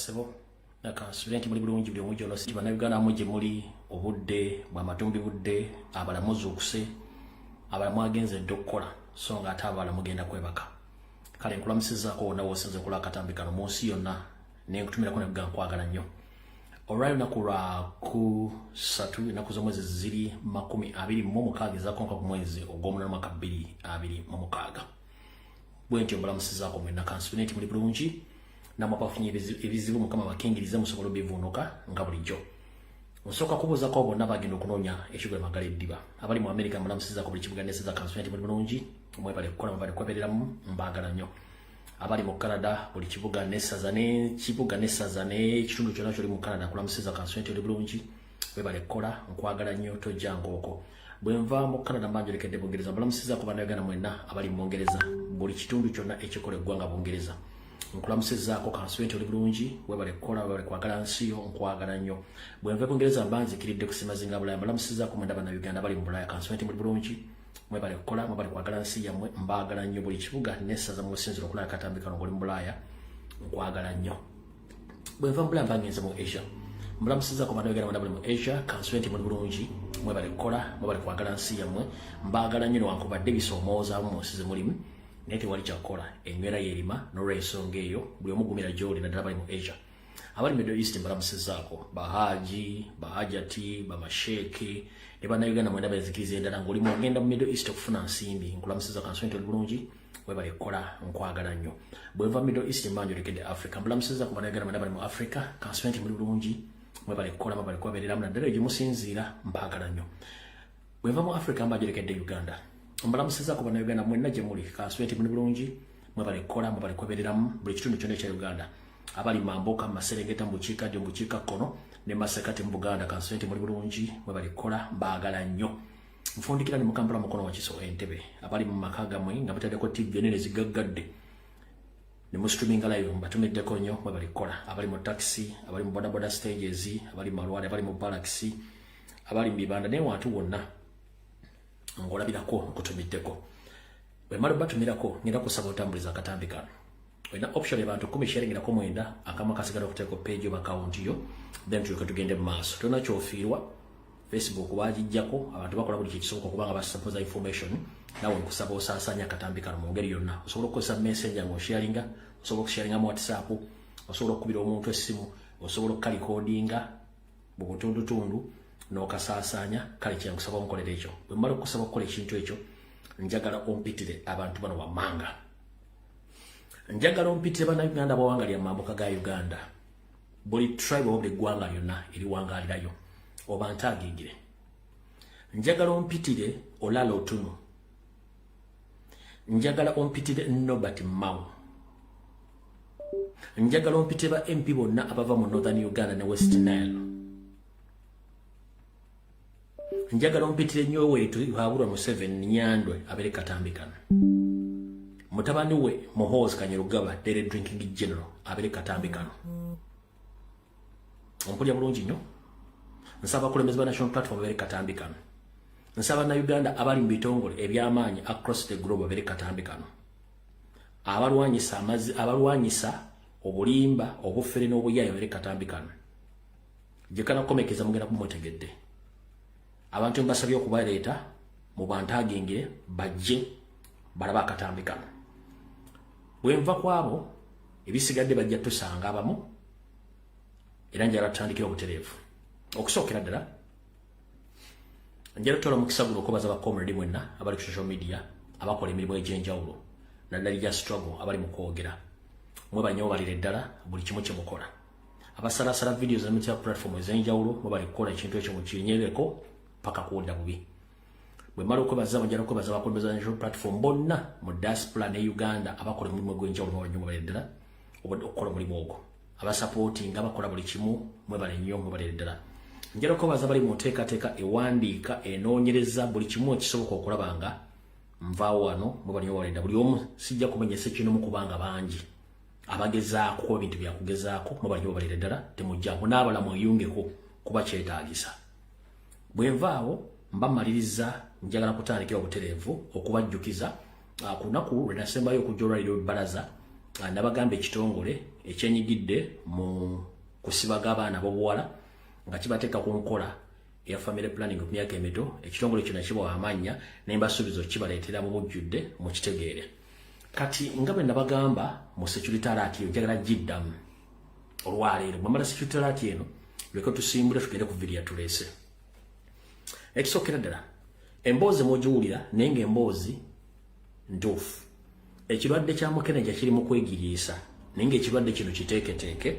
sebo student muri bulungi buli omujjo no siba na Uganda amuje muri obudde bwa matumbi budde abalamuzi okuse abalamu agenze dokkola so nga atabala mugenda kwebaka kale nkulamusiza ko na wosenze kula katambikano munsi yonna ne nkutumira ko nebga nkwagala nnyo alright nakura ku satu nakuzo mwezi ziri 26 za konka ku mwezi ogomuna mwaka 2026 bwentyo mbalamusiza ko mwenna kansunet muri bulungi namapafunye ebizibu mukama bakingiriza musobolo bivunuka nga bulijjo osoka kubuza ko bonna bagenda okunonya ekigwe magala eddiba abali mu America mulamusiza ko buli kibuga neseza kansunet muri bulungi mwe bale kola mwe bale kwebereramu mbagala nnyo abali mu Canada buli kibuga nesaza ne kitundu kyonna kyoli mu Canada kulamusiza kansunet muri bulungi mwe bale kola nkwagala nnyo tojjango oko bwenva mu Canada mbanjolekedde Bungereza mulamusiza ko banayagana mwenna abali mu Bungereza buli kitundu kyonna ekikola eggwanga Bungereza nkulamusiza ko kansunet oli bulungi webale kola webale kwagala nsiyo nkwagala nnyo bwenva Bungereza mbanzikiridde kusimazinga bulaya mulamusiza ko mwenda bana Uganda bali mu bulaya kansunet oli bulungi mwebale kola mwebale kwagala nsiya mbagala nnyo buli kibuga nesaza mu sinziro okulaya katambikano ngoli mu bulaya nkwagala nnyo bwenva mu bulaya mbangenze mu Asia mulamusiza ko bana Uganda bali mu Asia kansunet oli bulungi mwebale kola mwebale kwagala nsiya mbagala nnyo wankubadde bisomooza mu nsize mulimu nete wali chakola enywera yerima no resonga eyo buli omugumira joli na bali mu Asia abali Middle East mbalamusizako bahajati bamasheke ne bana Uganda mwenda bazikiriza endala ngoli mu ngenda mu Middle East okufuna nsimbi nkulamusiza kansunet oli bulungi webale kola nkwagala nnyo bweva Middle East mbanjolekedde Africa mbalamusiza ku bana Uganda mwenda bali mu Africa kansunet oli bulungi webale kola mwebale kwabereramu naddala gye musinziira mbagala nnyo bweva mu Africa mbanjolekedde Uganda mbalamusiza ko bana Uganda mwenna gye muli kansunet muri bulungi mwebale kola mwebale kwabereramu buli kitundu kyonna ekya Uganda abali Mamboka Maserengeta Mbukiika dio Mbukiika kono ne Masekati mu Buganda kansunet muri bulungi mwebale kola mbagala nnyo mfundikira ni mukambula mukono wa Kiso Entebbe abali mu makaga mwe nga mutaddeko TV nene zigaggadde ne mu streaming live mbatumiddeko nnyo mwebale kola abali mu taxi abali mu boda stages abali mu malwale abali mu barracks abali mu bibanda ne watu wonna ngolabirako nkutumiddeko bwe mali batumirako ngenda kusaba otambuliza akatambikano olina option abantu 10 sharingirako mwenda akama kasigala okuteeka page oba account yo then tugende mu maaso tona kyofiirwa Facebook bajijjako abantu bakola buli kisoboka kubanga basapoza information nawe nkusaba osaasanya akatambikano mu ngeri yonna osobola okukozesa messenger ng'osharinga osobola okusharinga mu WhatsApp osobola okukubira omuntu essimu osobola okukalicodinga mu butundutundu n'okasaasanya kale kyankusaba omukolera ekyo bwe mmala okusaba okukola ekintu ekyo njagala ompitire abantu bano wammanga njagala ompitire bannayuganda bawangalira mambuka ga Uganda buli tribe oba buli ggwanga lyonna eriwangalirayo oba ntaagingire njagala ompitire Olala Otunu njagala ompitire Nobert Mao njagala ompitire ba MP bonna abava mu Northern Uganda ne West Nile njagala ompitire nnyo wetu habulwa Museveni Nyandwe abere katambikano mutabani we Muhoozi Kanyerugaba Dere Drinking General abere katambikano ompulya bulungi nnyo nsaba kulembeza National Platform abere katambikano nsaba na Uganda abali mu bitongole ebyamaanyi across the globe abere katambikano abalwanyisa amazi abalwanyisa obulimba obufere n'obuyaya abere katambikano jekana komekeza mugenda kumutegedde abantu mbasabye okubaleeta mu bantagingire bajje balaba akatambikano bwenva kwabo ebisigadde bajja tusanga abamu era njala tutandikira obutereevu okusookera ddala njala tutola mukisa guno okubaza bakomredi mwenna abali ku social media abakola emirimu egy'enjawulo naddala gya struggle abali mu kwogera mwebanye obalire ddala buli kimu kye mukola abasalasala videos na media platform ez'enjawulo mwebali kukola ekintu ekyo mukinyereko paka kuwulira bubi bwe mala okwebaza njala okwebaza abakulembeza National Platform bonna mu diaspora ne Uganda abakola omulimu gw'enjawulo banyuma baledera okukola omulimu ogwo abasupporting abakola buli kimu mwebale nnyo mwebale ddala njala okwebaza bali mu nteekateeka ewandiika enoonyereza buli kimu ekisoboka okulabanga nvaawo wano mwebale nnyo mwebale ddala buli omu sijja kumenyesa ekinomu kubanga bangi abagezaako ebintu byakugezaako mwebale nnyo mwebale ddala temujjangu n'abala mweyungeko kuba kyetaagisa bwenvaawo mbamaliriza njagala kutandikira obutereevu okubajjukiza ku lunaku lwe nasembayo okujja olwaliro balaza nabagamba ekitongole ekyenyigidde mu kusibaga abaana b'obuwala nga kibateeka ku nkola eya family planning ku myaka emito. Ekitongole kino kibawa amanya n'embasuubizo kibaleetera mu bujjudde mu kitegeere. Kati nga bwe nabagamba mu security alert yo njagala giddamu olwaleero. Bwe mala security alert eno leka tusimbule tugende ku video tuleese. Ekisookera ddala emboozi mugiwulira naye ng'emboozi ntuufu. Ekirwadde kya mukenenya kiri mu kwegiriisa naye ng'ekirwadde kino kiteeketeeke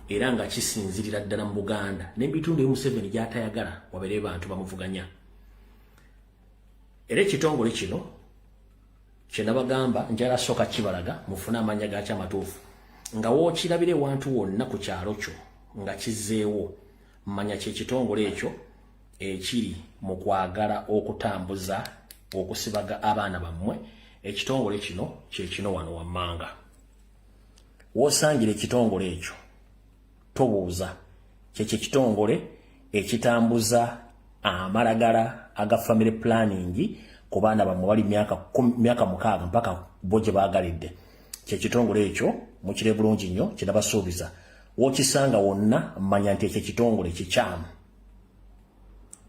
era nga kisinzirira ddala mu Buganda n'ebitundu ebimu Museveni gy'atayagala wabeere bantu bamuvuganya. Era ekitongole kino kye nabagamba njala sooka kibalaga mufune amannya gaakyo amatuufu nga wookirabira ewantu wonna ku kyalo kyo nga kizzeewo mmanya kyekitongole ekyo ekiri mu kwagala okutambuza okusibaga abaana bammwe. Ekitongole kino kyekino wano wammanga. Woosangira ekitongole ekyo tobuuza kyekyo ekitongole ekitambuza amalagala aga family planning ku baana bammwe bali myaka 6 mpaka bo gye baagalidde. Kyekitongole ekyo mukire bulungi nnyo kinabasuubiza. Wookisanga wonna mmanya nti ekyo ekitongole kikyamu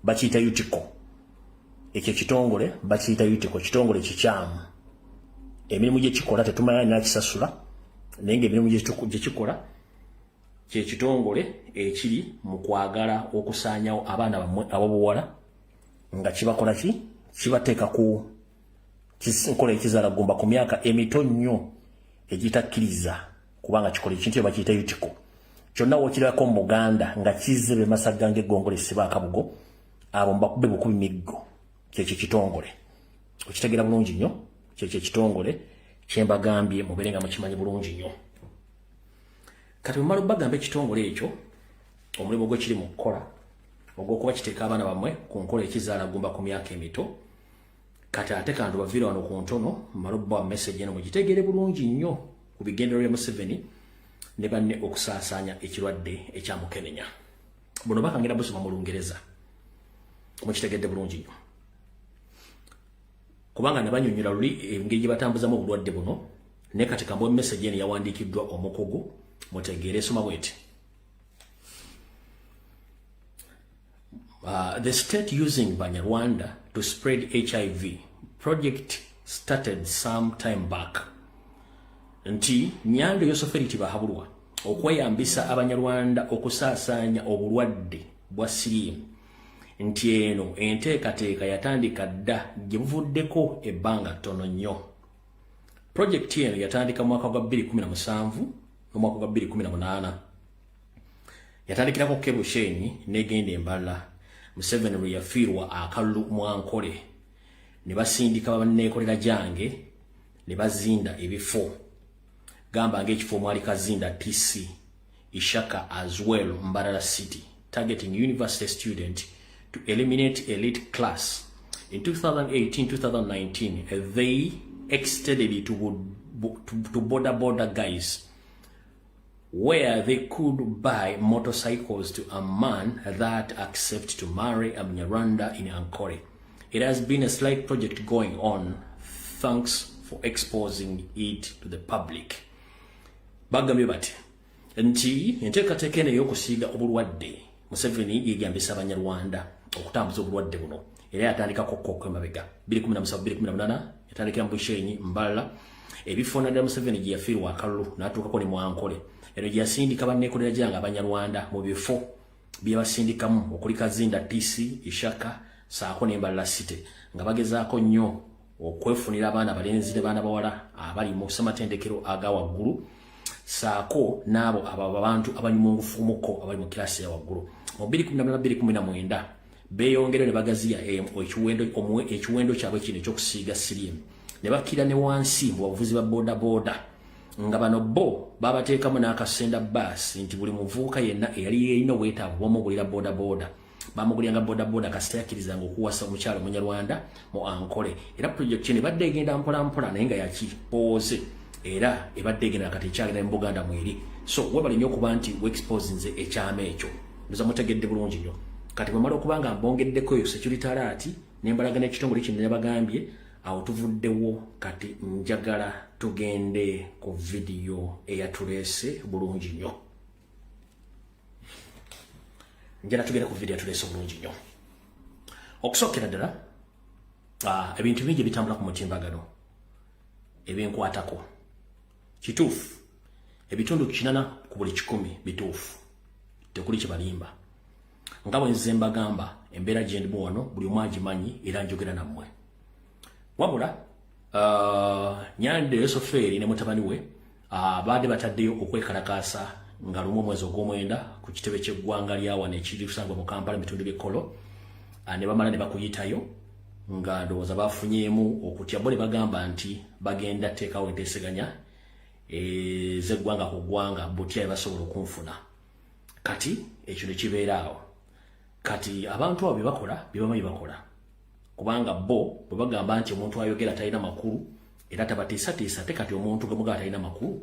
bakiyita yutiko. Ekyo ekitongole bakiyita yutiko, kitongole kikyamu. Emirimu gye kikola tetumanya nakisasula naye ng'emirimu gye kikola kye kitongole ekiri mu kwagala okusaanyawo abaana bammwe ab'obuwala nga kibakola ki kibateeka ku nkola ekizaala gumba ku myaka emito nnyo egitakkiriza kubanga kikola ekintu bakiyita yutiko. Kyonna wookirabako mu Buganda nga kizze be masaga ng'eggongolo esiba akabugo abo mbakube bukubi miggo. Kyekyo kitongole okitegeera bulungi nnyo. Kyekyo ekitongole kyembagambye mubeere nga mukimanyi bulungi nnyo. Kati bwe mmala obbagamba ekitongole ekyo omulimu gwe kiri mu kukola ogw'okuba kiteeka abaana bammwe ku nkola ekizaala gumba ku myaka emito. Kati ate kantu baviire wano ku ntono mmala obbawa message eno mugitegeere bulungi nnyo ku bigendero bya Museveni ne banne okusaasaanya ekirwadde ekya mukenenya. Buno bakangira busoma mu Lungereza mukitegedde bulungi nnyo kubanga ne banyonnyola luli engeri gye batambuzamu obulwadde buno. Ne kati kambo message eno yawandiikiddwa omukugu mutegeere esoma bweti. The state using Banyarwanda to spread HIV project started some time back. Nti Nyando Yosoferiti bahabulwa okweyambisa Abanyarwanda okusaasaanya obulwadde bwa siriimu. Nti eno enteekateeka yatandika dda gye buvuddeko ebbanga ttono nnyo. Project eno yatandika mu mwaka gwa 2017 n'omwaka gwa 2018. Yatandikirako Kebushenyi n'egenda embala. Museveni lwe yafiirwa akalulu mu Ankole ne basindika banneekolera gyange ne bazinda ebifo. Gamba ng'ekifo mwali kazinda TC Ishaka as well Mbarara City, targeting university student to eliminate elite class. In 2018-2019, they extended it to border guys, where they could buy motorcycles to a man that accepts to marry a Mnyarwanda in Ankole. It has been a slight project going on. Thanks for exposing it to the public. Bagambye bati nti enteekateeka eno ey'okusiiga obulwadde Museveni yegambisa Abanyarwanda okutambuza obulwadde buno era yatandikako kokko emabega 2017-2018 yatandikira mu Bushenyi Mbala ebifo naddala Museveni gye yafiirwa akalulu n'atuukako ne mu Ankole. Eno gye yasindika banneekolera gyange Abanyarwanda mu bifo bye basindikamu okuli Kazinda TC Ishaka saako ne Mbarara City nga bagezaako nnyo okwefunira abaana abalenzi ne baana bawala abali mu ssamatendekero aga waggulu saako n'abo abantu abanyumungufuumuko abali mu kirasi ya waggulu. Mu 2018-2019 beeyongera ne bagaziya ekiwendo kyabwe kino ekyokusiiga siriimu ne bakkira ne wansi mu bavuzi ba boda nga bano bo babateekamu n'akasenda baasi nti buli muvubuka yenna eyali yeyina obwetaavu bamugulira boda bamuguliranga boda kasita yakkirizanga okuwasa omukyalo Munyarwanda mu Ankole. Era projekiti eno ebadde egenda mpolampola naye nga yakipooze era ebadde egenda kati ekyagenda mu Buganda mweri. So webali nnyo okuba nti weexposinze ekyama ekyo ndoza mutegedde bulungi nnyo. Kati bwe mala okuba nga mbongeddeko eyo security alert ne mbalaga n'ekitongole kino ne bagambye awo tuvuddewo kati njagala tugende ku video eyatulese bulungi nnyo. Njala tugende ku video eyatulese bulungi nnyo. Okusookera ddala ebintu bingi bitambula ku mutimbagano ebinkwatako. Kituufu ebitundu 80 ku buli 100 bituufu, tekuli kibalimba. Nga bwe nze mbagamba embeera gye ndimu wano buli omu agimanyi era njogera nammwe. Wabula Nyande Soferi ne mutabani we baadde bataddeyo okwekalakaasa nga lumu mwezi ogw'omwenda ku kitebe ky'eggwanga lyawa nekiri kusangwa mu Kampala bitundu by'ekkolo, ne bamala ne bakuyitayo nga ndowooza bafunyeemu okutya bo ne bagamba nti bagenda teekawo enteeseganya z'eggwanga ku ggwanga butya basobola okunfuna. Kati ekyo ne kibeeraawo. Kati abantu abo bye bakola kubanga bo bwe bagamba nti omuntu ayogera talina makulu era tabatiisatiisa ate kati omuntu gwe talina makulu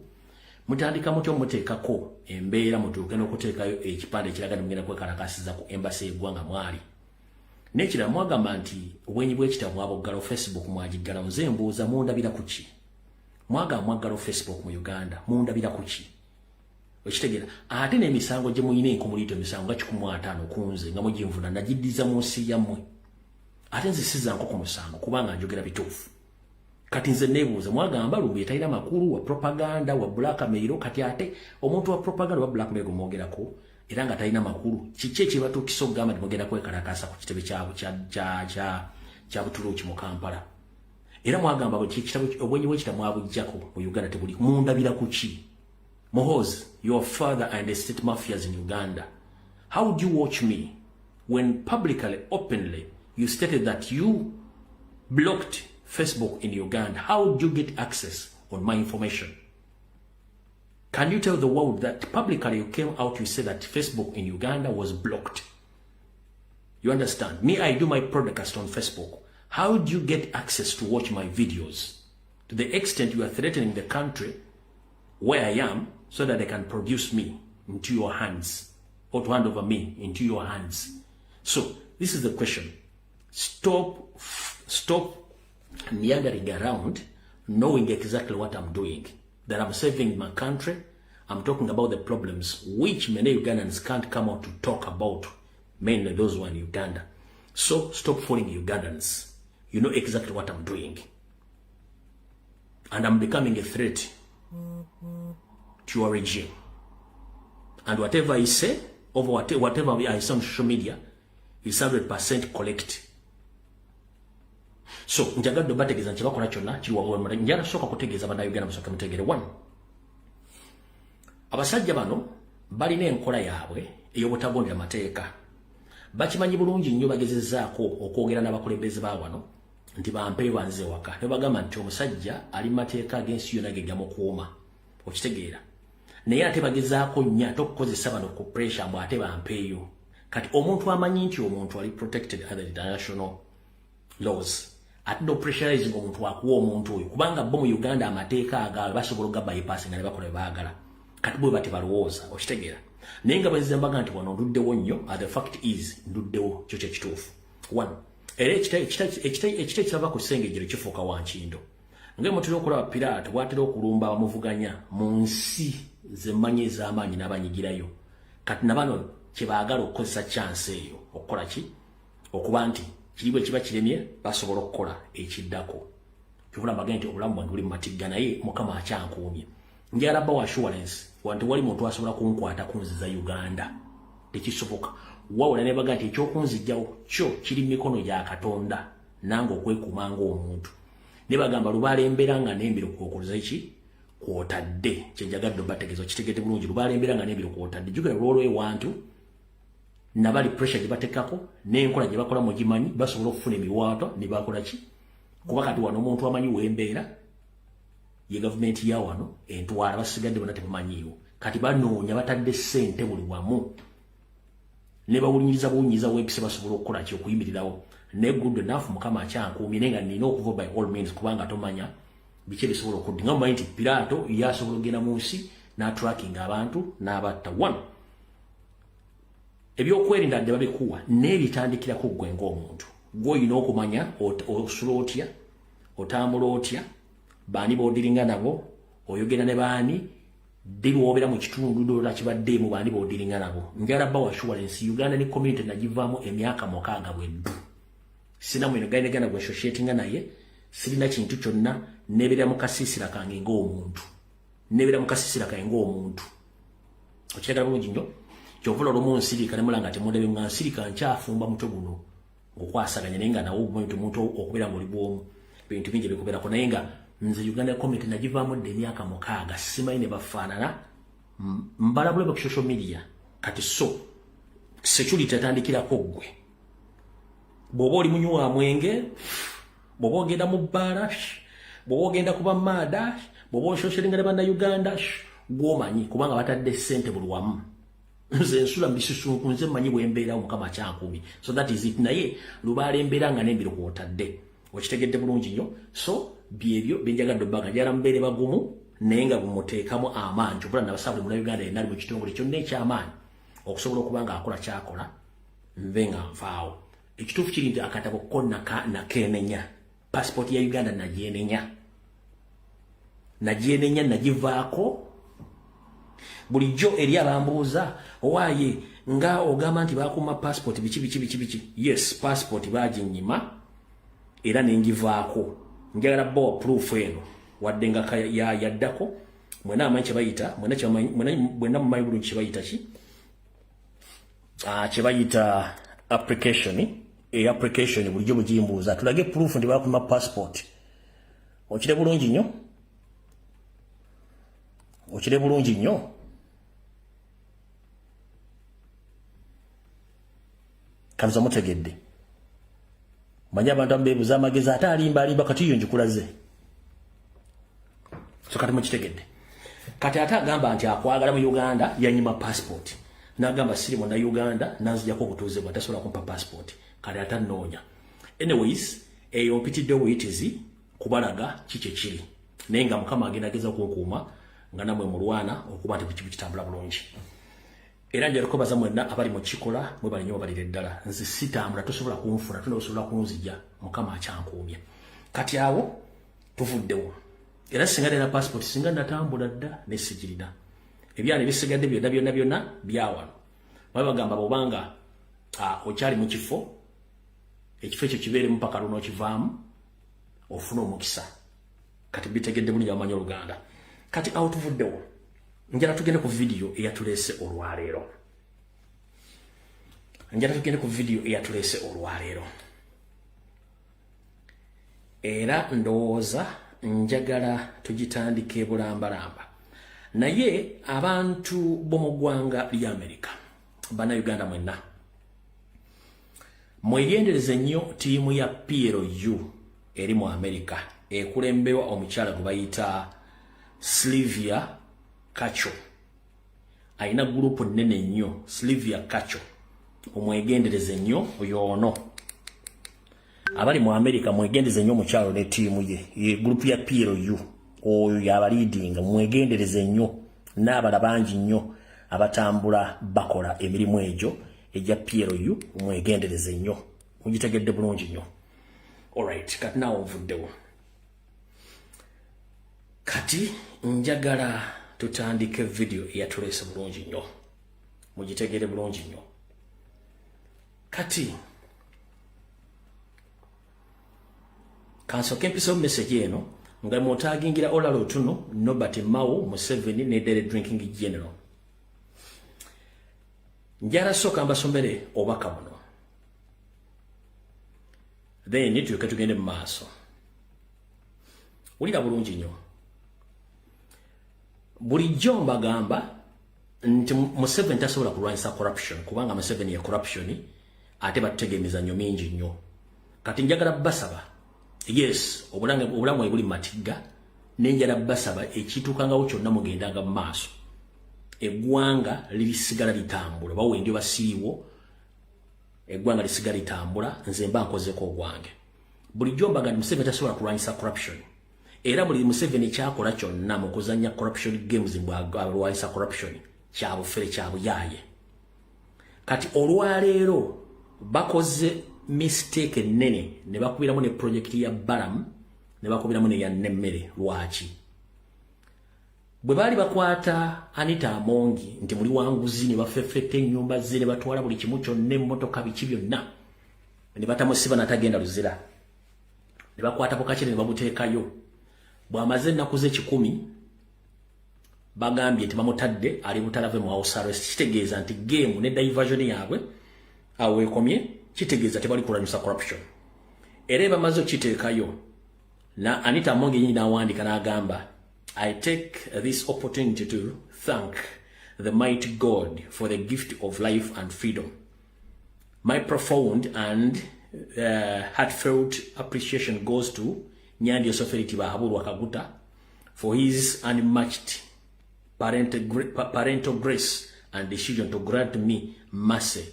mutandika mutyo muteekako embeera mutuuke n'okuteekayo ekipande ekiraga mugenda kwekalakaasiza ku embasi y'eggwanga mwali. N'ekirala mwagamba nti obwenyi bw'ekitabo mwaboggala Facebook mwagiggala. Nze mbuuza mundabira ku ki? Mwagamba mwaggala Facebook mu Uganda mundabira ku ki? Okitegeera ate n'emisango gye muyina enkumulito emisango nga 15 kunze nga mugimvuna nagiddiza mu nsi yammwe. Ate nze sizanko ku musango kubanga njogera bituufu. Kati nze neebuuza mwagamba Lumbuye talina makulu wa propaganda wa blackmail, kati ate omuntu wa propaganda wa blackmail gumwogerako era nga talina makulu kiki ekibatuukisa okugamba nti mugenda kwekalakaasa ku kitebe kya Butuluki mu Kampala. Era mwagamba obwenyi bw'ekitabo mwabuggyako mu Uganda tebuli. Mundabira ku ki? Mohoz, your father and the state mafias in Uganda. How would you watch me when publicly, openly, you stated that you blocked Facebook in Uganda? How would you get access on my information? Can you tell the world that publicly you came out, you said that Facebook in Uganda was blocked? You understand? Me, I do my broadcast on Facebook. How would you get access to watch my videos? To the extent you are threatening the country where I am so that they can produce me into your hands or to hand over me into your hands. So this is the question. Stop meandering around knowing exactly what I'm doing, that I'm saving my country. I'm talking about the problems which many Ugandans can't come out to talk about, mainly those who are in Uganda. So stop fooling Ugandans. You know exactly what I'm doing. And I'm becoming a threat to your regime. And whatever I say, over whatever I say on social media, is 100% correct. So, njagadde bategeeza nti bakola kyonna kiri waggulu. Njala sooka kutegeeza bannayuganda basooke mutegeere. 1. Abasajja bano balina enkola yaabwe ey'obutagondera mateeka. Bakimanyi bulungi nnyo bagezezzaako okwogera n'abakulembeze ba wano nti bampe banze waka. Ne bagamba nti omusajja ali mu mateeka ag'ensi yonna ge gamukuuma. Okitegeera. Naye ate bagezaako nnyo ate okukozesa bano ku pressure mbw ate bampeeyo. Kati omuntu amanyi nti omuntu ali protected under international laws. Ate no pressurizing omuntu akuwa omuntu oyo kubanga bo mu Uganda amateeka agaalo basobola okugabypassing nga ne bakola bye baagala. Kati bo bati balowooza. Okitegeera. Naye nga bwenziza mbaga nti wano nduddewo nnyo, the fact is nduddewo kyo kyekituufu. 1. Era ekita ekirava ku ssengejjero kifuuka wankindo. Ng'emutera okulaba Piraato bw'atera okulumba abamuvuganya mu nsi z'emmanyi ez'amaanyi n'abanyigirayo. Kati na bano kye baagala okukozesa chance eyo okukola ki? Okuba nti kiriibwe kiba kiremye basobola okukola ekiddako. Kyokula mbaga nti obulamu bwange buli mu matigga naye Mukama akyankuumye. Njagala bbawo assurance wanti wali muntu asobola kunkwata kunziza Uganda. Tekisoboka. Wawula ne baga nti ekyokunzijjawo kyo kiri mu mikono gya Katonda nange okwekuuma ng'omuntu. Ne bagamba lubaale embeera nga n'embiro kw'okoza ki? Kw'otadde. Kye njagadde bategeeza okitegedde bulungi. Lubaale embeera nga n'embiro kw'otadde. Jjukira lwolwo ewantu nabali pressure gye bateekako n'enkola gye bakola mugimanyi basobola okufuna emiwaato ne bakola ki? Kuba kati wano omuntu amanyi w'embeera ye gavumenti ya wano entwala basigadde bonna tebamanyiiwo. Kati banoonya batadde ssente buli wamu ne bawunyiriza w'empisa basobola okukola ki? Okuyimirirawo. Ne good enough Mukama akyankuumye naye nga nina okuva by all means kubanga tomanya biki ebisobola okudda. Nga mumanyi nti Piraato yasobola okugenda mu nsi n'atracking abantu n'abatta. 1. Ebyokwerinda dde babikuwa n'ebitandikirako ggwe ng'omuntu. Gw'olina okumanya osula otya, otambula otya, bani bodiringa nabo oyogera ne bani diluobera mu kitundu dola kibadde mu bani bodiringa nabo njala ba assurance Uganda ni community najivamo emyaka mukaaga bweddu sina mwino gane gwe associating naye sirina kintu kyonna nebera mukasisira kange ng'omuntu nebera mukasisira kange ng'omuntu okiragala bulungi nnyo kyovula olumusirika ne mulanga temundebe nga nsirika nkyafumba muto guno ngokwasaganya naye nga nawo omuntu okubeera ng'oli bwomu bintu bingi bikubeerako naye nga nze Uganda community najivaamu dde emyaka mukaaga simanyi ne bafaanana mbalabule ku social media kati so security atandikirako ggwe bw'oba oli munywi wa mwenge bw'oba ogenda mu bbaala bw'oba ogenda kuba maada bw'oba ososeringa ne bannayuganda gw'omanyi kubanga batadde ssente buli wamu nze nsula mbisusunku nze mmanyi bw'embeerawo mukama kyankumi so that is it naye lubaala embeera nga n'embiro kw'otadde okitegedde bulungi nnyo so byebyo byenjagadde obbaga njagala mubeere bagumu naye nga bumuteekamu amaanyi obula nabasabule muna Uganda yenna ali mu kitongole kyonna eky'amaanyi okusobola okuba nga akola kyakola nve nga nvaawo ekituufu kiri nti akatabo ko nakeenenya passport ya Uganda nagyenenya nagivaako bulijjo eri abambuuza owaaye nga ogamba nti bakuuma passport biki yes passport baginyima era nengivaako njagala bawa proof eno wadde nga yaddako mwena amanyi kyebayita mwena mumanyi bulungi kyebayita ki kyebayita application bulijjo bugimbuuza tulage proof nti bakuuma passport okire bulungi nnyo kanza mutegedde manya abantu ambebuza amagezi ate alimba kati yo njikulaze so kati mukitegedde kati ate agamba nti akwagala mu Uganda yanyima passport n'agamba siri mu na Uganda nanzijako okutuuzibwa tasobola kumpa passport kati ate annoonya anyways eyo mpitidde weyitizi kubalaga kiki kiri naye nga mukama agenda ageza kunkuuma nga namwe mulwana okuba nti biki kitambula bulungi era njalo ko baza mwenna abali mu kikola mwe bali nyo balire ddala nzi sitambula tosobola kunfuna tunosobola kunzija mukama akyankuumya kati awo tuvuddewo era singa na passport singa natambula dda ne sigirina ebyali bisigadde byonna byawano bagamba bobanga okyali mu kifo ekifo ekyo kibeere mpaka luno kivaamu ofuna omukisa kati bitegedde bulungi amanyi Oluganda kati awo tuvuddewo njala tugende ku video eyatulese olwaleero era ndowooza njagala tugitandike bulambalamba naye abantu b'omu ggwanga lya America bannayuganda mwenna mwegendereze nnyo ttiimu ya PLU eri mu America ekulembewa omukyala gwe bayita Sylvia Kacho aina gurupu nene nnyo Sylvia Kacho omwegendereze nnyo oyo ono abali mu America mwegendereze nnyo mukyalo ne tiimu ye gurupu ya PLU oyo yaba leading mwegendereze nnyo n'abala bangi nnyo abatambula bakola emirimu egyo ejja PLU mwegendereze nnyo mugitegedde bulungi nnyo alright kati nawo nvuddewo kati njagala tutandike video eyatulese bulungi nnyo mugitegere bulungi nnyo kati kansoke mpisa message eno nga mutagingira olalo tuno Nobati Mao Museveni ne Dere Drinking General njara soka mbasombere obaka buno then tugende mu maaso ulira bulungi nnyo bulijjo mbagamba nti Museveni tasobola kulwanyisa corruption kubanga Museveni ya corruption ate batege emizannyo mingi nnyo kati njagala basaba yes obulamu ebuli matiga nenjala basaba ekituukangawo kyonna mugendanga mu maaso eggwanga lirisigala litambula bawe ndio basiriwo eggwanga lisigala litambula nze mba nkozeko ogwange bulijjo mbagamba Museveni tasobola kulwanyisa corruption era buli Museveni kyakola kyonna mu kuzannya corruption games mbwalwanyisa corruption kyabufere kyabuyaye kati olwaleero bakoze mistake nene ne bakubiramu ne project ya Baram ne bakubiramu ne yannemmere lwaki bwe bali bakwata Anita Amongi nti muli wanguzi ne bafeffette ennyumba ze ne batwala buli kimu kyonna emmotoka biki byonna ne batamusiba natagenda luzira ne bakwata Pokakire ne bamuteekayo bw'amaze ennaku ze 10 bagambye nti bamutadde ali butalave mu house arrest kitegeeza nti game ne diversion yaabwe awo ekomye kitegeeza tebali kulwanyisa corruption era bamaze okiteekayo na Anita Amongi nyina awandika n'agamba I take this opportunity to thank the mighty God for the gift of life and freedom. My profound and heartfelt appreciation goes to Nyandi Osoferiti Bahaburu Kaguta for his unmatched parental grace and decision to grant me mercy.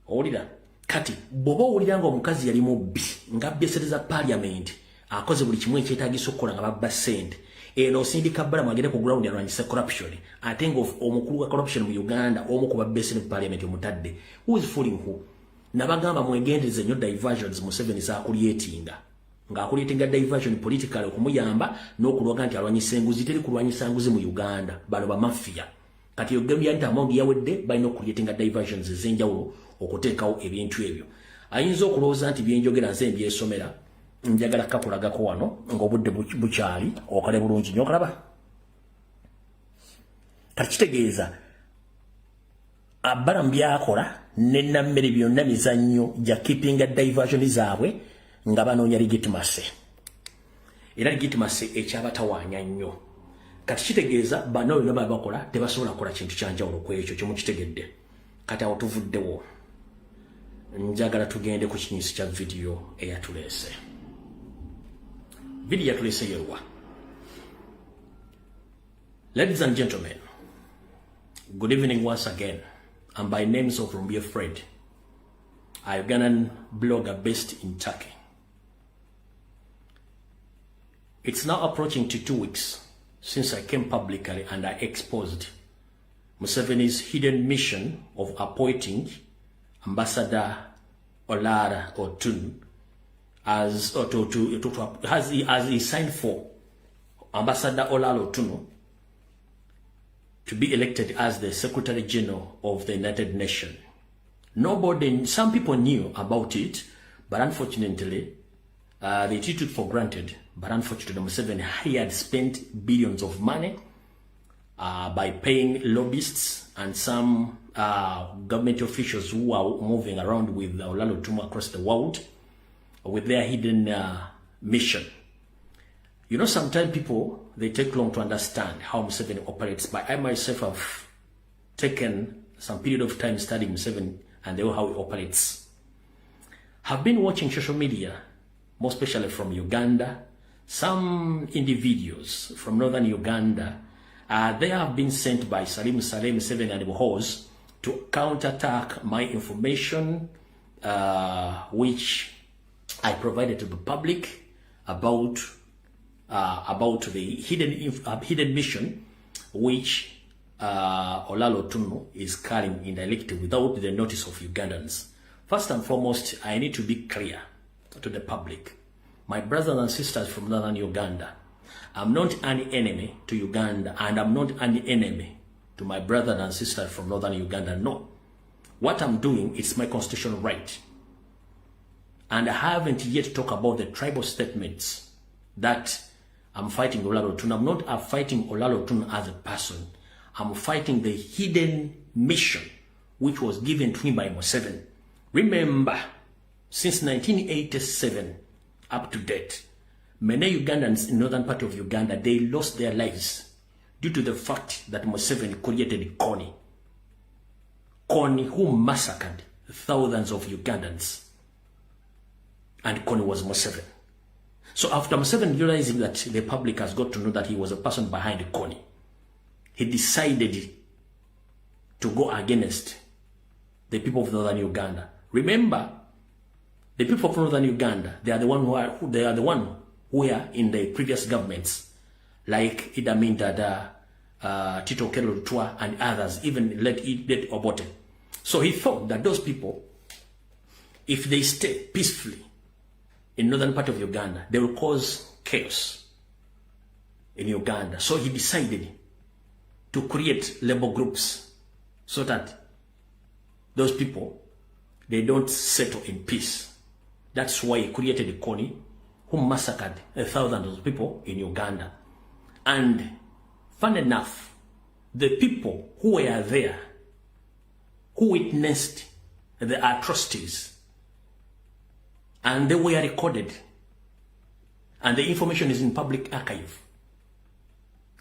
Olida kati bobo olidanga omukazi yali mubbi nga besereza parliament akoze buli kimwe kyetaagisa okukola nga babba sente eno sindika bala magere ku ground yarwanyisa corruption atenga omukulu wa corruption mu Uganda omu ku babbe parliament omutadde who is fooling who nabagamba mwegendeze nnyo diversions Museveni creatinga nga akulietinga diversion politically okumuyamba n'okulwaga nti alwanyisa enguzi teri kulwanyisa enguzi mu Uganda bano ba mafia kati yogambye Anita Amongi yawedde balina okulietinga diversions ez'enjawulo okuteekawo ebintu ebyo ayinza okulowooza nti byenjogera nze mbyesomera njagala kakulagako wano ng'obudde bukyali okale bulungi nnyo okalaba kati kitegeeza abalamu byakola n'ennammere byonna mizannyo gya keepinga diversion zaabwe nga banoonya legitimacy era legitimacy ekyabatawaanya nnyo kati kitegeeza bano byonna babakola tebasobola kukola kintu kyanjawulo ku ekyo kyemukitegedde kati awo tuvuddewo njagala tugende ku kinyisi kya vidiyo eyatuleese vidiyo yatuleese yeruwa. Ladies and gentlemen, good evening once again. I'm by names of Rumbia Fred, a Ugandan blogger based in Turkey. It's now approaching to 2 weeks since I came publicly and I exposed Museveni's hidden mission of appointing Ambassador Olara Otun as he signed for Ambassador Olara Otun to be elected as the Secretary General of the United Nations. Some people knew about it, but unfortunately, they took it for granted. But unfortunately, Museveni had spent billions of money by paying lobbyists and some government officials who are moving around with Olara Otun across the world with their hidden mission. You know, sometimes people, they take long to understand how Museveni operates, but I myself have taken some period of time studying Museveni and how he operates. Have been watching social media, more especially from Uganda, some individuals from northern Uganda, they have been sent by Salim Museveni and Bohos to counterattack my information, which I provided to the public about the hidden mission which Olara Otun is carrying indirectly without the notice of Ugandans. First and foremost, I need to be clear to the public. My brothers and sisters from northern Uganda, I'm not an enemy to Uganda, and I'm not an enemy to my brothers and sisters from northern Uganda. No. What I'm doing is my constitutional right. And I haven't yet talked about the tribal statements that I'm fighting Olara Otun. I'm not fighting Olara Otun as a person. I'm fighting the hidden mission which was given to him by Museveni. Remember, since 1987 up to date, many Ugandans in northern part of Uganda, they lost their lives due to the fact that Museveni created Kony. Kony, who massacred thousands of Ugandans. And Kony was Museveni. So after Museveni realizing that the public has got to know that he was a person behind Kony, he decided to go against the people of northern Uganda. Remember, the people of northern Uganda, they are the one who are in the previous governments, like Idi Amin Dada, Tito Okello Lutwa, and others, even let Obote. So he thought that those people, if they stay peacefully in northern part of Uganda, they will cause chaos in Uganda. So he decided to create labor groups so that those people, they don't settle in peace. That's why he created a Kony who massacred thousands of people in Uganda. And fun enough, the people who were there, who witnessed the atrocities, and they were recorded, and the information is in public archive.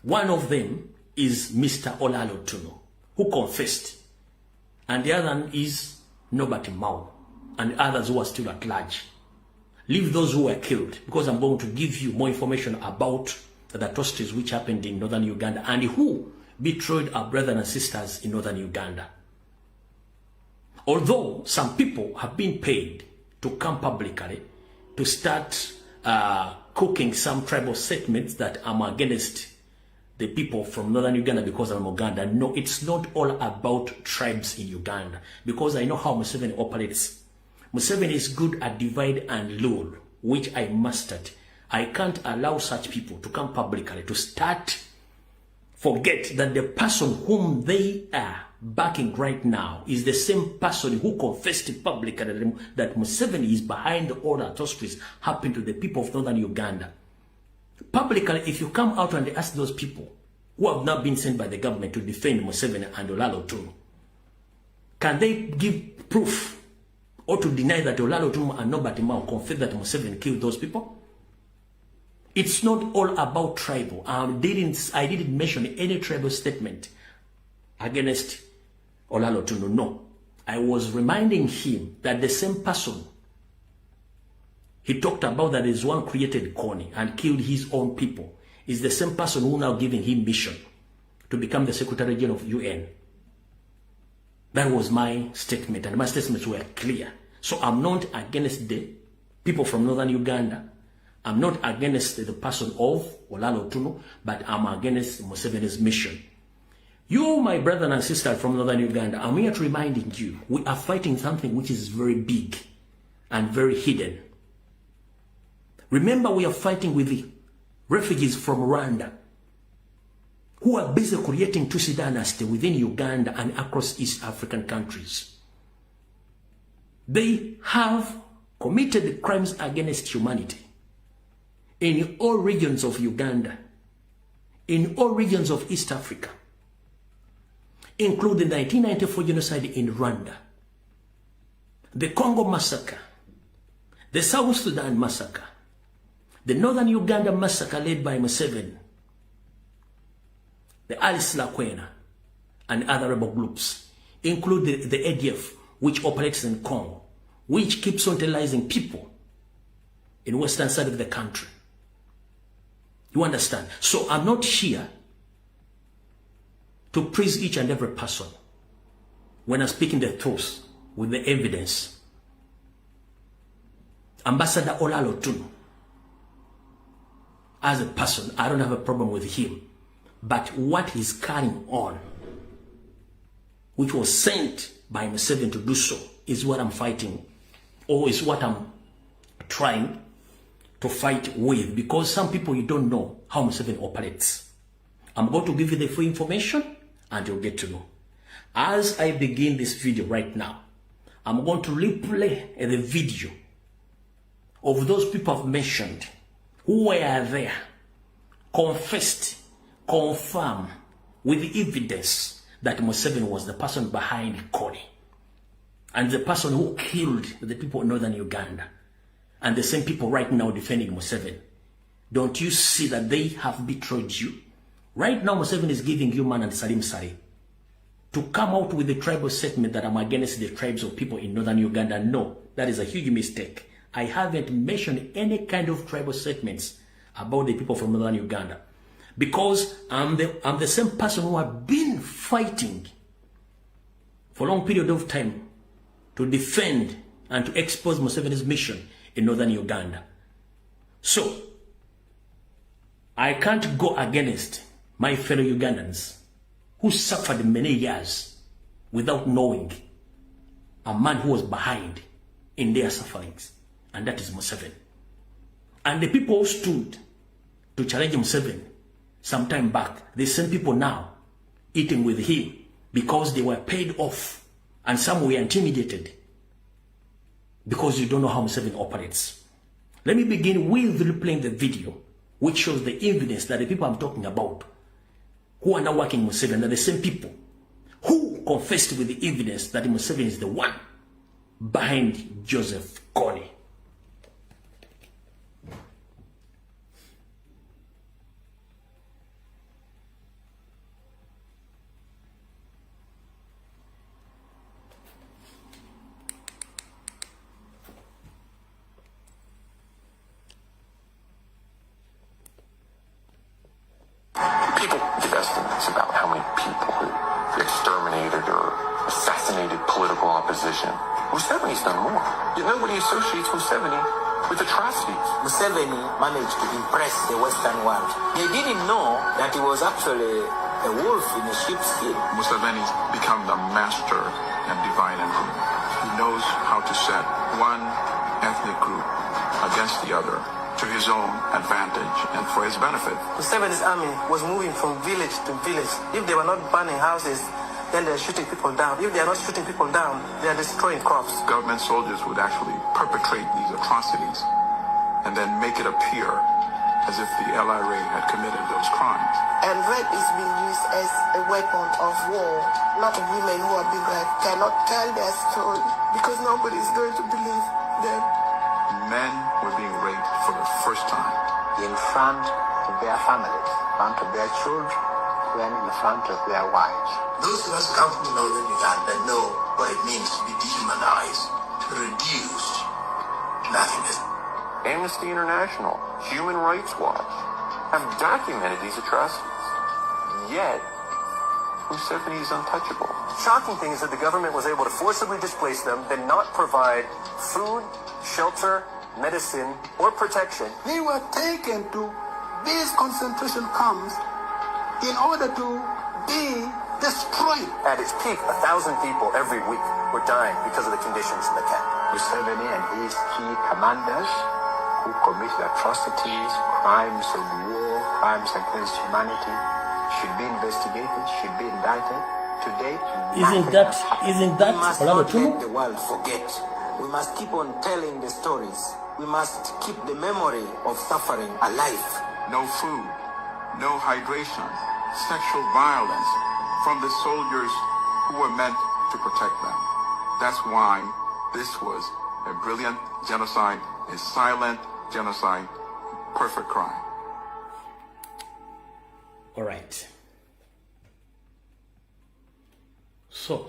One of them is Mr. Olalo Tuno, who confessed, and the other one is Nobati Mao, and others who are still at large. Leave those who were killed, because I'm going to give you more information about the atrocities which happened in northern Uganda and who betrayed our brothers and sisters in northern Uganda. Although some people have been paid to come publicly to start cooking some tribal statements that I'm against the people from northern Uganda because I'm Uganda. No, it's not all about tribes in Uganda, because I know how Museveni operates. Museveni is good at divide and rule, which I mastered. I can't allow such people to come publicly to start forget that the person whom they are backing right now is the same person who confessed publicly that Museveni is behind all the atrocities happening to the people of northern Uganda. Publicly, if you come out and ask those people who have not been sent by the government to defend Museveni and Olalo Tuno, can they give proof or to deny that Olalo Tuno and Nobati Mao confess that Museveni killed those people? It's not all about tribal. I didn't mention any tribal statement against Olalo Tuno. No. I was reminding him that the same person he talked about that is one created Kony and killed his own people is the same person who now giving him mission to become the Secretary General of UN. That was my statement, and my statements were clear. So I'm not against the people from northern Uganda. I'm not against the person of Olalo Tuno, but I'm against Museveni's mission. You, my brother and sister from northern Uganda, I'm here to reminding you, we are fighting something which is very big and very hidden. Remember, we are fighting with the refugees from Rwanda who are busy creating Tutsi dynasty within Uganda and across East African countries. They have committed crimes against humanity in all regions of Uganda, in all regions of East Africa, including the 1994 genocide in Rwanda, the Congo massacre, the South Sudan massacre, the Northern Uganda massacre led by Museveni, the Alice Lakwena, and other rebel groups, including the ADF, which operates in Congo, which keeps on terrorizing people in western side of the country. You understand? So I'm not here to praise each and every person when I'm speaking the truth with the evidence. Ambassador Olalo Tuno, as a person, I don't have a problem with him. But what he's carrying on, which was sent by Museveni to do so, is what I'm fighting, or is what I'm trying to fight with, because some people, you don't know how Museveni operates. I'm going to give you the full information and you'll get to know. As I begin this video right now, I'm going to replay the video of those people I've mentioned who were there, confessed, confirmed with the evidence that Museveni was the person behind Kony and the person who killed the people in northern Uganda, and the same people right now defending Museveni. Don't you see that they have betrayed you? Right now, Museveni is giving you man and Salim Sari to come out with the tribal statement that I'm against the tribes of people in northern Uganda. No, that is a huge mistake. I haven't mentioned any kind of tribal statements about the people from northern Uganda, because I'm the same person who have been fighting for a long period of time to defend and to expose Museveni's mission in northern Uganda. So I can't go against my fellow Ugandans who suffered many years without knowing a man who was behind in their sufferings, and that is Museveni. And the people who stood to challenge Museveni some time back, the same people now eating with him because they were paid off, and some were intimidated because you don't know how Museveni operates. Let me begin with replaying the video which shows the evidence that the people I'm talking about who are now working with Museveni are the same people who confessed with the evidence that Museveni is the one behind Joseph Kony. People give estimates about how many people who exterminated or assassinated political opposition. Museveni's done more. Yet nobody associates Museveni with atrocities. Museveni managed to impress the Western world. They didn't know that he was actually a wolf in a sheep's skin. Museveni's become the master and divide and rule. He knows how to set one ethnic group against the other to his own advantage and for his benefit. Museveni's army was moving from village to village. If they were not burning houses, then they're shooting people down. If they are not shooting people down, they are destroying crops. Government soldiers would actually perpetrate these atrocities and then make it appear as if the LRA had committed those crimes. And rape is being used as a weapon of war. A lot of women who are being raped cannot tell their story because nobody is going to believe them. Men were being raped for the first time. In front of their families, in front of their children, then in front of their wives. Those of us come from northern Uganda know what it means to be dehumanized, reduced to nothingness. Amnesty International, Human Rights Watch have documented these atrocities. Yet, Museveni is untouchable. Shocking thing is that the government was able to forcibly displace them, then not provide food, shelter, medicine, or protection. They were taken to these concentration camps in order to be destroyed. At its peak, 1,000 people every week were dying because of the conditions in the camp. Museveni and his key commanders who committed atrocities, crimes of war, crimes against humanity, should be investigated, should be indicted. Today, Isn't that We must Olalo not Tunu? let the world forget. We must keep on telling the stories. We must keep the memory of suffering alive. No food, no hydration, sexual violence from the soldiers who were meant to protect them. That's why this was a brilliant genocide, a silent genocide, perfect crime. All right. So,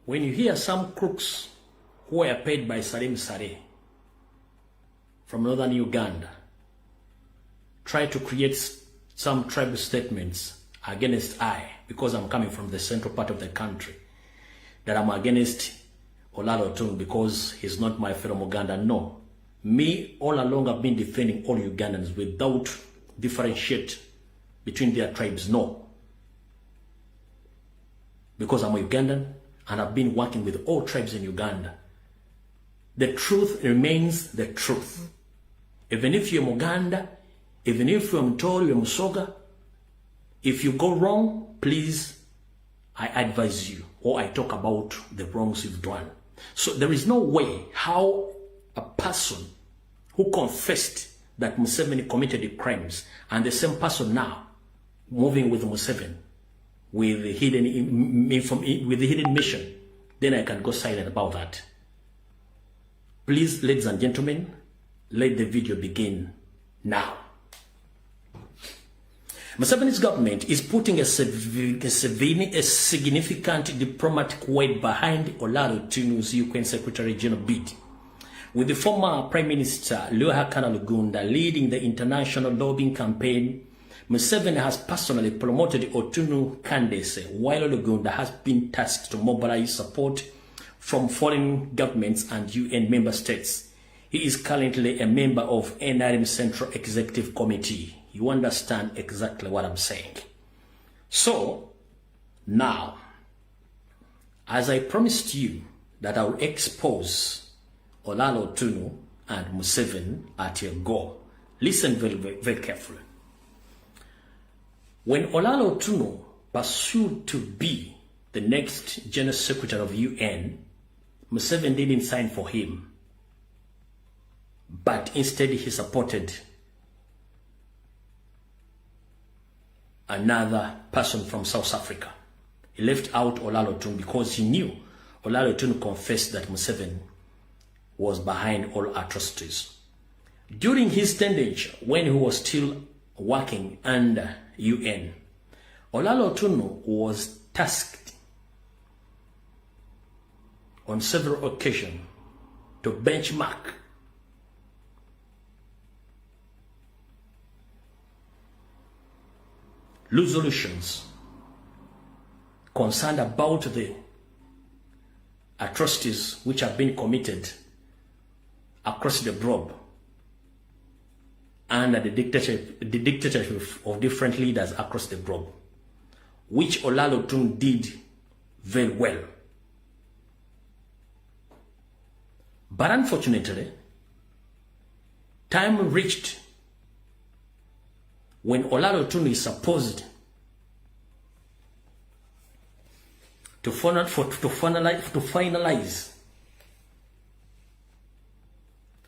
when you hear some crooks who are paid by Salim Saleh from northern Uganda try to create some tribal statements against I, because I'm coming from the central part of the country, that I'm against Olalo Tunu because he's not my fellow Ugandan. No. Me, all along, I've been defending all Ugandans without differentiate between their tribes. No. Because I'm a Ugandan and I've been working with all tribes in Uganda. The truth remains the truth. Even if you're Muganda, even if you're Mtoro, you're Musoga, if you go wrong, please, I advise you, or I talk about the wrongs you've done. So there is no way how a person who confessed that Museveni committed the crimes and the same person now moving with Museveni with the hidden mission, then I can go silent about that. Please, ladies and gentlemen, let the video begin now. Museveni's government is putting a significant diplomatic weight behind Olalo Tunu's Ukraine Secretary General bid, with the former Prime Minister Luhakana Lugunda leading the international lobbying campaign. Museveni has personally promoted Otunu candidacy, while Lugunda has been tasked to mobilize support from foreign governments and UN member states. He is currently a member of NRM Central Executive Committee. You understand exactly what I'm saying. So, now, as I promised you that I will expose Olalo Tunu and Museveni at your go, Listen very, very, very carefully. When Olalo Otuno pursued to be the next General Secretary of UN, Museveni didn't sign for him, but instead he supported another person from South Africa. He left out Olalo Otuno because he knew Olalo Otuno confessed that Museveni was behind all atrocities. During his tenure, when he was still working under UN, Olalo Otuno was tasked on several occasions to benchmark resolutions concerned about the atrocities which have been committed across the globe under the dictatorship of different leaders across the globe, which Olalo Otuno did very well. But unfortunately, time reached when Olalo Otuno is supposed to finalize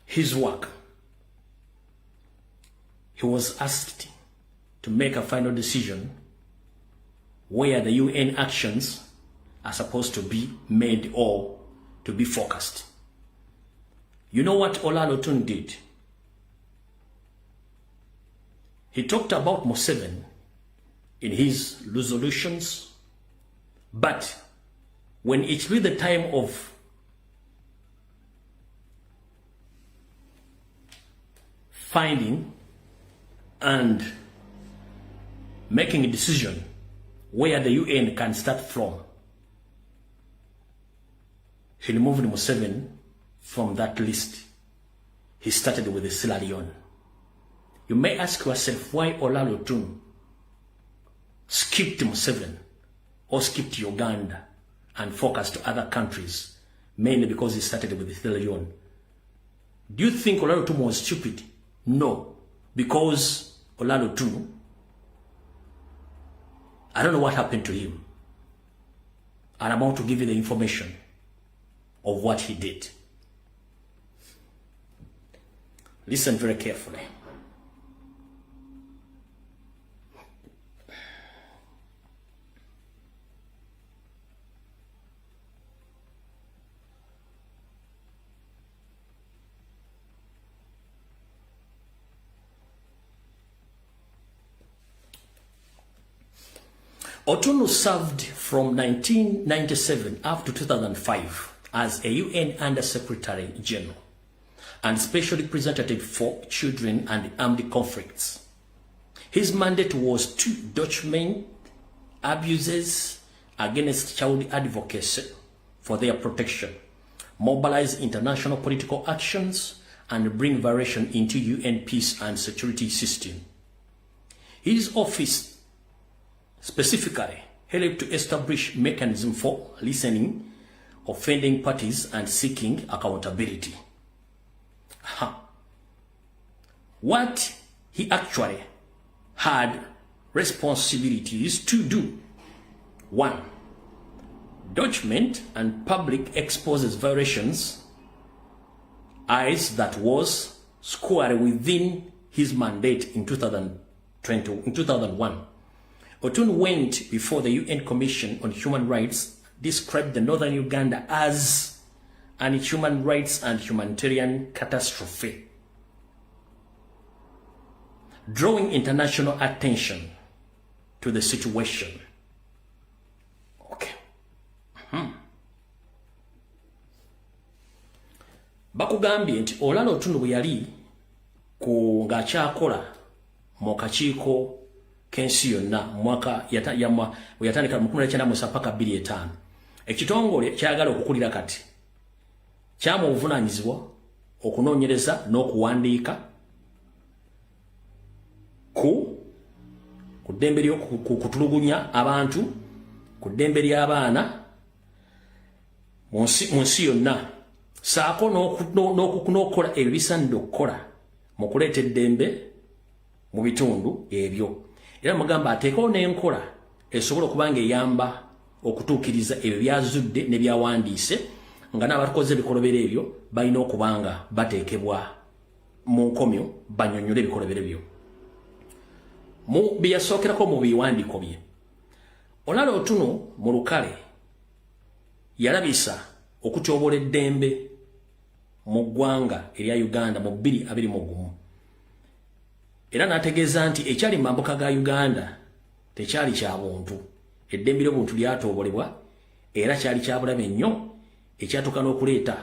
his work. He was asked to make a final decision where the UN actions are supposed to be made or to be focused. You know what Olalo Otuno did? He talked about Museveni in his resolutions, but when it reached the time of finding and making a decision where the UN can start from, he removed Museveni from that list. He started with the Sierra Leone. You may ask yourself why Olalo Otuno skipped Museveni or skipped Uganda and focused to other countries, mainly because he started with the Sierra Leone. Do you think Olalo Otuno was stupid? No, because Olalo Otuno, I don't know what happened to him. I'm about to give you the information of what he did. Listen very carefully. Otuno served from 1997 up to 2005 as a UN Under-Secretary General and Special Representative for Children and Armed Conflicts. His mandate was to document abuses against child advocacy for their protection, mobilize international political actions, and bring variation into UN peace and security system. His office specifically helped to establish mechanism for listening offending parties and seeking accountability. What he actually had responsibilities to do: 1. Document and public exposes violations as that was squarely within his mandate in 2001. Otuno went before the UN Commission on Human Rights, described the northern Uganda as an human rights and humanitarian catastrophe, drawing international attention to the situation. Okay. Bakugambye nti Olalo Otuno bwe yali ku ng'akyakola mu kakiiko kensi yonna mwaka yatandika mu 1997 paka 2005, ekitongole kyagala okukulira kati kyamu obuvunaanyizibwa okunoonyereza n'okuwandiika ku ddembe kutulugunya abantu, ku ddembe ly'abaana mu nsi yonna, saako n'okukola ebyo bisaanidde okukola mu kuleeta eddembe mu bitundu ebyo. Era mugamba ateekawo n'enkola esobola okuba nga eyamba okutuukiriza ebyo byazudde ne byawandiise nga n'abakoze ebikolobero ebyo balina okuba nga bateekebwa mu nkomyo bannyonnyole ebikolobero byo. Mu bye yasookerako mu biwandiiko bye, Olalo Otuno mu lukale yalabisa okutyoboola eddembe mu ggwanga erya Uganda mu 2021. Era n'ategeeza nti ekyali mu mambuka ga Uganda tekyali kya buntu. Eddembe ly'obuntu lyatoobolebwa era kyali kya bulabe nnyo ekyatuuka n'okuleeta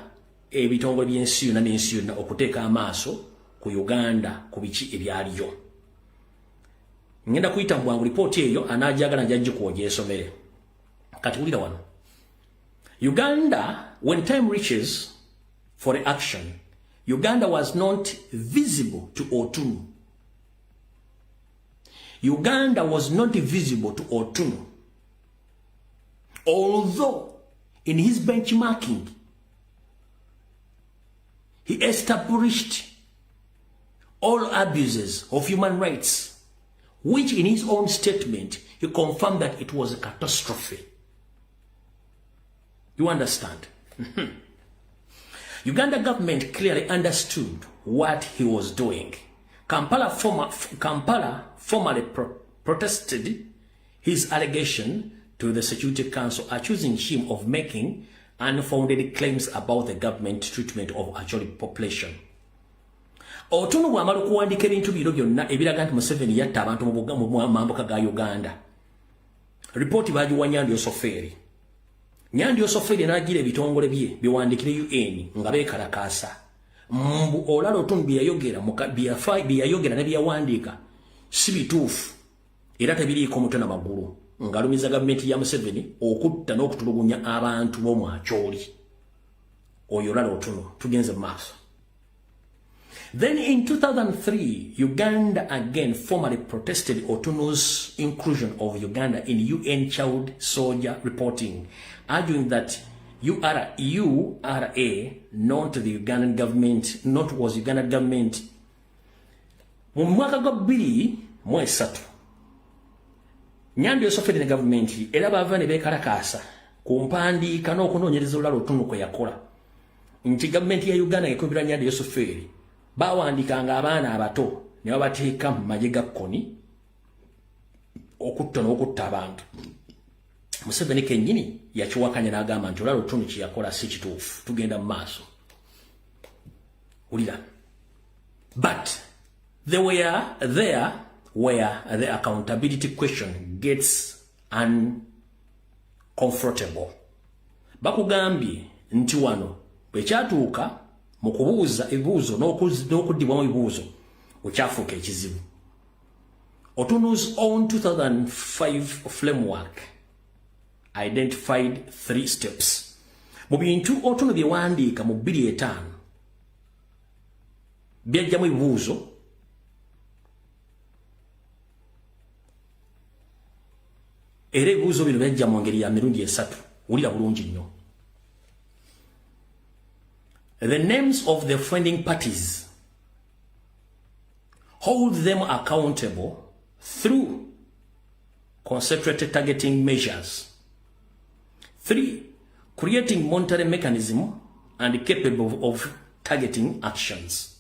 ebitongole by'ensi yonna n'ensi yonna okuteeka amaaso ku Uganda ku biki ebyaliyo. Ngenda kuyita mu bwangu lipooti eyo anaajagala njagikuwa gyesomere. Kati wulira wano. Uganda, when time reaches for action, Uganda was not visible to Otunu. Uganda was not visible to Otunu. Although in his benchmarking, he established all abuses of human rights, which in his own statement, he confirmed that it was a catastrophe. You understand? Uganda government clearly understood what he was doing. Kampala formally protested his allegation to the Security Council, accusing him of making unfounded claims about the government treatment of actual population. Otunu bw'amala okuwandiika ebintu biro byonna ebiraga nti Museveni yatta abantu mu mambuka ga Uganda. Ripooti baagiwa Nyandi Osoferi. Nyandi Osoferi n'agira ebitongole bye biwandiikire UN nga beekalakaasa. Mbu Olalo Otuno bye yayogera ne bye yawandiika si bituufu era tebiriiko mutwe na magulu. Ng'alumiza gavumenti ya Museveni okutta n'okutulugunya abantu b'omwakyoli. Oyo Olalo Otuno tugenze mu maaso. Then in 2003, Uganda again formally protested Otuno's inclusion of Uganda in UN Child Soldier reporting, arguing that URA, not the Ugandan government, not was Ugandan government. Mu mwaka gwa 2003, Nyandi Osoferi ne government era baava ne beekalakaasa ku mpandiika n'okunoonyereza Olalo Otuno kwe yakola nti gavumenti ya Uganda ekubira Nyandi Osoferi bawandiikanga abaana abato ne babateeka mu magye ga kkoni okutta n'okutta abantu. Museveni kennyini yakiwakanya n'agamba nti Olalo Otuno kye yakola si kituufu. Tugenda mu maaso. Wulira. But there where the accountability question gets uncomfortable. Bakugambye nti wano bwe kyatuuka mu kubuuza ebibuuzo n'okuddibwamu ebibuuzo okyafuuka ekizibu. Otuno's own 2005 framework identified 3 steps. Mu bintu Otuno bye wandiika mu 2005 byajjamu ebibuuzo era ebibuuzo bino byajja mu ngeri ya mirundi 3. Wulira bulungi nnyo. The names of the offending parties, hold them accountable through concentrated targeting measures. 3, creating monitoring mechanism and capable of targeting actions.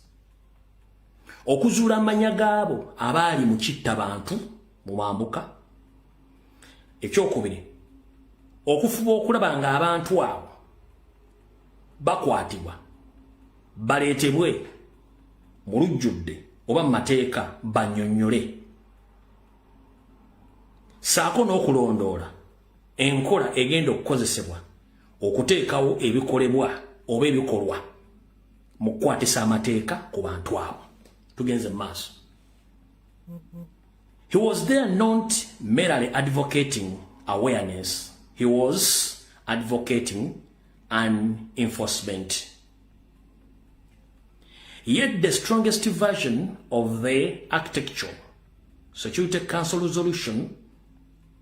Okuzuula amanya gaabo abaali mu kitta bantu mu mambuka. Ekyokubiri, okufuba okulaba nga abantu abo bakwatibwa baleetebwe mu lujjudde oba mu mateeka bannyonnyole. Saako n'okulondoola enkola egenda okukozesebwa okuteekawo ebikolebwa oba ebikolwa mu kukwatisa amateeka ku bantu abo. Tugenze mu maaso. He was there not merely advocating awareness, he was advocating an enforcement. Yet the strongest version of the architecture, Security Council Resolution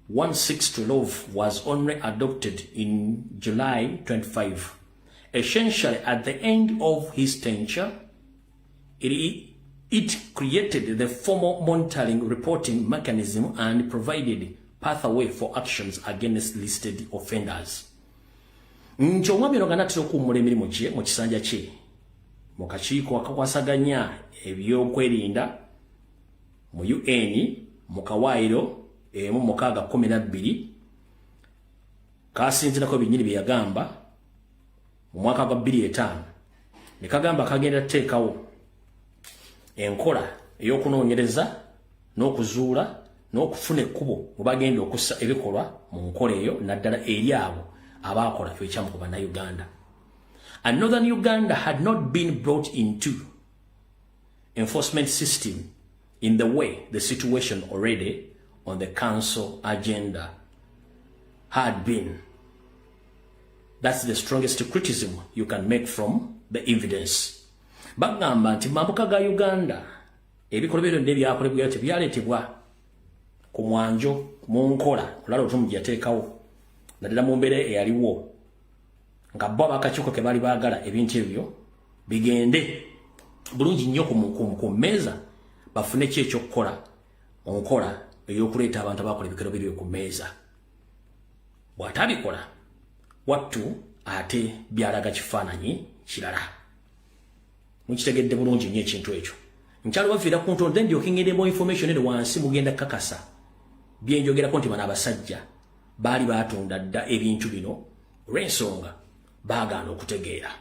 1612, was only adopted in July 25. Essentially, at the end of his tenure, it It created the formal monitoring reporting mechanism and provided pathway for actions against listed offenders. Omwami ono ganatira okuwummula emirimu gye mu kisanja kye mu kakiiko akakwasaganya ebyokwerinda mu UN mu kawaayiro emu 612 kasinzirako ebinyiri bye yagamba mu mwaka gwa 2005 ne kagamba kagenda teekawo enkola ey'okunoonyereza n'okuzuula n'okufuna ekkubo bwe bagenda okussa ebikolwa mu nkola eyo naddala eri abo abakola ekyamu ku bannayuganda. And Northern Uganda had not been brought into enforcement system in the way the situation already on the council agenda had been. That's the strongest criticism you can make from the evidence. Bagamba nti mambuka ga Uganda ebikolwa byo ndebyakolebwa tebyaleetebwa ku mwanjo mu nkola olala otumujja yateekawo naddala mu mbeera eyaliwo nga bo abakakiiko ke bali baagala ebintu ebyo bigende bulungi nnyo ku mmeeza bafune ki ekyokukola mu nkola ey'okuleeta abantu abakola ebikero biri ku mmeeza. Bw'atabikola wattu ate byalaga kifaananyi kirala. Mukitegedde bulungi nnyo ekintu ekyo. Nkyalo bafiira ku ntondo then ndyokengeremu information eri wansi mugenda kakasa byenjogerako nti bano abasajja baali baatunda dda ebintu bino olw'ensonga baagaana okutegeera.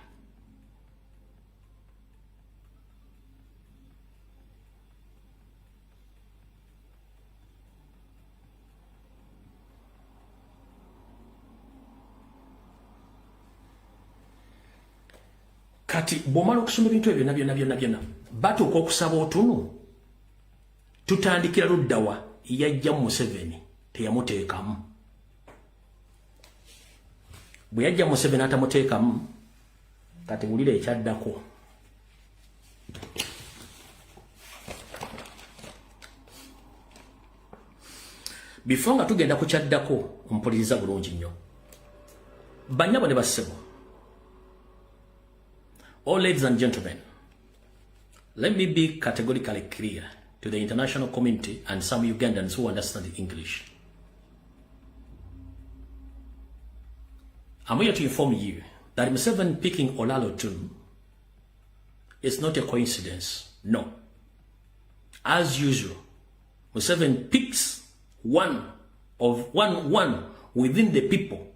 Kati bw'omala okusoma ebintu ebyo byonna batuuka okusaba otunu tutandikira luddawa yajja Museveni teyamuteekamu. Bwe yajja Museveni atamuteekamu kati wulira ekyaddako. Before nga tugenda ku kyaddako mpuliriza bulungi nnyo. Banyabo ne bassebo. Oh, ladies and gentlemen, let me be categorically clear to the international community and some Ugandans who understand English. I'm here to inform you that Museveni picking Olalo Tun is not a coincidence. No. As usual, Museveni picks one within the people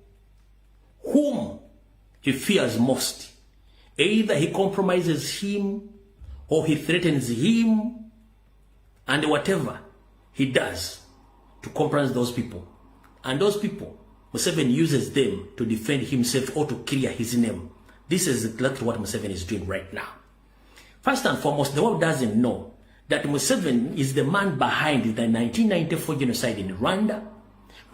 whom he fears most. Either he compromises him or he threatens him, and whatever he does to compromise those people. And those people, Museveni uses them to defend himself or to clear his name. This is exactly what Museveni is doing right now. First and foremost, the world doesn't know that Museveni is the man behind the 1994 genocide in Rwanda.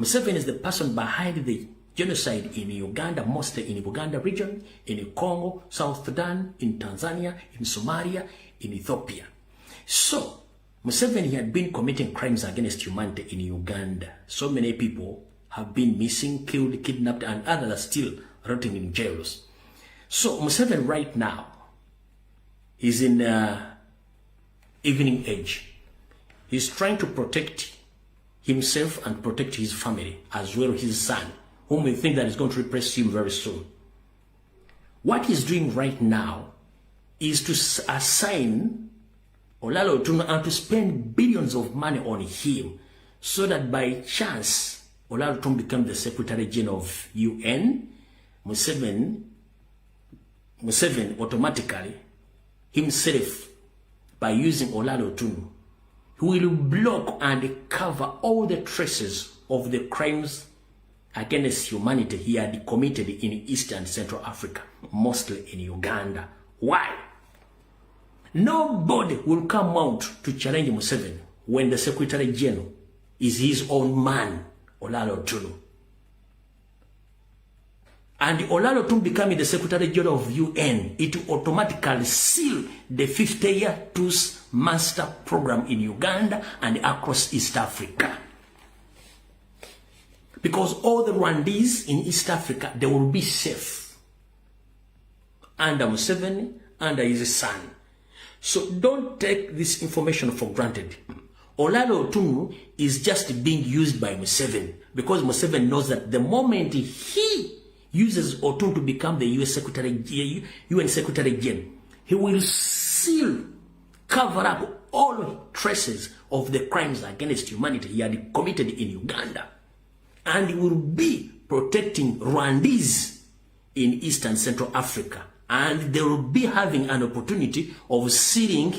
Museveni is the person behind the genocide in Uganda, mostly in Uganda region, in Congo, South Sudan, in Tanzania, in Somalia, in Ethiopia. So, Museveni had been committing crimes against humanity in Uganda. So many people have been missing, killed, kidnapped, and others are still rotting in jails. So, Museveni right now is in evening age. He's trying to protect himself and protect his family, as well as his son, whom we think that is going to repress him very soon. What he's doing right now is to assign Olalo Tun and to spend billions of money on him so that by chance Olalo Tun becomes the Secretary General of UN. Museveni automatically himself, by using Olalo Tun, he will block and cover all the traces of the crimes against humanity he had committed in East and Central Africa, mostly in Uganda. Why? Nobody will come out to challenge Museveni when the Secretary General is his own man, Olalo Tun. And Olalo Tun becoming the Secretary General of UN, it will automatically seal the 50-year truce master program in Uganda and across East Africa. Because all the Rwandese in East Africa, they will be safe under Museveni, under his son. So don't take this information for granted. Olalo Otunnu is just being used by Museveni because Museveni knows that the moment he uses Otunnu to become the UN Secretary General, he will still cover up all traces of the crimes against humanity he had committed in Uganda. And he will be protecting Rwandese in East and Central Africa. And they will be having an opportunity of sealing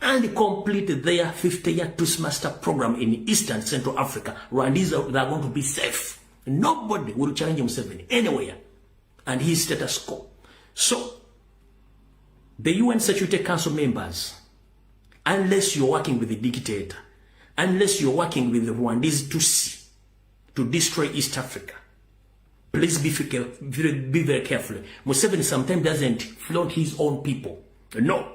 and complete their 50-year Toastmaster program in East and Central Africa. Rwandese are going to be safe. Nobody will challenge Museveni anywhere. And his status quo. So, the UN Security Council members, unless you're working with the dictator, unless you're working with the Rwandese Tutsi to destroy East Africa, please be very careful. Museveni sometimes doesn't flaunt his own people. No.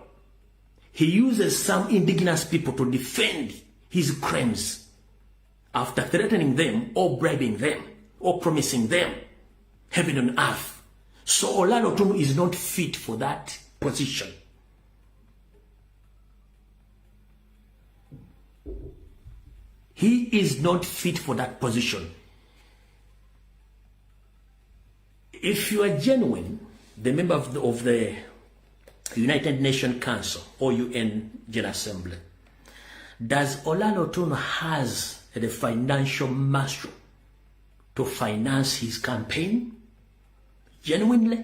He uses some indigenous people to defend his crimes after threatening them or bribing them or promising them heaven on earth. So Olalo Otunnu is not fit for that position. He is not fit for that position. If you are genuine, the member of the United Nations Council or UN General Assembly, does Olalo Otunnu has the financial muscle to finance his campaign? Genuinely?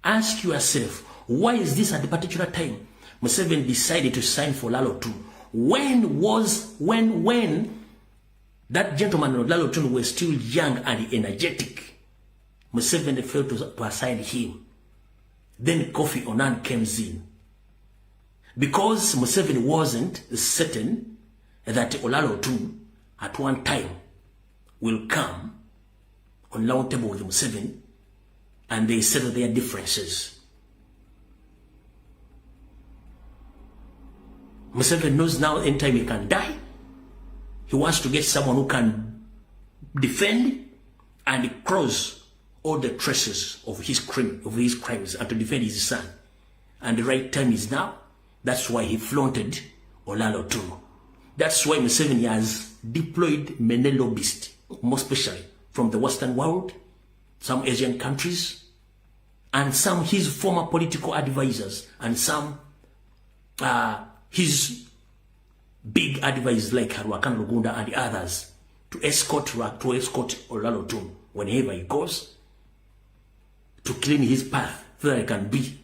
Ask yourself, why is this at the particular time Museveni decided to sign for Olalo Otunnu? When that gentleman Olalo Otunnu was still young and energetic, Museveni failed to assign him. Then Kofi Annan comes in. Because Museveni wasn't certain that Olalo Otunnu at one time will come on round table with Museveni and they settle their differences. Museveni knows now anytime he can die. He wants to get someone who can defend and cross all the traces of his crimes and to defend his son. And the right time is now. That's why he flaunted Olalo Otunnu. That's why Museveni has deployed many lobbyists, more especially from the Western world, some Asian countries, and some his former political advisors, and some his big advisors like Harwakan Lugunda and others to escort Olalo Otunnu whenever he goes, to clean his path so that he can be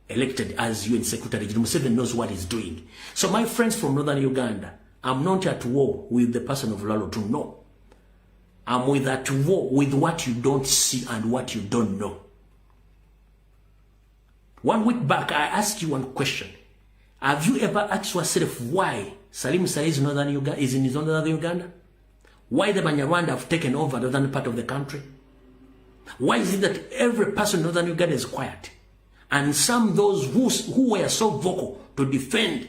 elected as UN Secretary General. Museveni knows what he's doing. So my friends from northern Uganda, I'm not at war with the person of Olalo Otunnu, no. I'm at war with what you don't see and what you don't know. 1 week back, I asked you one question. Have you ever asked yourself why Salim Saleh is in northern Uganda? Why the Banyarwanda have taken over the northern part of the country? Why is it that every person in northern Uganda is quiet? And some those who were so vocal to defend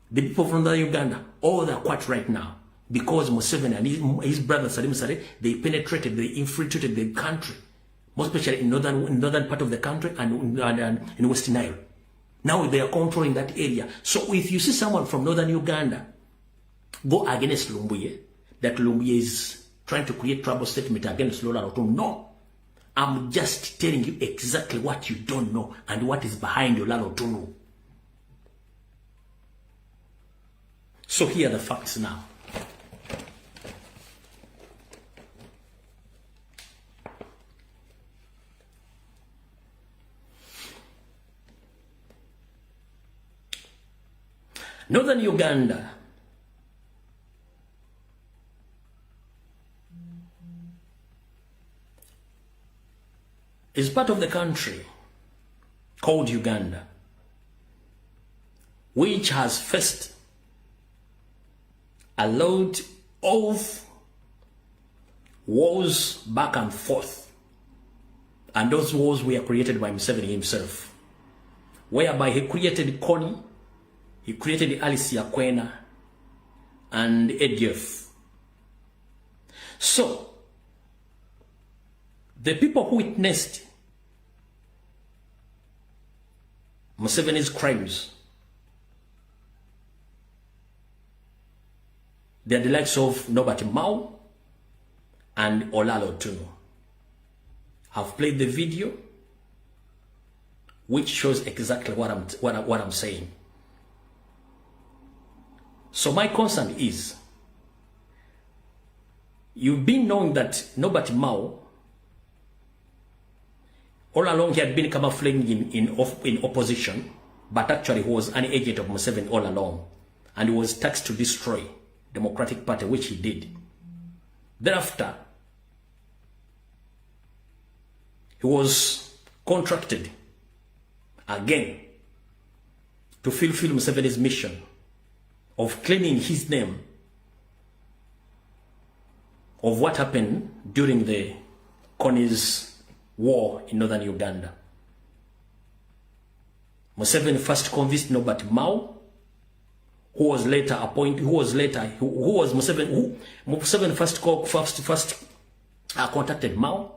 the people from northern Uganda, all they're quiet right now. Because Museveni and his brother Salim Saleh, they penetrated, they infiltrated the country, most especially in northern part of the country and in West Nile. Now they are controlling that area. So if you see someone from northern Uganda go against Lumbuye, that Lumbuye is trying to create trouble statement against Olalo Otunnu, no. I'm just telling you exactly what you don't know and what is behind Olalo Otunnu. So here are the facts now. Northern Uganda is part of the country called Uganda, which has faced a lot of wars back and forth. And those wars were created by Museveni himself, whereby he created Kony, he created Alice Yakwena and ADF. So, the people who witnessed Museveni's crimes. They are the likes of Nobati Mao and Olalo Tunu. I've played the video which shows exactly what I'm saying. So my concern is, you've been knowing that Nobati Mao, all along he had been camouflaging in opposition, but actually he was an agent of Museveni all along, and he was tasked to destroy Democratic Party, which he did. Thereafter, he was contracted again to fulfill Museveni's mission of cleaning his name of what happened during the Koni's war in northern Uganda. Museveni first convinced Nobati Mao, Museveni first contacted Mao,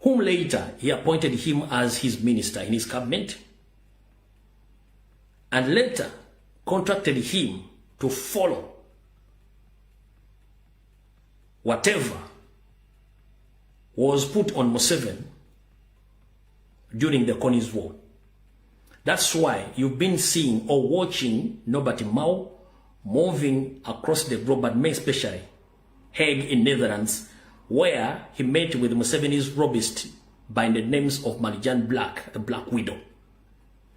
whom later he appointed him as his minister in his cabinet, and later contracted him to follow whatever was put on Museveni during the Koni's war. That's why you've been seeing or watching Nobati Mao moving across the globe, but especially Hague in Netherlands, where he met with Museveni's robust by the names of Marijan Black, the Black Widow,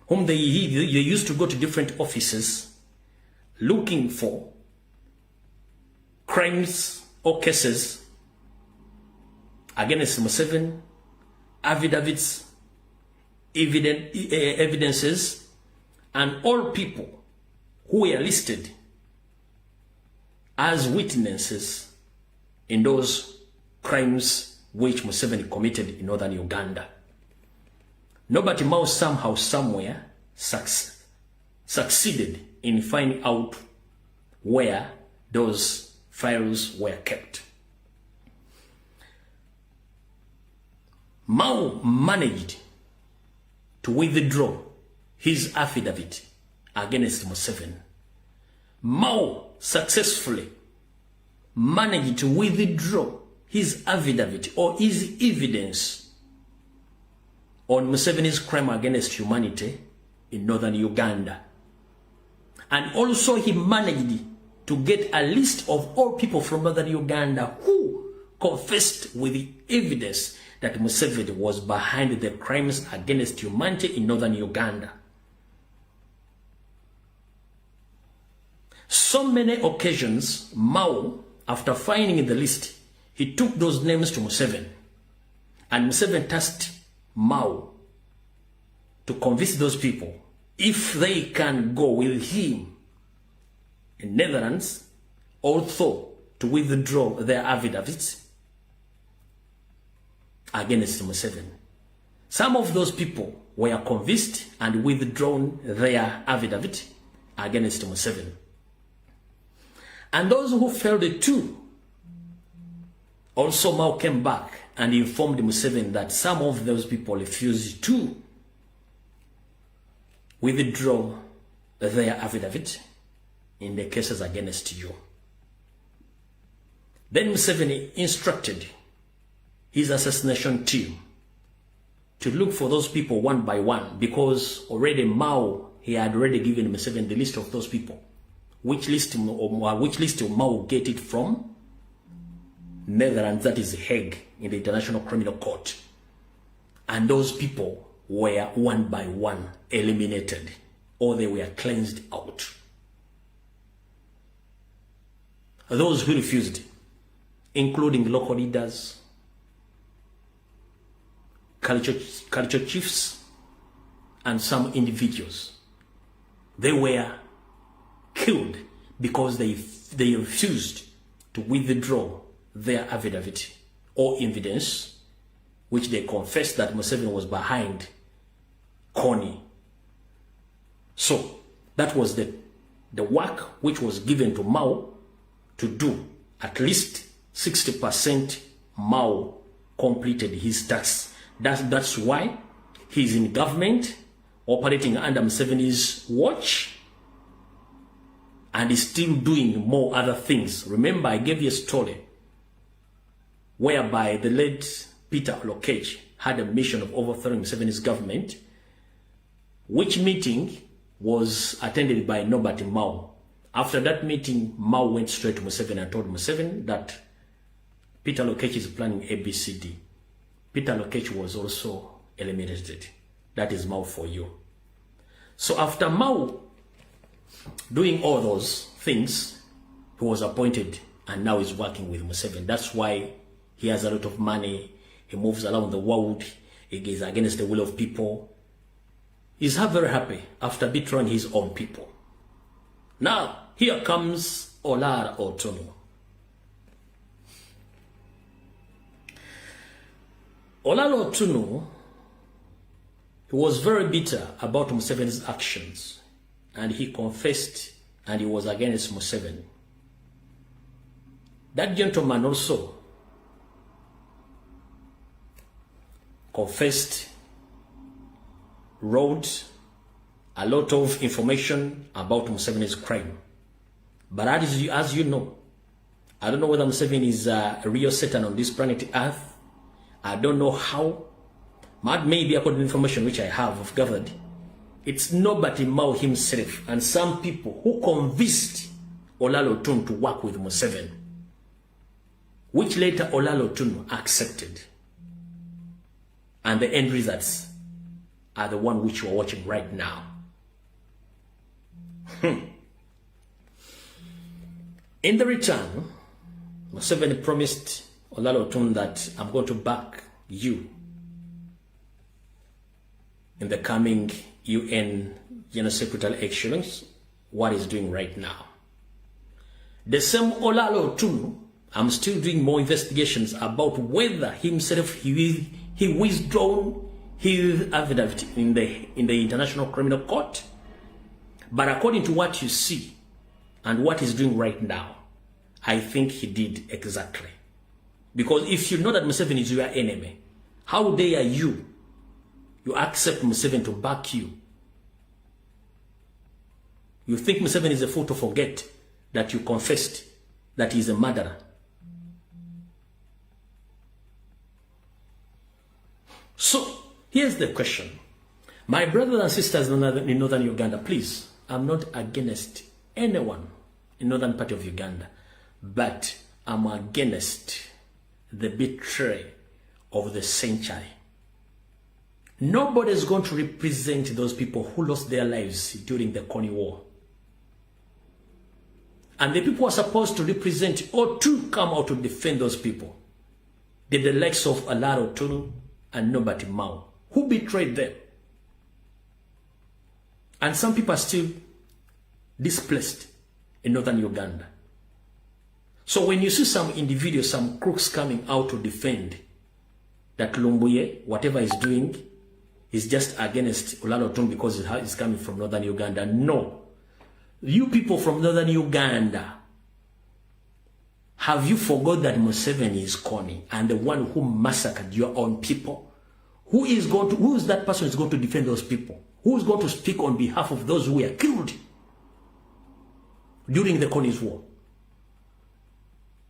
whom they used to go to different offices looking for crimes or cases against Museveni, affidavits, evidences, and all people who were listed as witnesses in those crimes which Museveni committed in northern Uganda. Nobody Mao somehow, somewhere, succeeded in finding out where those files were kept. Mao managed to withdraw his affidavit against Museveni. Mao successfully managed to withdraw his affidavit or his evidence on Museveni's crime against humanity in northern Uganda. And also he managed to get a list of all people from northern Uganda who confessed with the evidence that Museveni was behind the crimes against humanity in northern Uganda. So many occasions, Mao, after finding the list, he took those names to Museveni. And Museveni tasked Mao to convince those people if they can go with him in Netherlands, also to withdraw their affidavits against Museveni. Some of those people were convinced and withdrawn their affidavit against Museveni. And those who failed it too, also Mao came back and informed Museveni that some of those people refused to withdraw their affidavit in the cases against you. Then Museveni instructed his assassination team to look for those people one by one, because already Mao, he had already given Museveni the list of those people. Which list Mao get it from? Netherlands, that is Hague, in the International Criminal Court. And those people were one by one eliminated, or they were cleansed out. Those who refused, including local leaders, culture chiefs, and some individuals, they were killed because they refused to withdraw their affidavit or evidence, which they confessed that Museveni was behind Kony. So that was the work which was given to Mao to do. At least 60% Mao completed his task. That's why he's in government operating under Museveni's watch and is still doing more other things. Remember, I gave you a story whereby the late Peter Lokech had a mission of overthrowing Museveni's government, which meeting was attended by Nobati Mao. After that meeting, Mao went straight to Museveni and told Museveni that Peter Lokech is planning ABCD. Peter Lokech was also eliminated. That is Mao for you. So after Mao doing all those things, he was appointed and now he's working with Museveni. That's why he has a lot of money. He moves around the world. He is against the will of people. He's very happy after betraying his own people. Now, here comes Olara Otunnu. Olara Otunnu, he was very bitter about Museveni's actions, and he confessed and he was against Museveni. That gentleman also confessed, wrote a lot of information about Museveni's crime. But as you know, I don't know whether Museveni is a real Satan on this planet Earth. I don't know how. Maybe according to information which I have gathered, it's nobody Mao himself and some people who convinced Olara Otunnu to work with Museveni, which later Olara Otunnu accepted. And the end results are the one which you are watching right now. In the return, Museveni promised Olara Otunnu that I'm going to back you in the coming UN General Secretary elections, what he's doing right now. The same Olara Otunnu, I'm still doing more investigations about whether himself he withdrawn his affidavit in the International Criminal Court. But according to what you see and what he's doing right now, I think he did exactly. Because if you know that Museveni is your enemy, how dare you accept Museveni to back you? You think Museveni is a fool to forget that you confessed that he is a murderer? So, here's the question. My brothers and sisters in northern Uganda, please, I'm not against anyone in northern part of Uganda, but I'm against the betrayal of the century. Nobody is going to represent those people who lost their lives during the Kony War. And the people who are supposed to represent or to come out to defend those people, they're the likes of Olara Otunnu and Nobati Mao, who betrayed them. And some people are still displaced in northern Uganda. So when you see some individuals, some crooks coming out to defend that Lumbuye, whatever he's doing, is just against Olara Otunnu because he's coming from northern Uganda. No. You people from northern Uganda, have you forgot that Museveni is Kony and the one who massacred your own people? Who is that person who is going to defend those people? Who is going to speak on behalf of those who were killed during the Kony's war?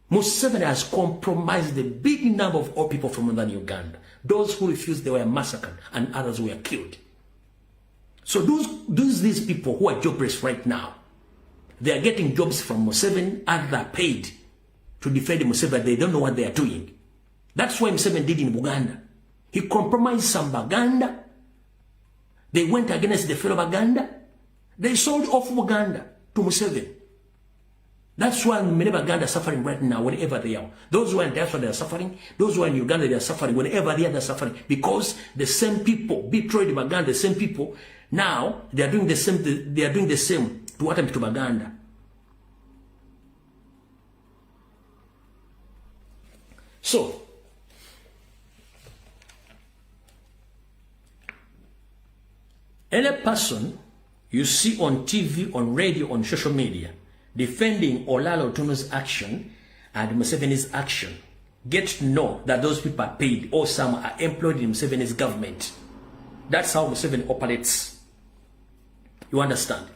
Museveni has compromised a big number of all people from northern Uganda. Those who refused, they were massacred, and others were killed. So these people who are jobless right now, they are getting jobs from Museveni, and they're paid to defend Museveni. They don't know what they are doing. That's why Museveni did in Buganda. He compromised some Baganda. They went against the fellow Baganda. They sold off Buganda to Museveni. That's why many Baganda are suffering right now, wherever they are. Those who are in diaspora, they are suffering. Those who are in Uganda, they are suffering. Wherever they are suffering. Because the same people betrayed Baganda, the same people, now they are doing the same. They are doing the same to what happened to Baganda. So, any person you see on TV, on radio, on social media, defending Olara Otunnu's action and Museveni's action, get to know that those people are paid or some are employed in Museveni's government. That's how Museveni operates. You understand?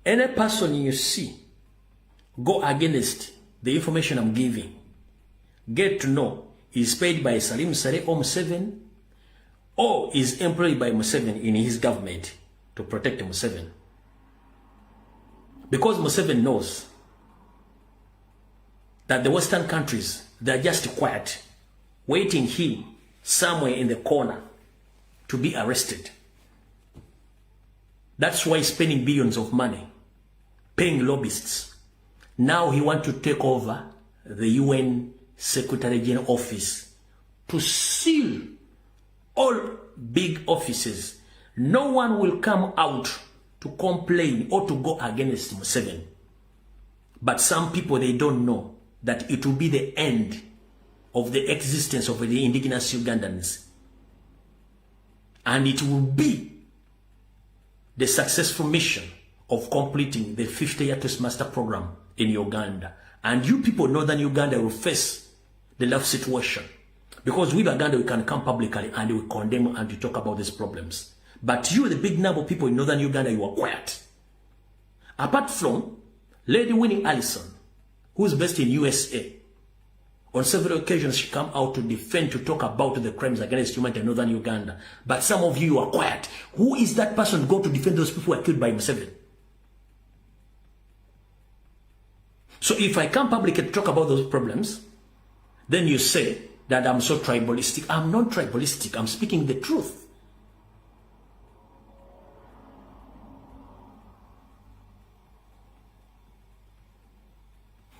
Any person you see go against the information I'm giving, get to know is paid by Salim Saleh or Museveni, or is employed by Museveni in his government to protect Museveni. Because Museveni knows that the Western countries, they're just quiet, waiting him somewhere in the corner to be arrested. That's why he's spending billions of money, paying lobbyists. Now he wants to take over the UN Secretary General office to seal all big offices. No one will come out to complain or to go against Museveni. But some people, they don't know that it will be the end of the existence of the indigenous Ugandans. And it will be the successful mission of completing the 50-year Master Program in Uganda. And you people, Northern Uganda, will face the love situation. Because with Uganda, we can come publicly and we condemn and we talk about these problems. But you, the big number of people in Northern Uganda, you are quiet. Apart from Lady Winnie Allison, who is based in USA, on several occasions she come out to defend, to talk about the crimes against humanity in Northern Uganda. But some of you are quiet. Who is that person to go to defend those people who are killed by Museveni? So if I come publicly to talk about those problems, then you say that I'm so tribalistic. I'm not tribalistic. I'm speaking the truth.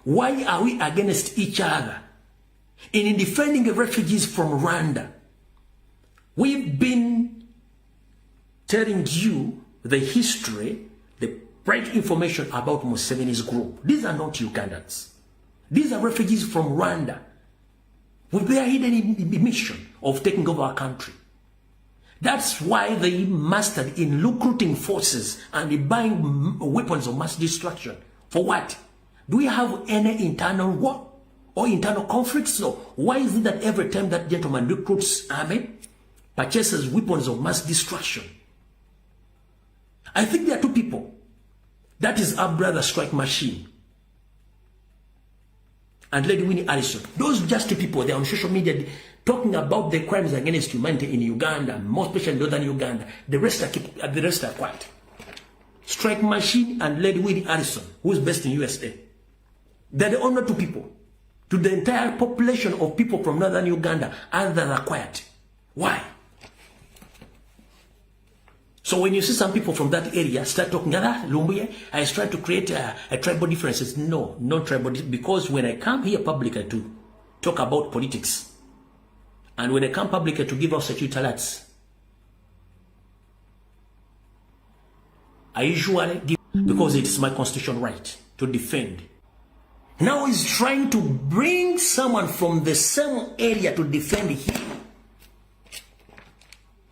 Why are we against each other? In defending the refugees from Rwanda, we've been telling you the history, the right information about Museveni's group. These are not Ugandans. These are refugees from Rwanda with their hidden mission of taking over our country. That's why they mastered in recruiting forces and buying weapons of mass destruction. For what? Do we have any internal war or internal conflicts? No. Why is it that every time that gentleman recruits army, purchases weapons of mass destruction? I think there are two people. That is our brother Strike Machine and Lady Winnie Allison. Those just two people, they're on social media talking about the crimes against humanity in Uganda, more especially in Northern Uganda. The rest are quiet. Strike Machine and Lady Winnie Allison, who is based in USA. They're the only two people to the entire population of people from Northern Uganda, and they are quiet. Why? So when you see some people from that area start talking, Lumbuye, I was trying to create a tribal differences. No, no tribal, because when I come here publicly to talk about politics, and when I come publicly to give out security alerts, I usually give, because it is my constitutional right to defend. Now he's trying to bring someone from the same area to defend him.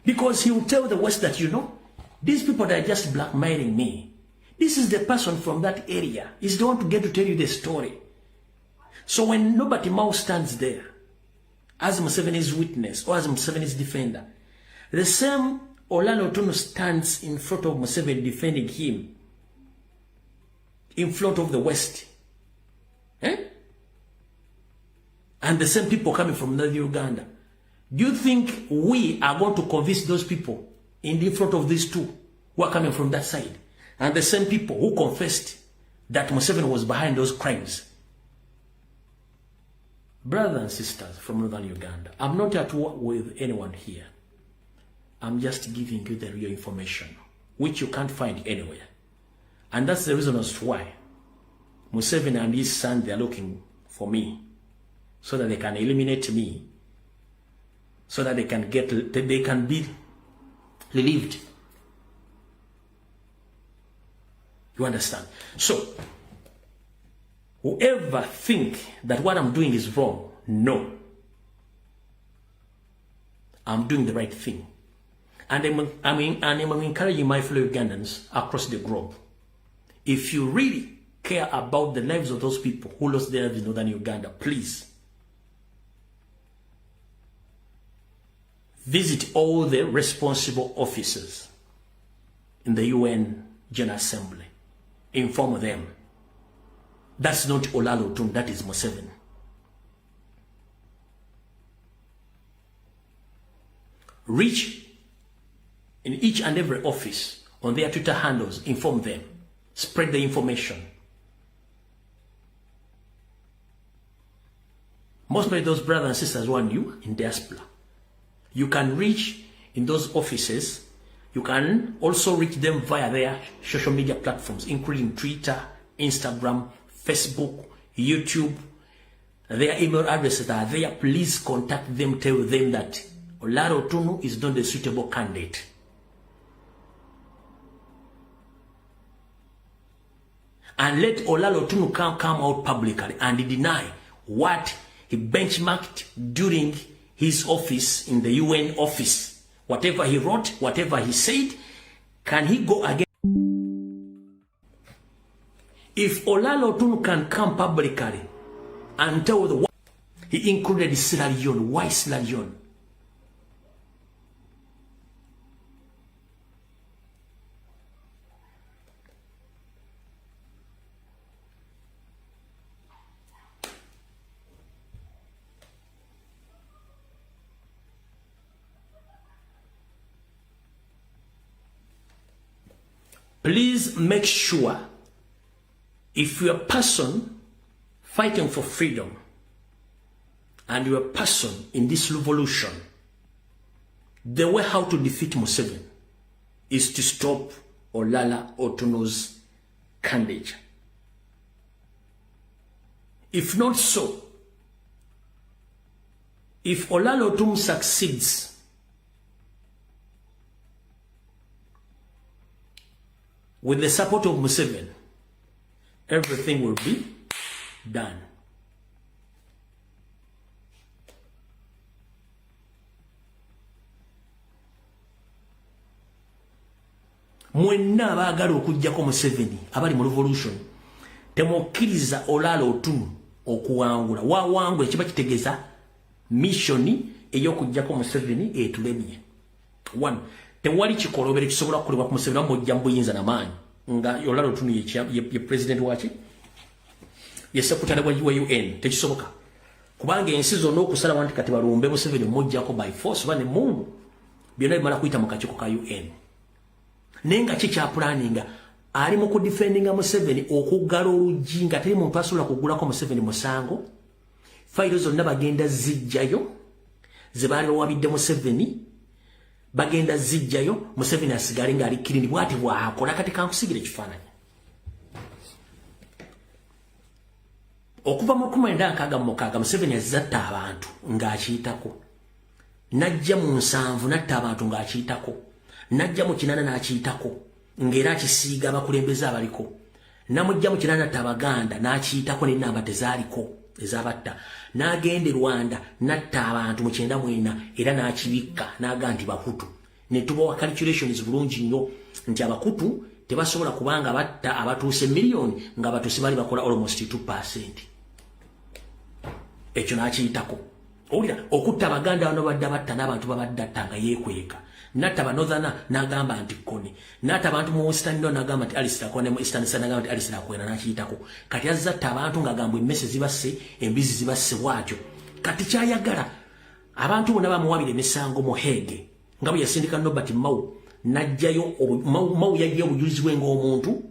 Because he will tell the West that, you know, these people that are just blackmailing me, this is the person from that area. He's the one to get to tell you the story. So when nobody Mao stands there, as Museveni's witness or as Museveni's defender, the same Olano Otono stands in front of Museveni defending him, in front of the West. And the same people coming from Northern Uganda. Do you think we are going to convince those people in front of these two who are coming from that side? And the same people who confessed that Museveni was behind those crimes. Brothers and sisters from Northern Uganda, I'm not at war with anyone here. I'm just giving you the real information, which you can't find anywhere. And that's the reason as to why Museveni and his son, they're looking for me, so that they can eliminate me, so that they can be relieved. You understand? So, whoever think that what I'm doing is wrong, no. I'm doing the right thing. And I'm encouraging my fellow Ugandans across the globe. If you really care about the lives of those people who lost their lives in Northern Uganda, please visit all the responsible officers in the UN General Assembly. Inform them. That's not Olalo Otunnu, that is Museveni. Reach in each and every office on their Twitter handles, inform them. Spread the information. Most of those brothers and sisters who are new in diaspora, you can reach in those offices. You can also reach them via their social media platforms, including Twitter, Instagram, Facebook, YouTube. Their email addresses are there. Please contact them. Tell them that Olalo Otunnu is not a suitable candidate. And let Olalo Otunnu come out publicly and deny what he benchmarked during his office in the UN office. Whatever he wrote, whatever he said, can he go again? If Olalo Otunnu can come publicly and tell the world, he included Sierra Leone. Why Sierra Leone? Please make sure, if you're a person fighting for freedom and you're a person in this revolution, the way how to defeat Museveni is to stop Olalo Otunnu's candidature. If not so, if Olalo Otunnu succeeds, with the support of Museveni, everything will be done. Mwenna abaagala okujjako Museveni abali mu revolution temukkiriza Olalo Otunnu okuwangula. Wawangula kiba kitegeeza missioni ey'okujjako Museveni etulemye. 1. Tewali kikolobere kisobola kukolebwa ku Museveni amujja mbuyinza n'amaanyi nga Olalo Otunnu ye president waki ye secretary wa UN tekisoboka kubanga ensi zonna okusala nti kati balumbe Museveni mujjako by force bane Mungu byonna bimala kuyita mu kakiiko ka UN nenga kikya planninga ali mu kudefendinga Museveni okuggala oluggi nga teri muntu asobola kugulako Museveni musango fayiro zonna bagenda zijjayo ze baali bawabidde Museveni bagenda zijjayo Museveni asigale nga ali kirindi bwati bwakola kati kankusigire kifaananyi okuva mu 1996 Museveni azatta abantu ng'akiyitako najja mu 7 natta abantu ng'akiyitako najja mu 8 n'akiyitako ng'era akisiiga abakulembeze abaliko namujja mu 8 natta Abaganda n'akiyitako n'ennamba tezaaliko ezabatta n'agenda Rwanda natta abantu mu 94 era n'akibikka n'aga nti Bakutu ne tubawa calculations bulungi nnyo nti Abakutu tebasobola kubanga batta abatuuse miliyoni nga abatuuse bali bakola almost 2%. Ekyo n'akiyitako owulira okutta Abaganda bano badda batta n'abantu babadde atta nga yeekweka natta Northern n'agamba nti Kone natta abantu mu Western n'agamba nti Alistair Kone mu Eastern n'agamba nti Alistair Kwena n'akiyitako kati azatta abantu ng'agamba emmese zibasse embizi zibasse bwatyo kati kyayagala abantu bonna bamuwabira emisango mu Hege nga bwe yasindika Nobert Mao najjayo Mao yajja obujulizi bwe ng'omuntu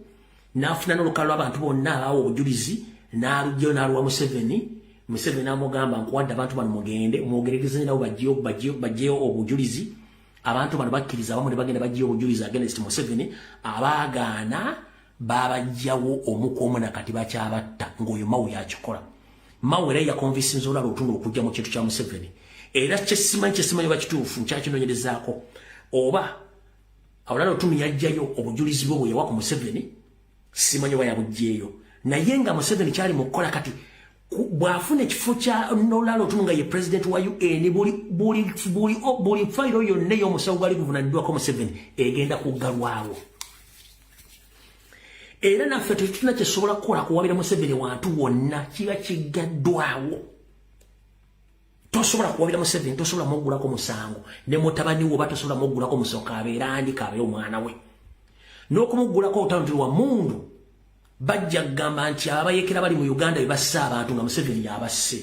n'afuna n'olukalala lw'abantu bonna abawa obujulizi n'alujjayo n'aluwa Museveni amugamba nkuwadde abantu bano mugende mwogeregeze nabo bajjeyo obujulizi abantu bano bakkiriza abamu ne bagenda bajjayo obujulizi against Museveni abaagaana babajjawo omukomu nakati bakyabatta ng'oyo Mao yakikola Mao era yakonvinsinze Olalo Otunnu okujja mu kintu kya Museveni era kyesimanyi bakituufu nkyakinoonyerezaako oba Olalo Otunnu yajjayo obujulizi bwe yawa ku Museveni simanyi oba yabugjeeyo naye nga Museveni kyali mu kukola kati bw'afuna ekifo kya Olalo Otunnu nga ye president wa UN buli fayiro yonna ey'omusawo gwali guvunaaniddwako Museveni egenda kuggalwawo era naffe tetulina kyesobola kukola kuwabira Museveni wantu wonna kiba kigaddwawo tosobola kuwabira Museveni tosobola muggulako musango ne mutabani wo oba tosobola muggulako musoka abeera andika abeera omwana we n'okumugulako otandulwa mundu bajja kugamba nti abayekera bali mu Uganda bebasse abantu nga Museveni yabasse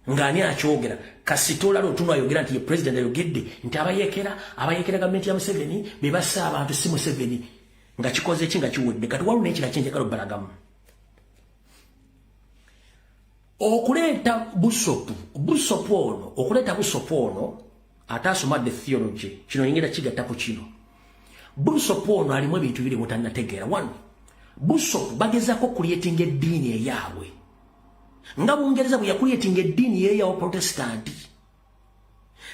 ng'ani akyogera kasitola lwotundu ayogera nti ye president ayogedde nti abayekera gavumenti ya Museveni bebasse abantu si Museveni nga kikoze ki nga kiwedde kati waliwo n'ekira kyenjagala obbalagamu okuleeta busopu ono ate asomadde theology kino yingera kigatta ku kino busopu ono alimu ebintu biri mutannategeera. One, busopu bagezako kulietinga eddiini eyaabwe nga Bungereza bwe yakulietinga eddiini eyaabwe Protestanti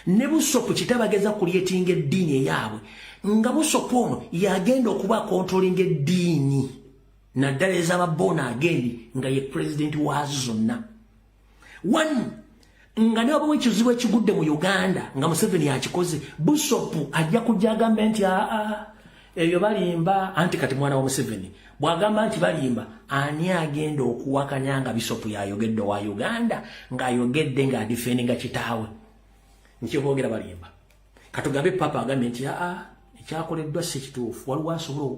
ne busopu kitabageza kulietinga eddiini eyaabwe nga busopu ono yagenda okuba controlling eddiini naddala ez'ababona agendi nga ye president waazo zonna. One, nga ne wabawo ekizibu ekigudde mu Uganda nga Museveni akikoze busopu ajja kujja gavumenti ebyo balimba anti kati mwana wa Museveni bwagamba nti balimba ani agenda okuwakanya nga bisopu yayogedde wa Uganda ng'ayogedde ng'adifendinga kitaawe nkiboogera balimba katugambe papa agambye nti ekyakoleddwa si kituufu waliwo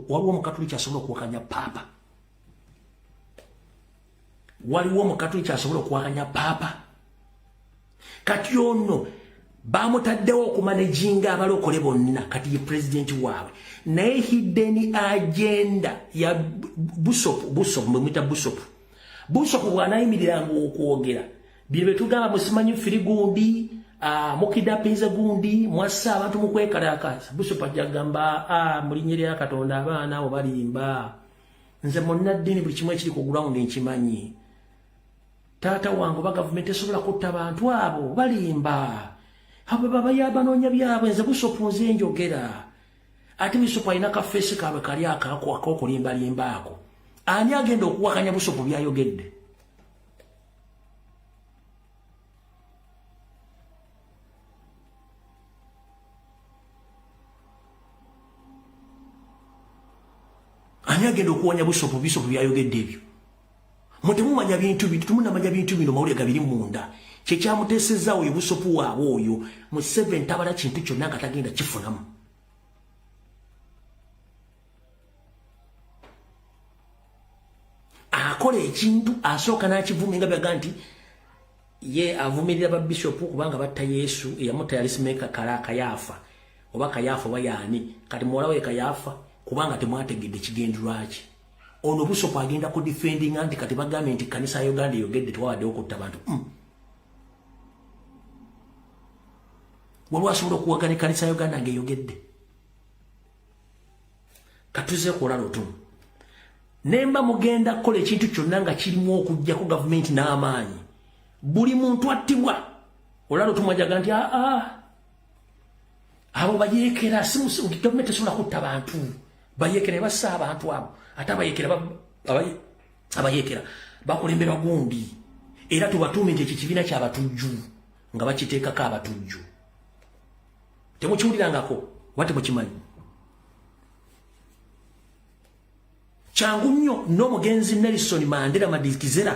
omukatuliki asobola okuwakanya papa kati ono bamutaddewo okumanejinga abalokole bonna kati ye president waabwe naye hidden agenda ya busopu mwemwita busopu bw'anayimiriranga okwogera bino betugamba musimanyi firi gundi mukidapinze gundi mwassa abantu mukwekalakaasa busopu ajja kugamba mulinnya lya Katonda abaana abo balimba nze munnaddiini buli kimu ekiri ku ground nkimanyi taata wange oba gavumenti esobola kutta abantu abo balimba abo babayaabanoonya byabwe nze busopu nze njogera ate busopu alina kafeesi kaabwe kali ak'okulimbalimba ako ani agenda okuwakanya busopu byayogedde ani agenda okuwanya busopu byayogedde ebyo mutemumanya bintu bintu tumunamanya bintu bino mawulire gabiri munda kyekyamuteesezaawo ye busopu waabwe oyo Museveni tabala kintu kyonna nga tagenda kifunamu akola ekintu asooka n'akivuma nga byaga nti ye avumirira babishopu kubanga batta Yesu eyamuta yali Simeka Kayaafa oba Kayaafa oba yaani kati muwala we Kayaafa kubanga temwategedde kigenderwa ki ono busopu agenda ku defending anti kati bagambye nti kanisa ya Uganda eyogedde tewawaddewo kutta abantu waliwo asobola okuwagana kanisa ya Uganda ng'eyogedde katuze kulala otumu nemba mugenda kukola ekintu kyonna nga kirimu okujja ku gavumenti n'amaanyi buli muntu attibwa olala otumwajaga nti abo bayeekera gavumenti esobola kutta abantu bayeekera bassa abantu abo ate abayeekera bakulemberwa gundi era tubatuume nti ekikibiina kyabatujju nga bakiteekako abatujju temukiwulirangako wate mukimanyi kyangu nnyo n'omugenzi Nelson Mandela Madikizera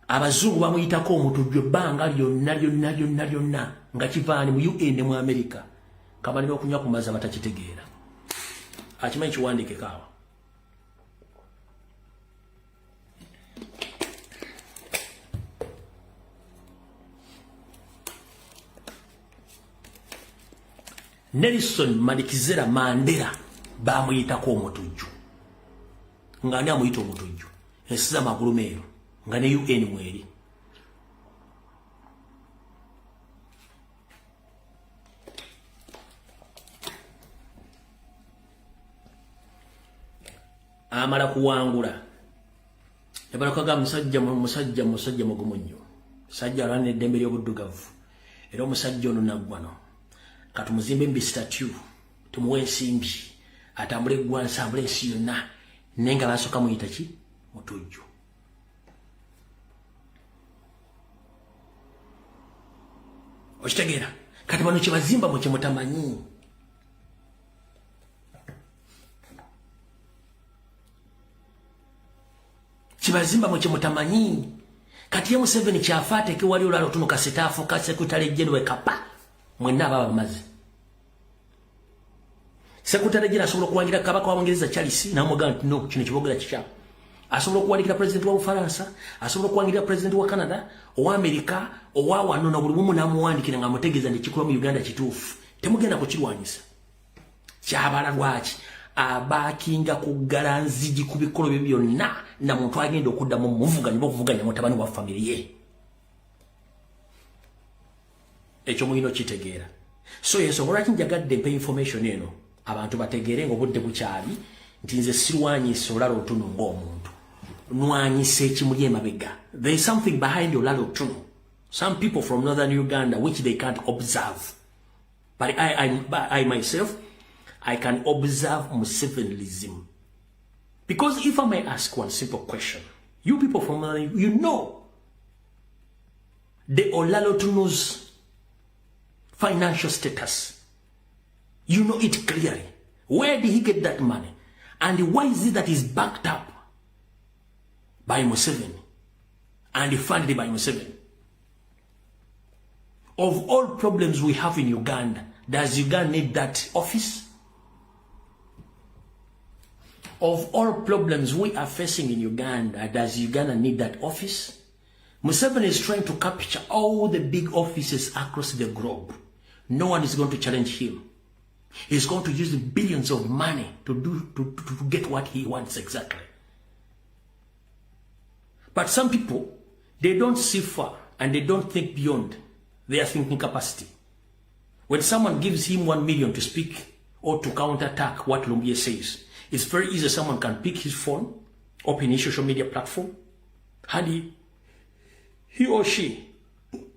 abazungu bamuyitako omutujju ebbanga lyonna nga kivaani mu UN mu Amerika kamalira okunywa ku mazzi abatakitegeera akimanyi kiwandiike kaawa Nelson Madikizera Mandela bamuyitako omutujju nga ani amuyita omutujju ensi z'amagulu meeru nga ne UN mweri amala kuwangula yabalakaga musajja mugumu nnyo musajja alwana n'eddembe ly'obuddugavu era omusajja ono naggwano katumuzimbe mbi statue tumuwe ensimbi atambule eggwansi ambule ensi yonna naye nga basooka muyita ki mutujju okitegeera kati bano kyebazimba mu kyemutamanyi kati ye Museveni kyafa ateeke wali olala otunuka sitaafu ka sekretary general kapa mwenna ababa bamaze Secretary General asobola okuwangira kabaka wa Bungereza Charles n'amugamba nti no kino kibogera kikya. Asobola okuwangira president wa Ufaransa, asobola okuwangira president wa Canada, owa America, owa wano na buli mumu namuwandikira nga mutegeeza ndi kikula mu Uganda kituufu. Temugenda kukirwanyisa. Kyabala lwaki abakinga kuggala nzigi ku bikolo bye byonna na muntu agenda okuddamu muvuganya mutabani wa family ye. Ekyo muyino kitegeera. So yensobola kinjagadde mpe information eno abantu bategeere ng'obudde bukyali nti nze sirwanyisa olala otuno ng'omuntu. Nwanyisa ekimuli emabega. There is something behind olala otuno. Some people from northern Uganda which they can't observe. But I myself, I can observe Musevenism. Because if I may ask one simple question, you people from northern, you know the Olalotuno's financial status. You know it clearly. Where did he get that money? And why is it that he's backed up by Museveni and funded by Museveni? Of all problems we have in Uganda, does Uganda need that office? Of all problems we are facing in Uganda, does Uganda need that office? Museveni is trying to capture all the big offices across the globe. No one is going to challenge him. He's going to use the billions of money to get what he wants exactly. But some people, they don't see far and they don't think beyond their thinking capacity. When someone gives him 1 million to speak or to counterattack what Lumbiye says, it's very easy. Someone can pick his phone, open his social media platform, and he or she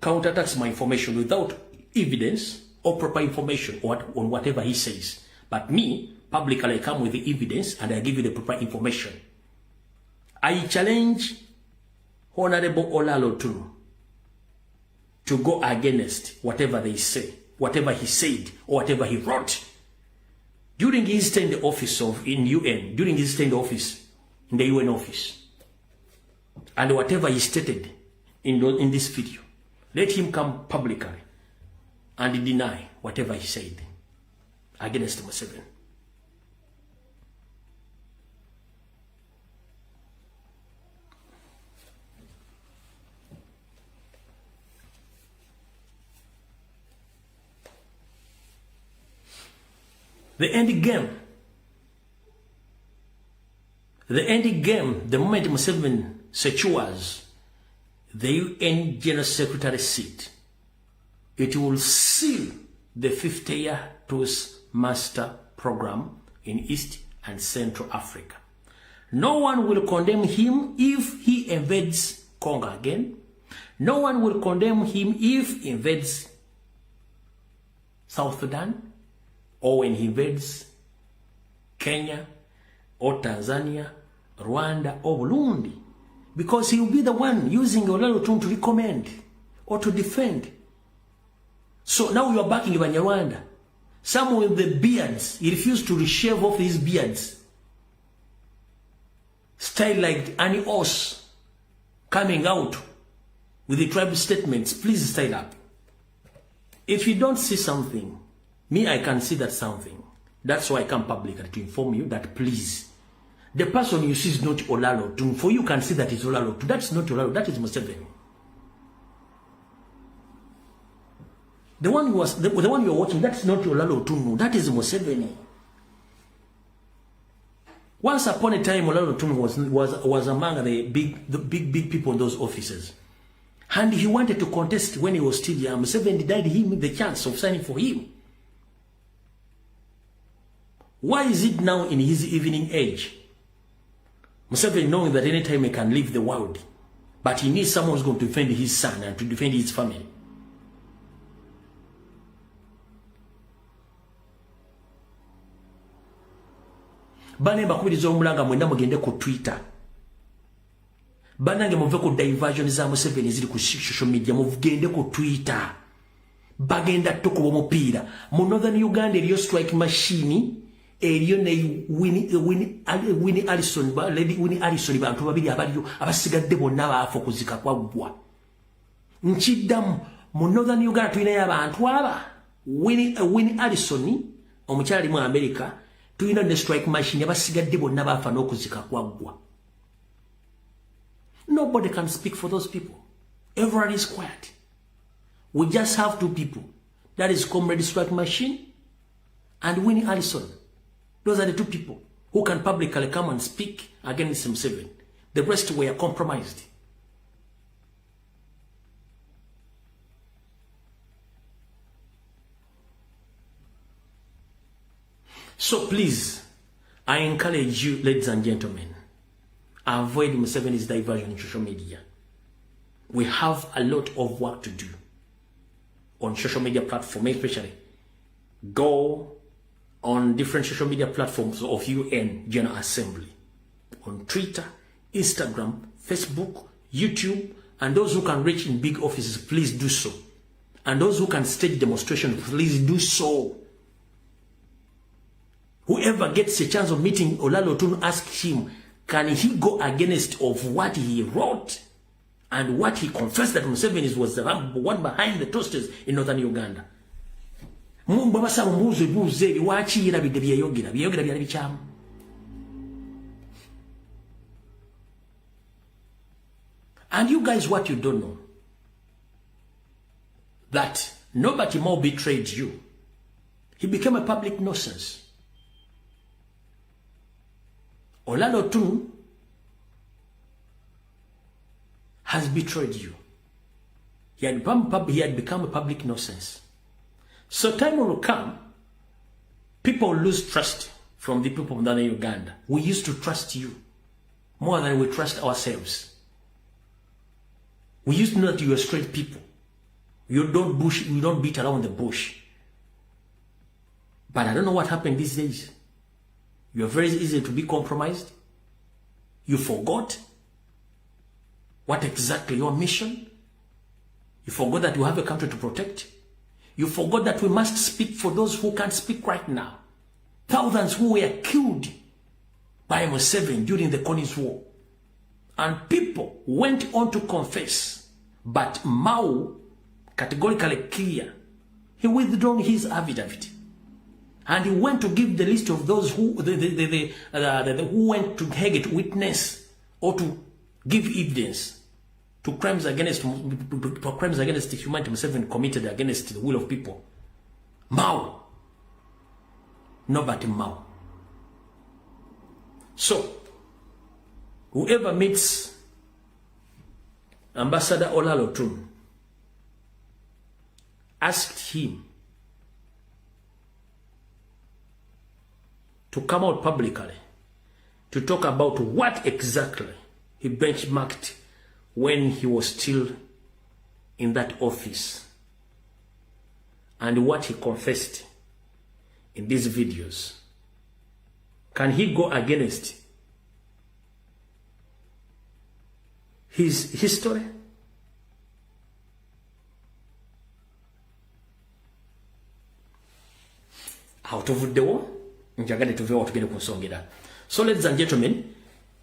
counterattacks my information without evidence or proper information on whatever he says. But me, publicly, I come with the evidence and I give you the proper information. I challenge Honorable Olalotuno to go against whatever they say, whatever he said, or whatever he wrote. During his stay in the office in UN, during his stay in the office, in the UN office, and whatever he stated in this video, let him come publicly and deny whatever he said against Museveni. The end game, the moment Museveni secures the UN General Secretary seat, it will seal the 50-year Truth Master Program in East and Central Africa. No one will condemn him if he invades Congo again. No one will condemn him if he invades South Sudan, or when he invades Kenya, or Tanzania, Rwanda, or Burundi. Because he will be the one using Olalotuno to recommend or to defend. So now you are backing Banyarwanda. Some with the beards, he refused to shave off his beards. Style like Annie Oss coming out with the tribal statements. Please style up. If you don't see something, me, I can see that something. That's why I come publicly to inform you that please, the person you see is not Olalotuno. For you can see that it's Olalotuno. That's not Olalotuno, that is Museveni. The one you are watching, that's not Olalotuno, that is Museveni. Once upon a time, Olalotuno was among the big people in those offices. And he wanted to contest when he was still young. Museveni denied him the chance of signing for him. Why is it now in his evening age? Museveni knowing that any time he can leave the world, but he needs someone who's going to defend his son and to defend his family. Bane bakubiriza omulanga mwenda mugende ku Twitter. Banange muve ku diversion za Museveni ziri ku social media, mugende ku Twitter. Bagenda tukuba omupiira. Mu Northern Uganda eriyo strike machine. Eriyo ne Winnie Allison bantu babiri abaliyo abasigadde bonna baafa okuzika kwaggwa. Nkiddamu mu Northern Uganda tulinayo abantu aba Winnie Allison omukyala mu America tuyina ne strike machine abasigadde bonna bafa n'okuzika kwaggwa. Nobody can speak for those people. Everyone is quiet. We just have two people. That is Comrade Strike Machine and Winnie Allison. Those are the two people who can publicly come and speak against Museveni. The rest were compromised. So please, I encourage you, ladies and gentlemen, avoid Museveni's diversion in social media. We have a lot of work to do on social media platforms, especially. Go on different social media platforms of UN General Assembly. On Twitter, Instagram, Facebook, YouTube, and those who can reach in big offices, please do so. And those who can stage demonstration, please do so. Whoever gets a chance of meeting Olalo Otun, ask him, can he go against of what he wrote and what he confessed that Museveni was the one behind the toasters in northern Uganda? And you guys, what you don't know, that nobody more betrayed you. He became a public nuisance. Olalo Otun has betrayed you. He had become a public nuisance. So time will come, people lose trust from the people of northern Uganda. We used to trust you more than we trust ourselves. We used to know that you are straight people. You don't beat around the bush. But I don't know what happened these days. You are very easy to be compromised. You forgot what exactly your mission. You forgot that you have a country to protect. You forgot that we must speak for those who can't speak right now. Thousands who were killed by Museveni during the Collins War. And people went on to confess. But Mao categorically clear. He withdrew his affidavit. And he went to give the list of those who who went to Hague to witness or to give evidence to crimes against humanity Museveni committed against the will of people. Mao. Nobody Mao. So, whoever meets Ambassador Olalo Otun, asked him to come out publicly to talk about what exactly he benchmarked when he was still in that office and what he confessed in these videos. Can he go against his history? Out of the war? So ladies and gentlemen,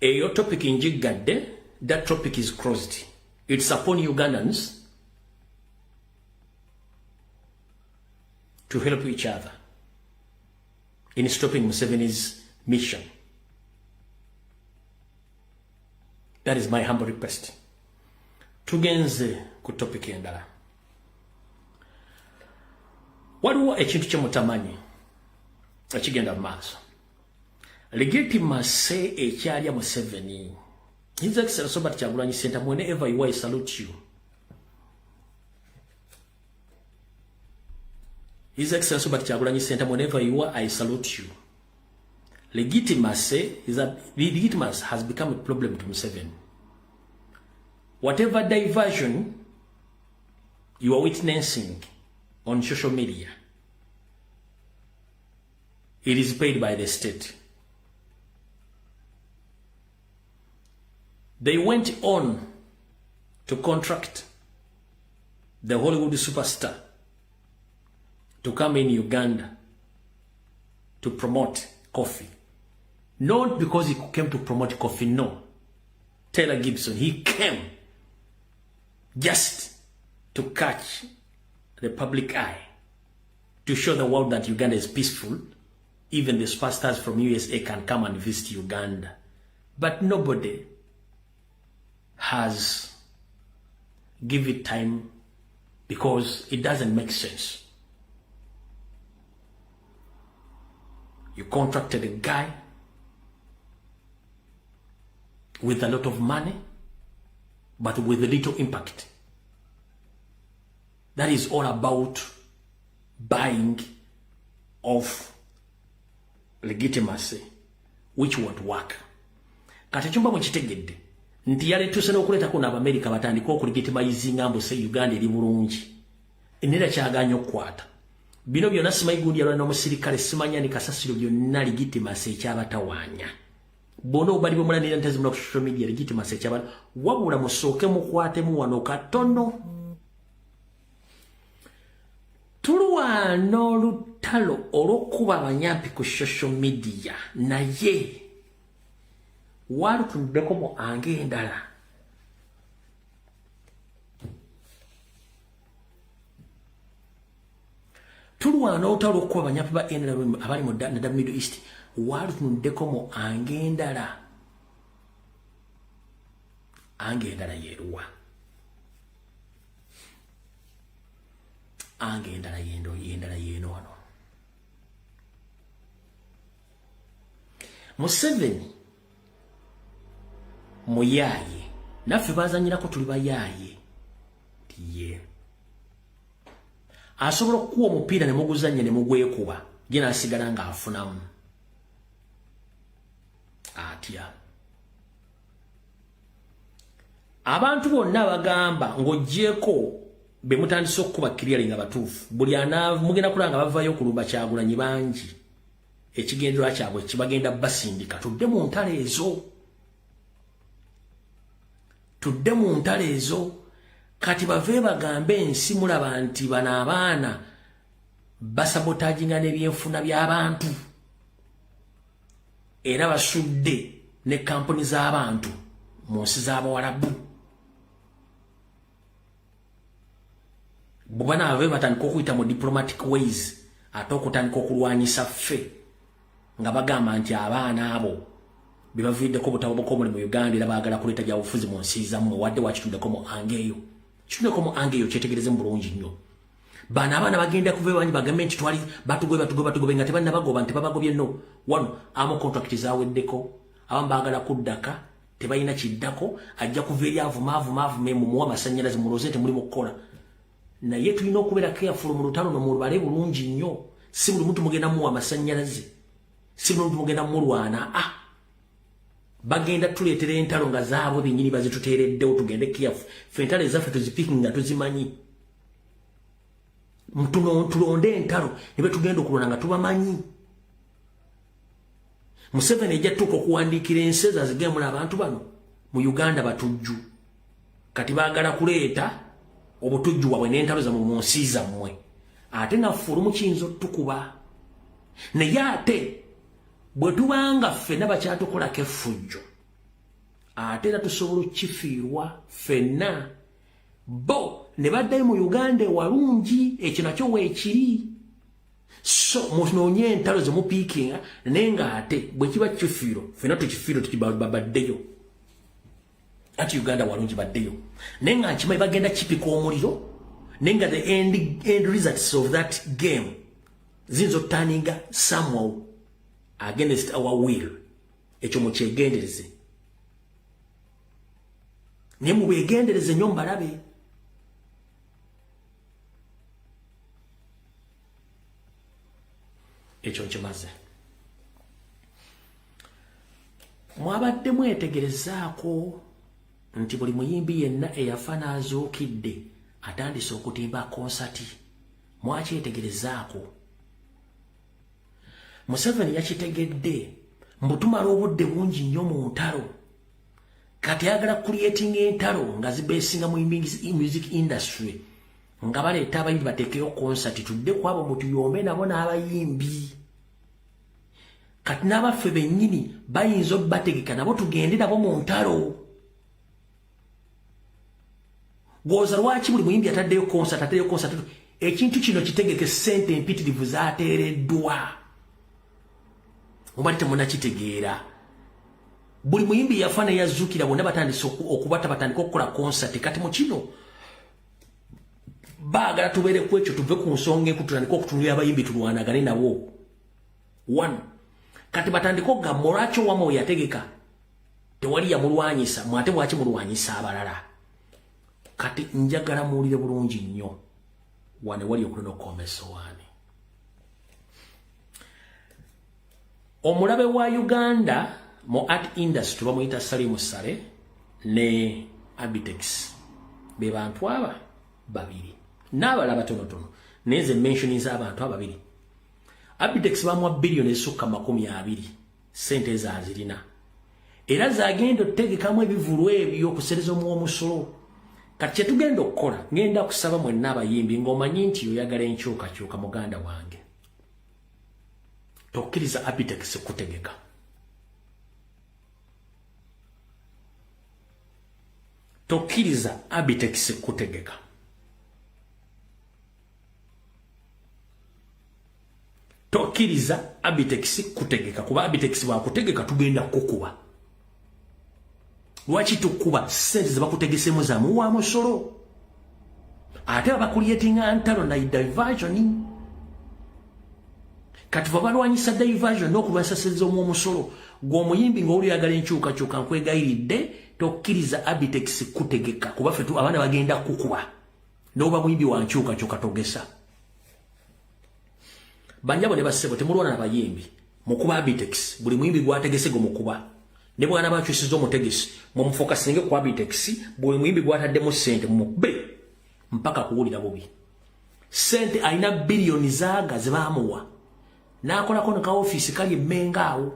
your topic in Jigadde, that topic is closed. It's upon Ugandans to help each other in stopping Museveni's mission. That is my humble request. Tugenze ku topic endala. Waliwo ekintu kyemutamanyi ekigenda maaso. Legitimacy ekyalya Museveni. His Excellency Robert Kyagulanyi Ssentamu, whenever you are, I salute you. His Excellency Robert Kyagulanyi Ssentamu, whenever you are, I salute you. Legitimacy is that legitimacy has become a problem to Museveni. Whatever diversion you are witnessing on social media, it is paid by the state. They went on to contract the Hollywood superstar to come in Uganda to promote coffee. Not because he came to promote coffee, no. Taylor Gibson, he came just to catch the public eye to show the world that Uganda is peaceful. Even the superstars from USA can come and visit Uganda. But nobody has given it time because it doesn't make sense. You contracted a guy with a lot of money, but with a little impact. That is all about buying of legitimacy, which won't work. Kati chumba mwechitegedde nti yaleetuse n'okuleetako n'Abamerika batandika okulegitimizinga mbu se Uganda eri bulungi. Enera kyaganya okukwata. Bino byonna simanyi gundi yalwana n'omusirikale, simanya ni kasasiro byonna legitimacy ekyabatawaanya. Bono bali bomulanira ntazimula ku social media legitimacy ekyabata wabula musooke mukwatemu wano katono. Tulwana olutalo olw'okuba abanyampi ku social media naye walutunuddeko mu ange endala. Tulwana olutalo olw'okuba abanyampi ba NRM abali mu Middle East walutunuddeko mu ange endala. Ange endala yeeruwa? Ange endala yendala yeno wano. Museveni muyaaye naffe bazanyirako tuli bayaaye tiye asobola okuwa omupiira ne muguzanya ne mugwekuba ye n'asigala ng'afunamu atya. Abantu bonna bagamba ng'oggyeko be mutandise okuba kiriyali nga batuufu buli mugenda kulanga bavaayo okulumba Kyagulanyi bangi ekigendererwa kyabwe kibagenda basindika. Tudde mu ntalo ezo, tudde mu ntalo ezo. Kati bave bagambe ensi mulaba nti bano abaana basabotaginga n'ebyenfuna by'abantu era basudde ne kampuni z'abantu mu nsi z'Abawarabu. Bubana bave batandika okuyita mu diplomatic ways ate okutandika okulwanyisa ffe nga bagamba nti abaana abo be baviiddeko obutaboboka omulimu mu Uganda era baagala kuleeta gya bufuzi mu nsi zammwe wadde wakituddeko mu ange eyo. Kituddeko mu ange eyo kyetegereze mu bulungi nnyo. Bano abaana bagenda kuva ewanyi bagambe nti twali batugobe nga tebalina bagoba nti babagobye nno. Wano abamu contract zaaweddeko, abamu baagala kuddaka tebalina kiddako, ajja kuva eri avumaavume mumuwa amasannyalaze muloze nti mulimu okukola. Naye tulina okubeera careful mu lutalo nomulubale bulungi nnyo. Si buli muntu mugenda muwa amasannyalaze, si buli muntu mugenda mulwana. Bagenda tuleetera entalo nga zaabwe bennyini bazituteereddewo tugende careful. Ffe entalo ezaffe tuzipiki nga tuzimanyi. Tulonde entalo ne betugenda okulwana nga tubamanyi. Museveni ejja tuuka okuwandiikira ensi ezazigemmula abantu bano mu Uganda batujju. Kati baagala kuleeta obutujju bwabwe n'entalo zammwe mu nsi zammwe. Ate naffe olumu kiyinza otukuba. Naye ate bwe tubanga ffenna bakyatukolako effujjo ate era tusobola okukifiirwa ffenna. Bo ne baddayo mu Uganda ewalungi, ekyo nakyo weekiri. So munoonye entalo ze mupiikinga naye ng'ate bwe kiba kifiiro ffenna tukifiiro tukibabaddeyo. Ati Uganda walungi baddeyo. Naye nga nkimanyi bagenda kipika omuliro naye nga the end results of that game ziyinza okuturninga somehow against our will. Ekyo mukyegendereze. Naye mubeegendereze nnyo mbalabe. Ekyo nkimaze. Mwabadde mwetegerezaako nti buli muyimbi yenna eyafa n'azuukidde atandise okutimba konsati. Mwakyetegerezaako. Museveni yakitegedde mbu tumala obudde bungi nnyo mu ntalo. Kati ayagala creating entalo nga zibeesinga mu music industry nga baleeta abayimbi bateekeyo konsati. Tudde ku abo mutuyombe nabo n'abayimbi. Kati n'abaffe bennyini bayinza obbategeka nabo tugende nabo mu ntalo. Gwoza lwaki buli muyimbi ataddeyo konsati ekintu kino kitegeke sente empitirivu zaateereddwa obalite munakitegeera buli muyimbi yafa ne yazzukira bonna batandise okubata batandika okukola concert kati mu kino baagala tubeere ku ekyo tuve ku nsonga enkulu tutandika okutunulira abayimbi tulwanagane nabo one kati batandika okugamba olwaki owama we yategeka tewali yamulwanyisa mwate bwaki mulwanyisa abalala kati njagala muwulire bulungi nnyo wane wali okulina okukomba essowaani omulabe wa Uganda mu art industry bamuyita Salimu Sale ne Abitex be bantu aba babiri n'abalala batonotono neze mention z'abantu ababiri Abitex bamuwa billion esukka 20 sente zazirina era zagenda otegekamu ebivulu ebyo okusereza omusolo kati kyetugenda okukola ngenda kusaba mwenna abayimbi ng'omanyi nti oyagala enkyukakyuka muganda wange tokkiriza Abitex kutegeka tokkiriza Abitex kutegeka tokkiriza Abitex kutegeka kuba Abitex bwakutegeka tugenda kukuba lwaki tukuba sente zebakutegesemu zamuwa musolo ate abakulyetinga ntalo na diversion kati babalwanyisa diversion n'okulwanyisa sente z'omusolo gw'omuyimbi ng'oli oyagala enkyukakyuka nkwegayiridde tokkiriza Abitex kutegeka kuba ffe abaana bagenda kukuba n'oba muyimbi wa nkyukakyuka togesa banjabo ne bassebo temulwana n'abayimbi mukuba Abitex buli muyimbi gwategese gwe mukuba ne bwana bakyusiza omutegesi mumufokasinge ku Abitex buli muyimbi gwataddemu sente mukube mpaka kuwulira bubi sente alina biliyoni zaaga ze baamuwa n'akolako ne ka office kali emmenga awo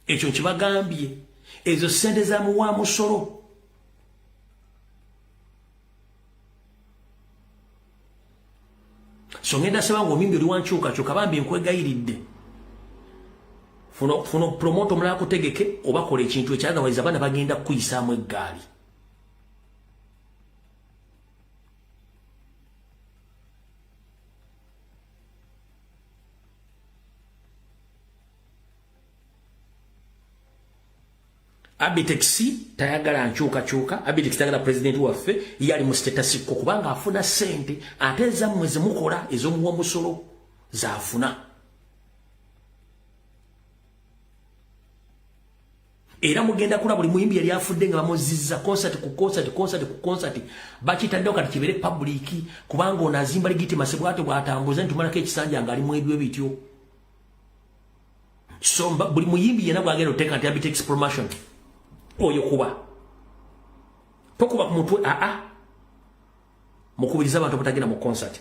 ekyo kibagambye ezo sente zaamuwa musolo so ngenda seba ng'omuyimbi oli wankyukakyuka bambi nkwegayiridde funa promote omulala kutegeke oba kola ekintu ekyagabaliza abaana bagenda kukuyisaamu eggaali Abitex tayagala nkyukakyuka Abitex tayagala president waffe yali mu status ko kubanga afuna sente ate zammwe zimukola ez'omuwa musolo zaafuna era mugenda kula buli muyimbi yali afudde nga bamuzizza concert ku concert bakitaddeo kati kibere public kubanga ono azimba ligiti masebwate bwatambuza ntumalako ekisanja nga ali mu ebyo bityo so buli muyimbi yena bwagenda oteeka nti Abitex promotion oyo kuba tokuba ku mutwe mukubiriza abantu batagenda mu concert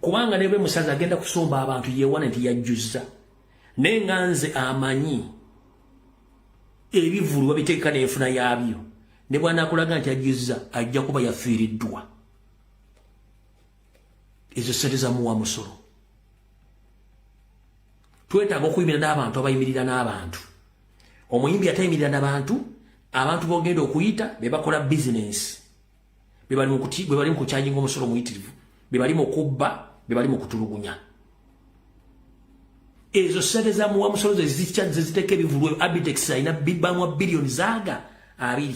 kubanga nebe musaza agenda kusomba abantu yewana nti yajjuzza nenganze amanyi ebivulu babiteeka n'enfuna yabyo ne bwana akulaga nti ajjuzza ajja kuba yafiiriddwa ezo sente zamuwa musolo twetaaga okuyimirira n'abantu abayimirira n'abantu omuyimbi atayimirira n'abantu abantu bogenda okuyita be bakola business be bali mu kukyajinga omusolo muyitirivu be bali mu kubba be bali mu kutulugunya ezo sente zamuwa musolo zeziteeka ebivulu Abitex alina bibamwa biliyoni zaaga 2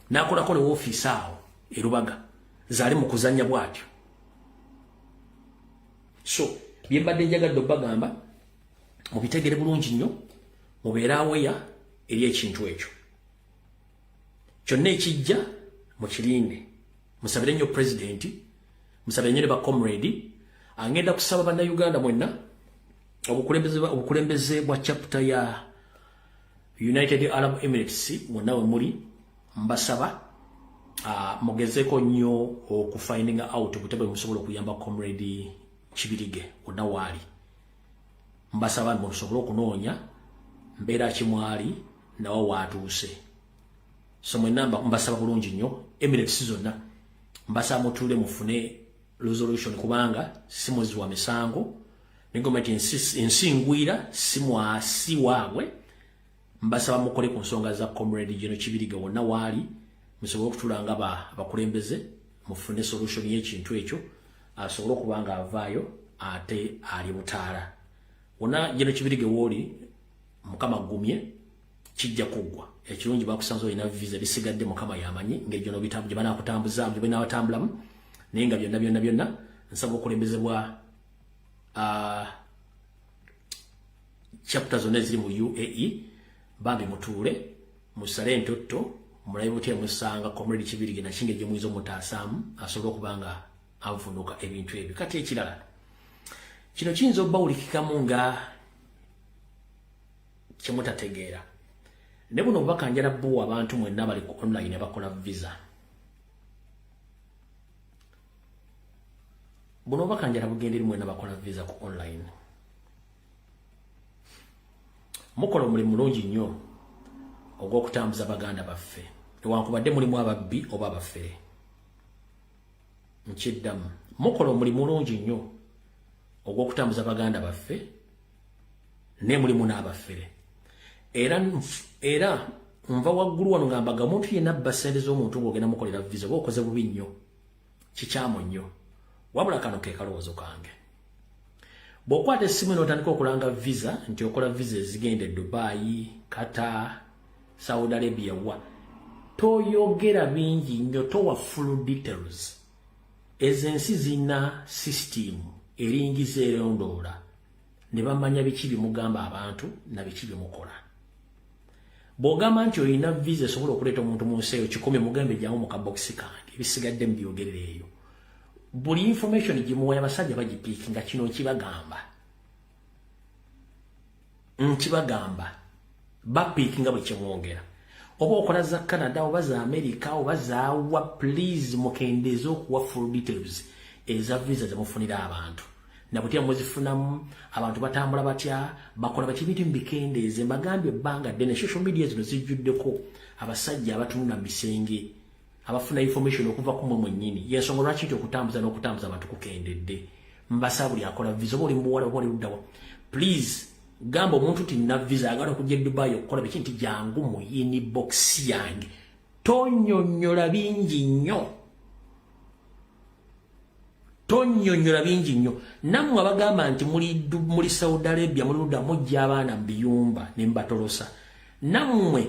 n'akolako ne woofiisi awo erubaga zaali mu kuzannya bwatyo so bye mbadde njagadde obbagamba mubitegere bulungi nnyo mubeere aweya eri ekintu ekyo kyonna ekijja mukirinde musabire nnyo pulezidenti musabire nnyo ne bacomrade angenda kusaba bannayuganda mwenna obukulembeze bwa chapter ya United Arab Emirates mwenna we muli mbasaba mugezeeko nnyo okufindinga out obutebe musobola okuyamba comrade Kibirige wonna waali mbasaba musobola okunoonya mbeera kimwali nawo waatuuse so mwenna mbasaba bulungi nnyo Emirates zonna mbasaba mutuule mufune resolution kubanga si mwezi wa misango nigomati ensingwira si mwasi waabwe mbasaba mukole ku nsonga za comrade General Kibiriga wonna waali musobole okutulanga bakulembeze mufune solution y'ekintu ekyo asobole okubanga avaayo ate ali butaala wonna General Kibiriga wooli mukama gumye kijja kuggwa ekirungi bakusanze olina visa bisigadde mukama yamanyi ngeri gyono bitambuje banakutambuza byo binabatambulamu naye nga byonna nsaba okulembezebwa chapter zonna ziri mu UAE bambi mutuule musale entotto mulabe butya musanga comrade Kibirige na kinge gye mwizo mutaasamu asobole okubanga avunuka ebintu ebyo kati ekirala kino kiyinza obbawulikikamu nga kyemutategeera ne buno bubakanjala bbuwa abantu mwenna bali ku online abakola visa buno bubakanjala bugenderi mwenna bakola visa ku online mukola omulimu mulungi nnyo ogw'okutambuza baganda baffe newankubadde mulimu ababbi oba abafere nkiddamu mukola omulimu mulungi nnyo ogw'okutambuza baganda baffe ne mulimu n'abafere era nva waggulu wano ngambaga omuntu yenna abba ssente z'omuntu ng'ogenda mukolera visa oba okoze bubi nnyo kikyamu nnyo wabula kano ke kalowoozo kange bw'okwata essimu n'otandika okulanga visa nti okola visa ezigenda Dubai, Qatar, Saudi Arabia wa toyogera bingi nnyo towa full details ezensi zina system eringiza erondoola ne bamanya biki bimugamba abantu na biki bimukola bw'ogamba nti olina visa esobola okuleeta omuntu mu nsi eyo 10 mugambe gyamu mu kabokisi kange ebisigadde mu byogerera eyo buli information gimuwa abasajja bagipiiki nga kino nkibagamba bapiiki nga bwe kimwongera oba okola za Canada oba za America oba zaawa please mukendeeze okuwa full details eza visa zemufunira abantu na butya muzifunamu abantu batambula batya bakola bakibiti mbikendeeze mbagambye ebbanga ddene social media zino zijjuddeko abasajja abatunula misenge abafuna information okuva ku mmwe nnyini yensonga lwaki nti okutambuza n'okutambuza abantu kukendedde mbasaba buli akola visa oba oli muwala oba oli luddawa please gamba omuntu ti nina visa agala okujja Dubai okukola biki nti jangu mu inbox yange tonyonyola bingi nnyo nammwe abagamba nti muli Saudi Arabia muli ludda mujja abaana mu biyumba ne mbatolosa nammwe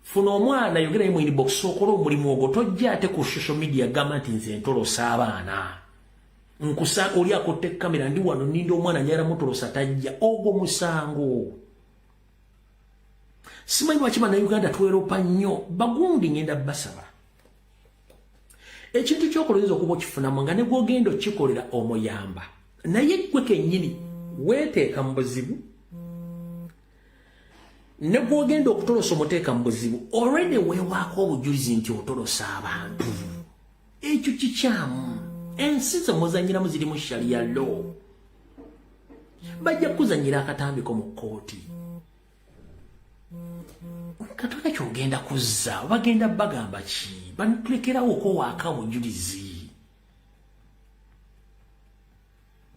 funa omwana yogera mu inbox okola omulimu ogwo tojja ate ku social media gamba nti nze ntolosa abaana nkusa oli akotte kamera ndi wano nindi omwana nyara mutolosa tajja ogwo musango simanyi lwaki bannayuganda tweropa nnyo bagundi ngenda basaba ekintu ky'okola okuba okifunamu nga ne gw'ogenda okikolera omuyamba naye gwe kennyini weeteeka mu buzibu ne gw'ogenda okutolosa omuteeka mu buzibu already weewaako obujulizi nti otolosa abantu ekyo kikyamu ensi zemuzanyiramu ziri mu sharia law bajja kuzanyira akatambiko mu kkooti katona kyogenda kuzza bagenda bagamba ki banatulekerawo okowaaka obujulizi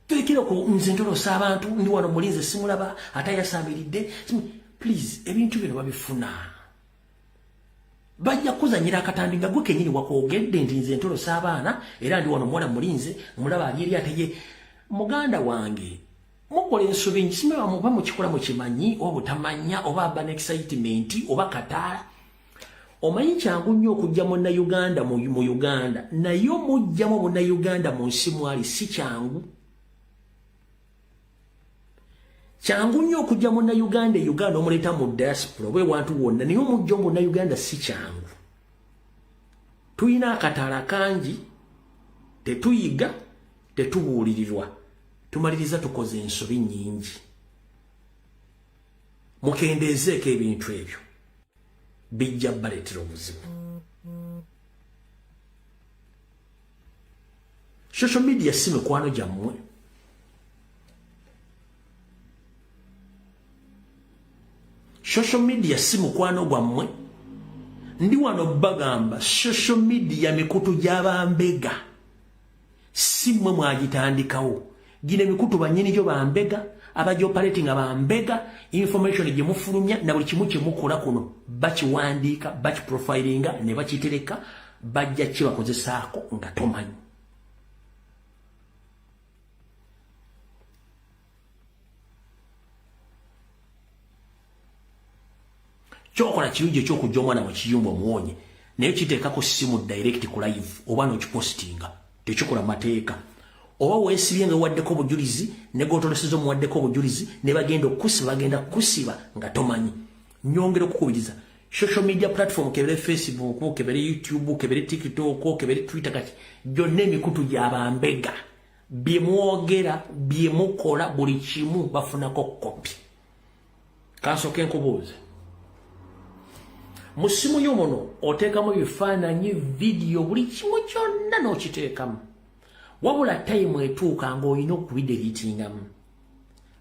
tulekera nze ntolosa abantu ndi wano mulinze simulaba ate yasamiridde please ebintu bino babifuna bajja kuzanyira akatambi nga gwe kenyini wakwogedde nti nze ntolosa abaana era ndi wano muwala mulinze mulaba ali eri ateye muganda wange mukola ensobi nkisimba muba mukikola mukimanyi oba butamanya oba aba n'excitement oba kataala omanyi kyangu nnyo okujja munnayuganda mu Uganda naye omujjamu munnayuganda mu nsi mwali si kyangu kyangu nnyo okujja munnayuganda Uganda omuleeta mu diaspora oba ewantu wonna naye omujja munnayuganda si kyangu tuyina akataala kangi tetuyiga tetubuulirirwa tumaliriza tukoze ensobi nnyingi mukendeezeeko ebintu ebyo bijja baleetera obuzibu social media si mikwano gyammwe social media si mukwano gwammwe ndi wano bagamba social media mikutu gy'abambega si mmwe mwagitandikawo gino emikutu bannyini gyo bambega abaji operating abambega information gye mufulumya na buli kimu kye mukola kuno bakiwandiika bakiprofilinga ne bakitereka bajja kibakozesaako nga tomanyi. Kyokola kirungi ekyokujja omwana mu kiyumba omuwonye naye kiteekako simu direct ku live oba n'okipostinga tekikola mateeka. Oba weesibye nga waddeko obujulizi ne gotoloseza omuwaddeko obujulizi ne bagenda okusiba bagenda kusiba nga tomanyi. Nyongera okukubiriza social media platform kebere Facebook, kebere YouTube, kebere TikTok, kebere Twitter kati gyonna emikutu gy'abambega bye mwogera bye mukola buli kimu bafunako kopi. Kansooke nkubuuze mu ssimu yo muno oteekamu ebifaananyi video buli kimu kyonna n'okiteekamu. Wabula time etuuka ng'olina okubidelitingamu.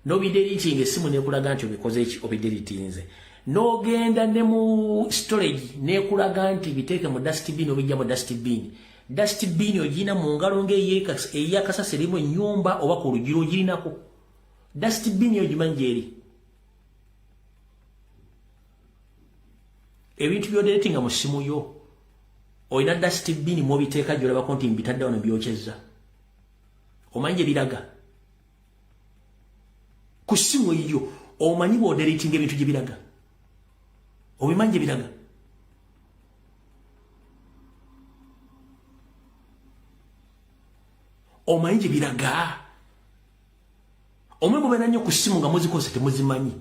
N'obidelitinga essimu n'ekulaga nti obikoze eki obidelitinze. N'ogenda ne mu storage n'ekulaga nti biteeke mu dustbin obijja mu dustbin. Dustbin ogirina mu ngalo ng'eyakasasa erimu ennyumba oba ku lugiro ogirinako. Dustbin ogimanyi gy'eri. Ebintu by'odelitinga mu ssimu yo olina dustbin mw'obiteeka gy'olabako nti mbitadde wano byokyezza. Omanyi gye biraga ku ssimu eyo omanyi bw'odelitinga ebintu gye biraga obimanyi gye biraga. Omanyi gye biraga omwe mubeera nnyo ku ssimu nga muzikoze temuzimanyi.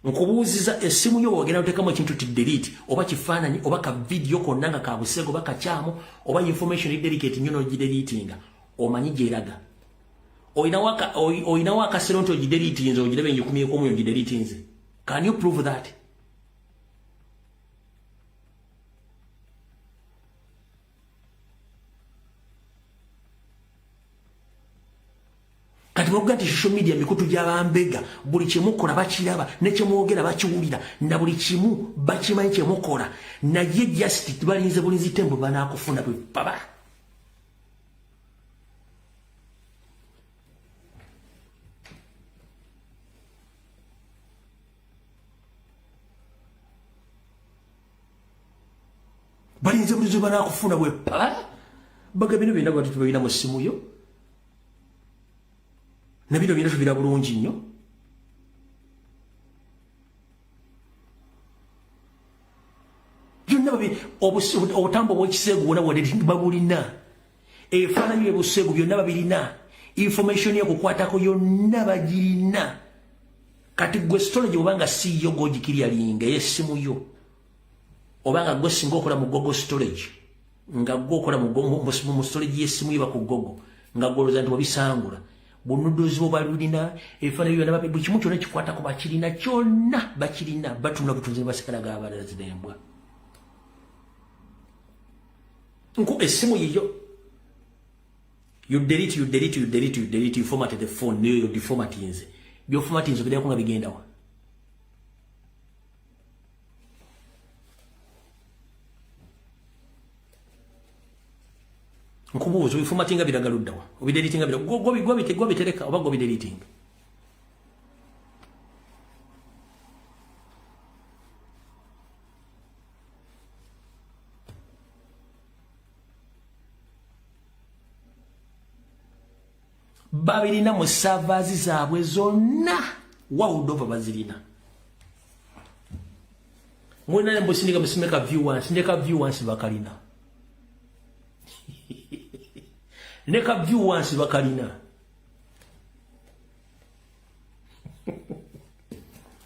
Nkubuuziza essimu yo wogenda oteekamu ekintu ti delete oba kifaananyi oba ka video konna nga ka busego oba kakyamu oba information delicate nnyo n'ogidelitinga omanyi gyeraga. Oyinawo akasero nti ogidelitinze ogirabe ngikumyeko omwoyo ogidelitinze. Can you prove that? Kati bwoga nti social media mikutu gy'abambega buli kyemukola bakiraba ne kyemwogera bakiwulira na buli kimu bakimanyi kyemukola naye just balinze bulinzi tembo banaakufuna bwe baba. Balinze bulinzi banaakufuna bwe baba. Baga bino byonna bwati tubirina mu ssimu yo. Na bino byonna tubira bulungi nnyo. Byonna obutambo bw'ekiseegu bwonna babulina. Ebifaananyi by'obuseegu byonna babirina. Information y'okukwatako yonna bagirina. Kati gwe storage obanga si yo g'ogikiryalinga ey'essimu yo. Obanga gwe singa okola mu Google storage. Nga gwe okola mu storage y'essimu yo ku Google. Nga gwolooza nti wabisangula. Bunudozi bo balina ebifaananyi byonna buli kimu kyonna kikwatako bakirina kyonna bakirina batuna butunzi ne basikalaga abalala zinembwa. Nku essimu yiyo you delete you format the phone niyo yo deformatinze byoformatinze ogerako nga bigenda wa. Nkubuuza obiformatinga biraga ludda wa obidelitinga biraga gwabitereka oba gwabidelitinga. Babirina mu servers zaabwe zonna world over bazirina. Mwena mbosiniga musimeka viewers ndeka viewers bakalina. Neka viewers bakalina.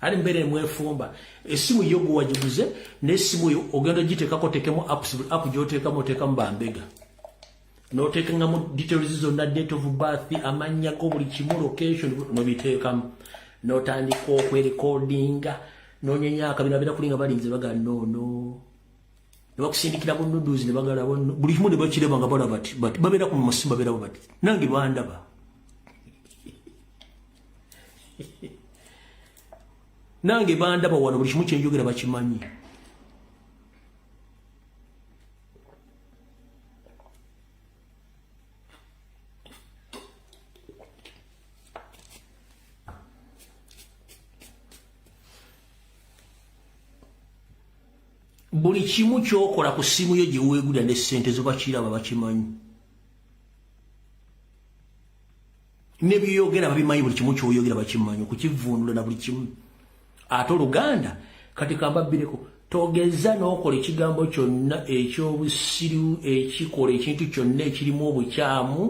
Ali mbere mwefumba esimu yo gwo wajiguze n'essimu yo ogenda giteekako tekemo app gy'oteekamu oteekamu bambega. N'oteekanga mu details zonna date of birth amannya go buli kimu location n'obiteekamu. N'otandika okwerecordinga n'onyenya akabina kulinga balinze baga no. Nebakusindikira bu noodles ne bagala buli kimu ne bakireba nga bala bati babeera ku masimba beera bati nange bandaba. Nange bandaba wano buli kimu kyenjogera bakimanyi. buli kimu kyokola ku simu yo gye weegulira ne ssente zo bakiraba bakimanyi ne byeyogera babimanyi buli kimu kyoyogera bakimanyi okukivundula na buli kimu ate Oluganda kati kambabbireko togeza n'okola ekigambo kyonna ekyobusiru ekikola ekintu kyonna ekirimu obukyamu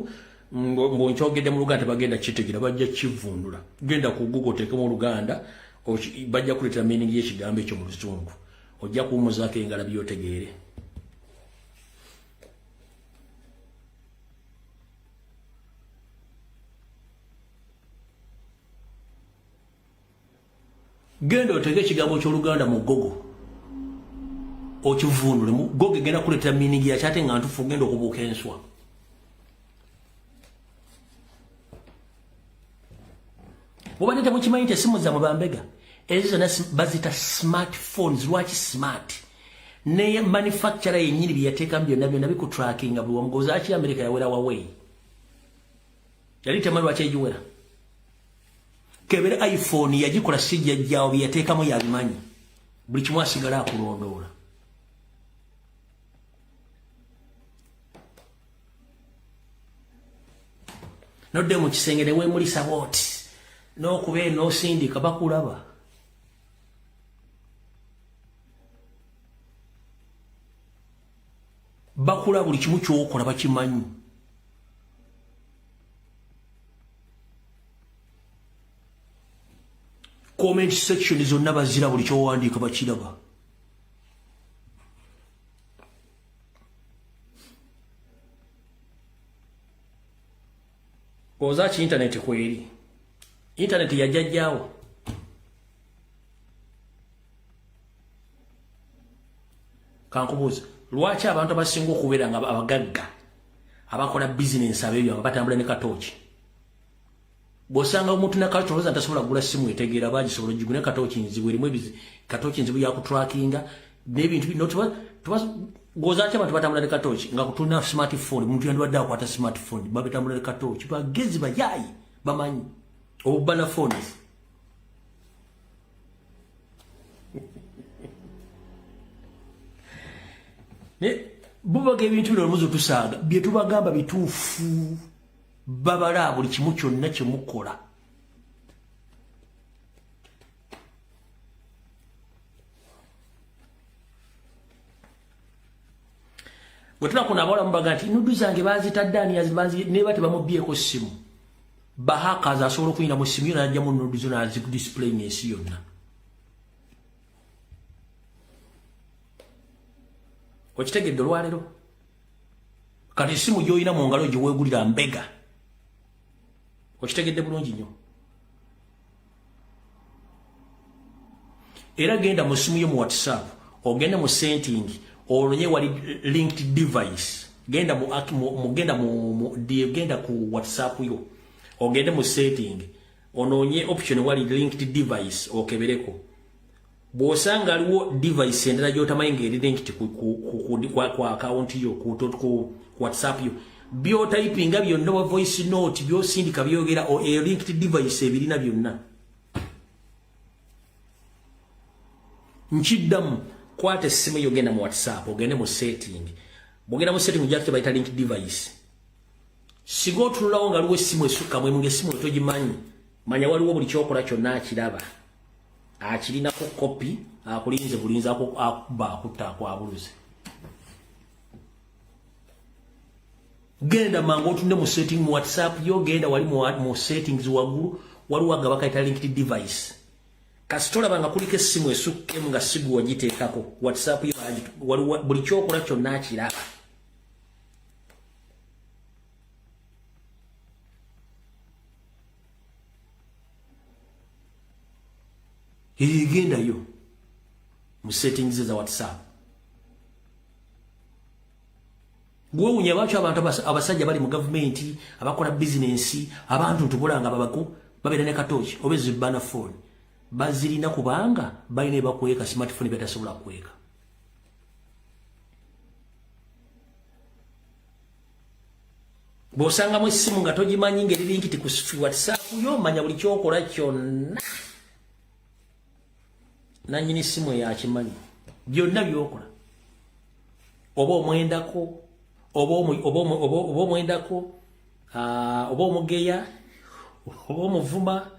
mbonkyogedde mu Luganda bagenda kitegera bajja kivundula genda ku Google teekemu Oluganda bajja kuleetera meaning y'ekigambo ekyo mu Luzungu ojja kuwumuzaako engala byotegeere genda oteeke ekigambo ky'Oluganda mu Google okivundule mu Google genda kuleetera meaning yakyo ate nga ntufu genda okubuuka enswa bwobadde temukimanyi nti essimu zammwe bambega ezo zonna bazita smartphones lwaki smart ne manufacturer yennyini bye yateekamu byonna bikutrackinga buli wamugoza aki America yawera Huawei yali temanyi lwaki egiwera kebere iPhone yagikola sijjajjaawo bye yateekamu yabimanyi buli kimu asigala akulondoola nodde mu kisenge ne weemulisa booti n'okuba n'osindika bakulaba bakulaba buli kimu ky'okola bakimanyi comment section zonna bazira buli ky'owandiika bakiraba ozaaki internet kweri internet yajjajjaawo kankubuuza lwaki abantu abasinga okubeera nga abagagga abakola bizinensi ab'ebyo nga batambula ne katooki bw'osanga omuntu ne katooki tasobola kugula simu etegeera bagisobola gigula ne katooki nzibu erimu katooki nzibu yakutrakinga n'ebintu gwozaaki abantu batambula ne katooki nga kutulina smartphone omuntu yandibadde akwata smartphone babitambula ne katooki bagezi bayaayi bamanyi obubana phones bubaga ebintu bino omuzo tusaaga bye tubagamba bituufu babala buli kimu kyonna kye mukola bwe tunakuna abawala mubaga nti nuddu zange bazitaddaani neba tebamubbyeko ssimu bahakazi asobola okuyingira mu ssimu yo najjamu nuddu zo nazidisiplaying ensi yonna okitegedde olwaleero kati essimu gy'olina mu ngalo gye weegulira mbega okitegedde bulungi nnyo era genda mu ssimu yo mu WhatsApp ogende mu setting olonye wali linked device genda ku WhatsApp yo ogende mu setting ononye option wali linked device okebereko bw'osanga aliwo device endala gy'otamanyi ng'eri linked ku account yo ku WhatsApp yo byotypinga byonna wa voice note byosindika byogera linked device ebirina byonna nkiddamu kwata essimu yo genda mu WhatsApp ogende mu setting bw'ogenda mu setting ojja bayita linked device siga otunulawo nga aliwo essimu esukkamu emu ng'essimu togimanyi manya waliwo buli kyokola kyonna akiraba akirinako kopi akulinze bulinzi akuba akutta akwabuluze genda mangu otunde mu setting mu WhatsApp yo genda wali mu settings waggulu waliwo agaba kayita linked device kasitolaba nga kuliko essimu esukkemu nga sigu wagiteekako WhatsApp yo waliwo buli kyokola kyonna akiraba gendayo mu settings za WhatsApp gwewunya lwaki abantu abasajja bali mu gavumenti abakola bizinensi abantu ntubulanga babaku babeera ne katooki oba ezibbana phone bazirina kubanga balina ebakweka smartphone byatasobola kukweka bw'osangamu essimu nga togimanyi ngeri linkiti ku WhatsApp yo manya buli kyokola kyonna nanyini simu yakimanyi byonna byokola oba omwendako oba omwendako oba omugeya oba omuvuma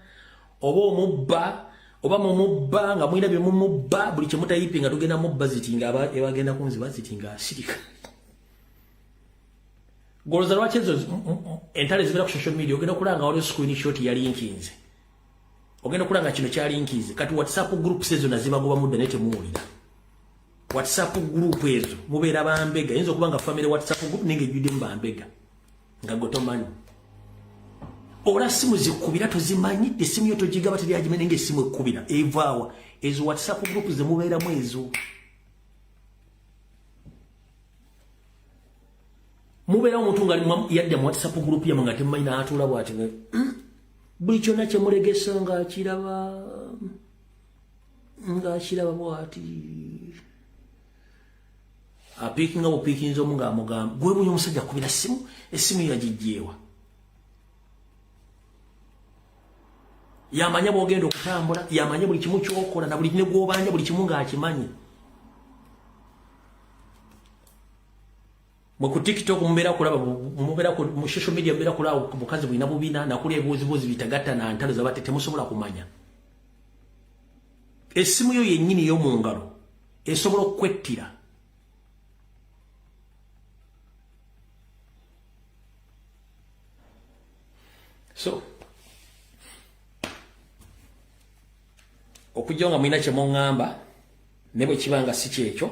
oba omubba oba mumubba nga mwina bye mumubba buli kye mutayipinga tugenda mubba zitinga ebagenda kunziba zitinga asirika goloza lwaki ezo entale zibera ku social media ogenda kulanga waliwo screenshot ya linkinze ogenda kulanga kino kya linkinze kati WhatsApp groups ezo nazibagoba mudda ne temuwulira WhatsApp group ezo mubeera bambega yinza okuba nga family WhatsApp group ninga ejjudde mu bambega nga gotomanyi ola simu zikubira tozimanyi esimu yo togigaba teri agimene ng'essimu ekkubira evaawa ezo WhatsApp group ze mubeeramu ezo mubeera omuntu nga yadde mu WhatsApp group yamu nga temumanyi n'atuula bw'ati buli kyonna kye mulegesa ng'akiraba bw'ati apiikinga bupiikinza omu ng'amugamba gwe bunye omusajja akubira essimu yagijjeewa yamanya bw'ogenda okutambula yamanya buli kimu ky'okola na buli ne gw'obanja buli kimu ng'akimanyi mwe ku TikTok mubeera kulaba mubeera mu social media mubeera kulaba bukazi bulina bubina nakuli ebibuuzibuuzi bitagatta na ntalo zabate temusobola kumanya essimu yo yennyini yo mu ngalo esobola okwettira so okujja nga mwina kye muŋŋamba ne bwe kiba nga si kyekyo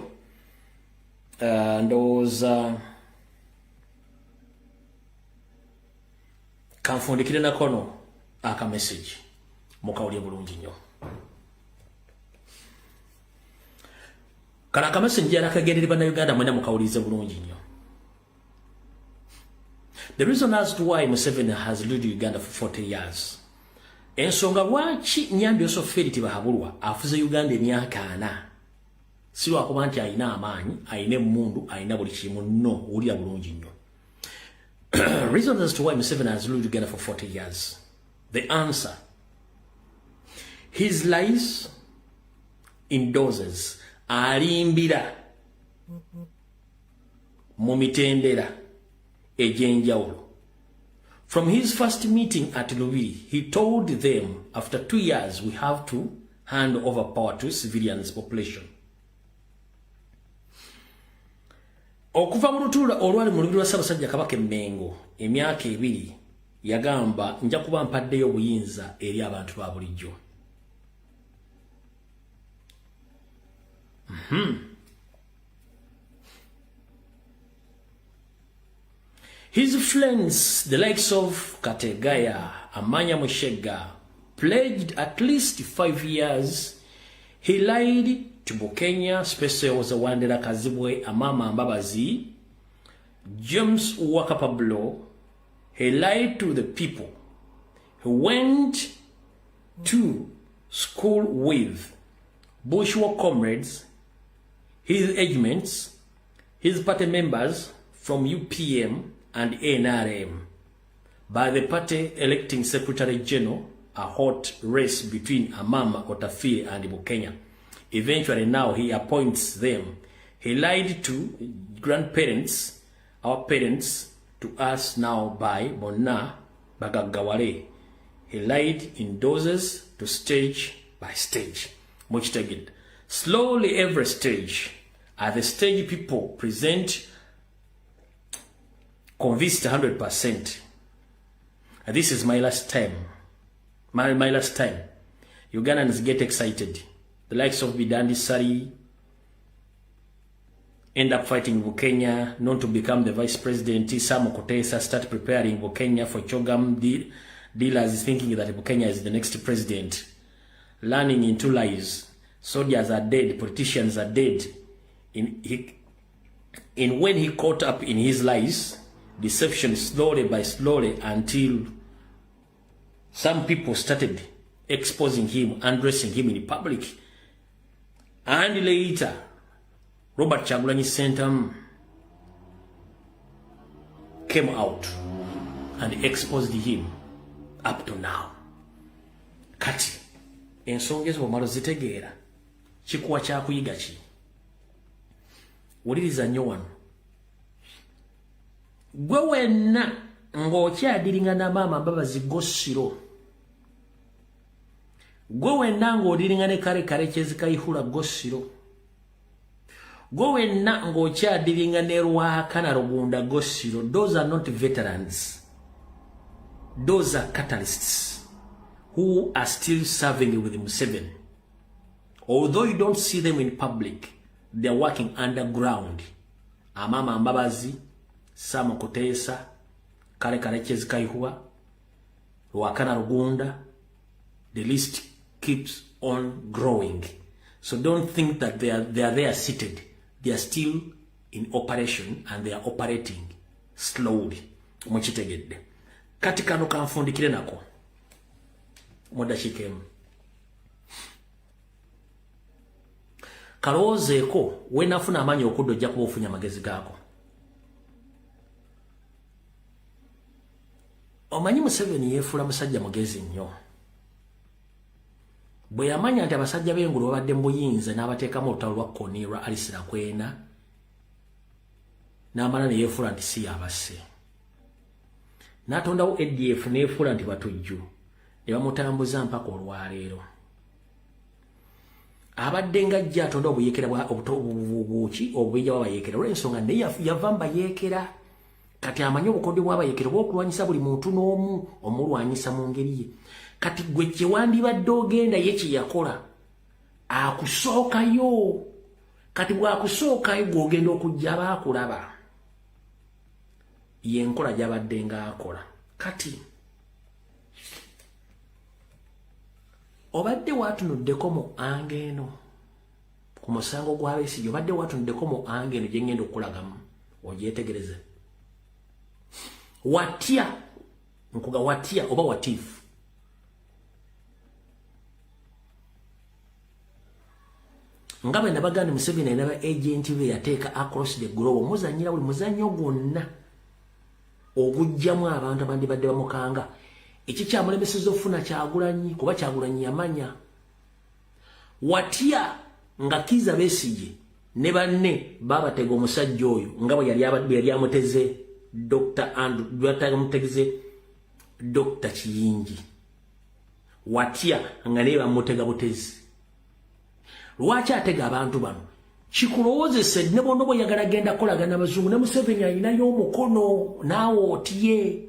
ndowooza kanfundikire nakono aka message mukawulye bulungi nnyo kano akamessage njala kagendere bannayuganda mwena mukawulize bulungi nnyo. The reason as to why Museveni has ruled Uganda for 40 years. Ensonga lwaki Nyambi Osoferi tibahabulwa afuze Uganda emyaka 4. Si lwakuba nti alina amaanyi, alina emmundu, alina buli kimu no, wulira bulungi nnyo. Reason as to why Museveni has ruled Uganda for 40 years. The answer. His lies endorses alimbira mu mitendera ejenjawulo. From his first meeting at Lubiri, he told them after 2 years we have to hand over power to civilians population. Okuva mu lutuula olwali mu lubiri lwa Ssaabasajja Kabaka Mengo emyaka 2 yagamba nja kuba mpaddeyo obuyinza eri abantu ba bulijjo. His friends, the likes of Kategaya, Amanya Mushega, pledged at least 5 years. He lied to Bukenya, especially was a Wandera Kazibwe, Amama Mbabazi, James Wakapablo. He lied to the people. He went to school with Bushwa comrades, his agents, his party members from UPM and NRM. By the party electing Secretary General, a hot race between Amama, Otafie and Bukenya. Eventually now he appoints them. He lied to grandparents, our parents, to us now by Mona Bagagawale. He lied in doses to stage by stage. Much taken. Slowly every stage, at the stage people present convinced 100%. And this is my last time. My last time. Ugandans get excited. The likes of Bidandi Sari end up fighting Bukenya, known to become the vice president. Sam Okotesa start preparing Bukenya for Chogam dealers, thinking that Bukenya is the next president. Learning into lies. Soldiers are dead, politicians are dead. In when he caught up in his lies, deception slowly by slowly until some people started exposing him, undressing him in public. And later, Robert Chagulanyi Sentam came out and exposed him up to now. Kati, ensonga ezo omala zitegeera kikuwa kyakuyiga ki? wuliriza nnyo wano gwe wenna ng'okyadiringa na maama Mbabazi Gossiro gwe wenna ng'odiringa ne kale Kyezikayihura Gossiro gwe wenna ng'okyadiringa ne Rwakana Rugunda Gossiro, those are not veterans, those are catalysts who are still serving with Museveni. Although you don't see them in public, they are working underground. Amama Mbabazi, Sam Kotesa, kale Kyezikayihura, Rwakana Rugunda, the list keeps on growing. So don't think that they are there seated. They are still in operation and they are operating slowly. Muchitegedde. Kati kano kanfundikire nako. Modashikemu. Kalowoozeeko wenafuna amanyi okudda ojja kuba ofunye amagezi gaako. Omanyi Museveni yeefuula musajja mugezi nnyo. Bwe yamanya nti abasajja b'engulu babadde mu buyinza n'abateekamu olutalo lwa Koniirwa Alisira Kwena n'amala ne yeefuula nti si yabasse. N'atondawo ADF n'efuula nti batujju ne bamutambuza mpaka olwaleero. Abadde ng'ajja atonda obuyeekera obuki obuyinja bw'abayeekera olw'ensonga naye yava mbayeekera. Kati amanyi obukodyo bw'abayeekera bw'okulwanyisa buli muntu n'omu omulwanyisa mu ngeri ye. Kati gwe kye wandibadde ogenda ye kye yakola akusookayo. Kati bw'akusookayo gw'ogenda okujja baakulaba. Ye nkola gy'abadde ng'akola. Kati obadde waatunuddeko mu ange eno ku musango gwa Besigye, obadde waatunuddeko mu ange eno gye ngenda okukulagamu ogyetegereze. Watya nkuga watya oba watiifu. Nga bwe nabaganda Museveni n'aba agenti be yateeka across the globe muzannyira buli muzannyo gwonna ogujjamu abantu abandibadde bamukanga. Eki kyamulemesezza okufuna Kyagulanyi kuba Kyagulanyi yamanya. Watya nga Kizza Besigye ne banne babatega omusajja oyo nga bwe yali amuteze Dr. Kiyingi. Watya nga naye bamutega butezi. Lwaki atega abantu bano? Kikulowoozese ne bono bw'oyagala genda kolagana abazungu ne Museveni alinayo omukono naawe otye.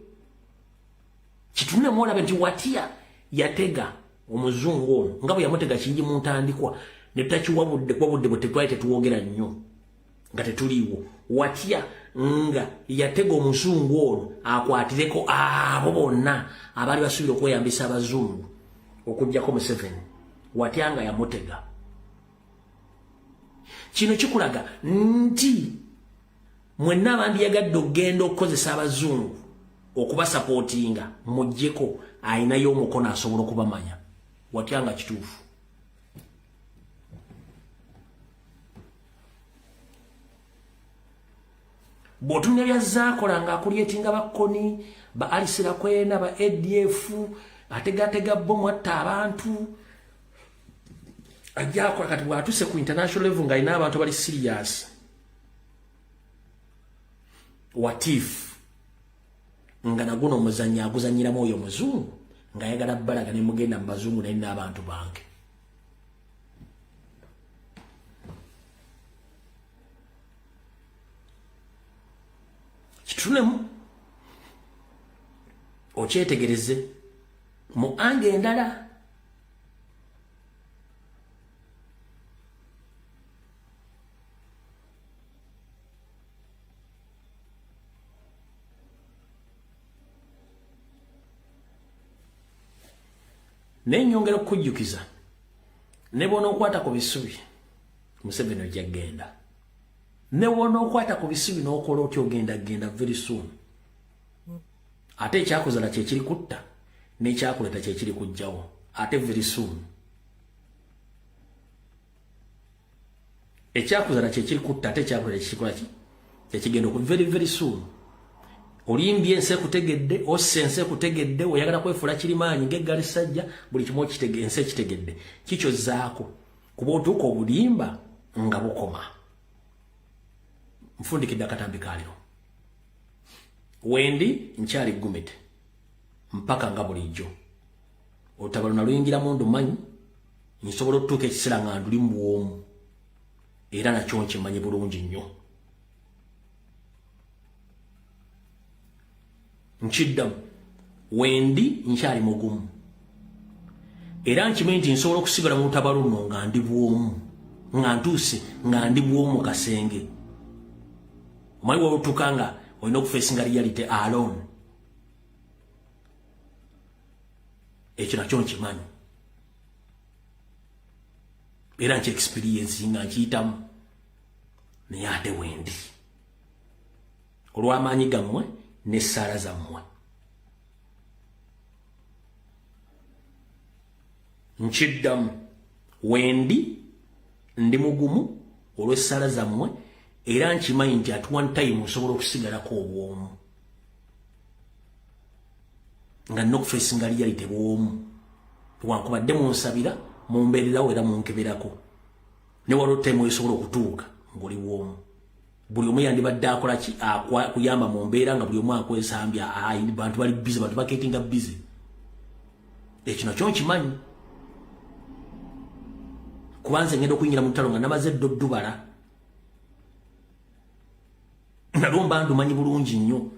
Kitune mwolabe nti Watya yatega omuzungu ono nga bwe yamutega Kiyingi mu ntandikwa ne tutakiwabudde kuba budde bwe tetwali tetuwogera nnyo nga tetuliiwo. Watya nga yatega omuzungu ono akwatireko abo bonna abaali basuubira okweyambisa abazungu okuggyako Museveni. Watya nga yamutega. Kino kikulaga nti mwenna abandiyagadde okugenda okukozesa abazungu okubasapootinga muggyeko ayinayo omukono asobola okubamanya. Watya nga kituufu. Bw'otunnya byazaakola ng'akulyetinga bakoni ba Alisira Kwena ba ADF ategatega bomu atta abantu ajjakola. Kati bw'atuse ku international level ng'alina abantu bali serious. Watifu nga naguno omuzannyo aguzannyiramu oyo muzungu ng'ayagala bbalaga ne mugenda mu bazungu naye n'abantu bange. Kitunemu okyetegereze mu ange endala. Nenyongera okujjukiza ne bona okwata ku bisubi Museveni ojja genda. Ne bona okwata ku bisubi n'okola otyo ogenda very soon. Ate ekyakozala kye kiri kutta n'ekyakuleta kye kiri kujjawo ate very soon. Ekyakozala kye kiri kutta ate ekyakuleta kye kikola ki kye kigenda very soon. Olimbye ense kutegedde osse ense kutegedde oyagala kwefuula kirimaanyi ng'eggali sajja buli kimu ense kitegedde kikyozzaako kuba otuuka obulimba nga bukoma. Mfundikidde akatambi kaliro. Wendi nkyali gumete mpaka nga bulijjo. Olutalo naluyingira mundu manyi nsobola okutuuka ekiseera nga nduli mu bwomu era nakyo nkimanyi bulungi nnyo. Nkiddamu wendi nkyali mugumu era nkimanyi nti nsobola okusigala mu lutalo luno nga ndi bwomu nga ntuuse nga ndi bwomu kasenge. Omanyi wolutuuka nga olina okufeesinga reality alone. Ekyo nakyo nkimanyi era nki experience nga nkiyitamu naye ate wendi olw'amaanyi gammwe n'essaala zammwe. Nkiddamu wendi ndi mugumu olw'essaala zammwe era nkimanyi nti at one time nsobola okusigalako obwomu nga nina okufeesinga reality bwomu wankubadde munsabira mumbeererawo era munkeberako ne waliwo time esobola okutuuka ng'oli bwomu. Buli omu yandibadde akola ki kuyamba mu mbeera nga buli omu akwesambya bantu bali busy bantu baketinga busy. Ekyo nakyo nkimanyi kubanze ngenda okuyingira mu lutalo nga namaze ddubala nalomba ndumanyi bulungi nnyo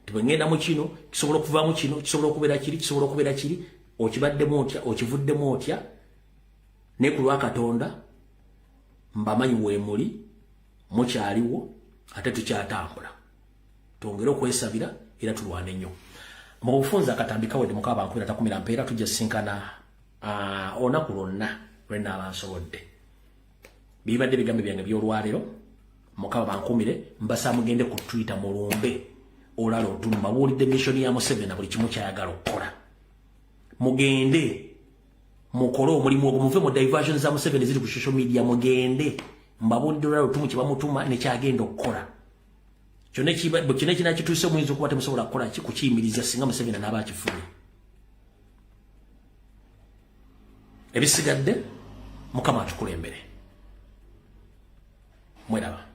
tibwengenda mu kino kisobola okuvaamu kino kisobola okubeera kiri kisobola okubeera kiri okibaddemu otya okivuddemu otya ne ku lwa Katonda mbamanyi weemuli mukyaliwo ate tukyatambula twongere okwesabira era tulwane nnyo. Mu bufunza akatambi kawedde mukaba 2010 mpeera tujja sinkana olunaku lwonna lwennaaba nsobodde. Bibadde bigambo byange by'olwaleero mukaba bankumire mbasa mugende ku Twitter mulumbe olala otuntu mabulidde mission ya Museveni na buli kimu kyayagala okukola. Mugende mukolo omulimu ogwo muve mu diversion za Museveni ziri ku social media mugende mbabulidde olala otuntu kibamutuma ne kyagenda okukola. Kyone kina kituuse omuyinza okuba temusobola kukola kukiyimiriza singa Museveni n'aba akifunye. Ebisigadde Mukama atukulembere. Mweraba.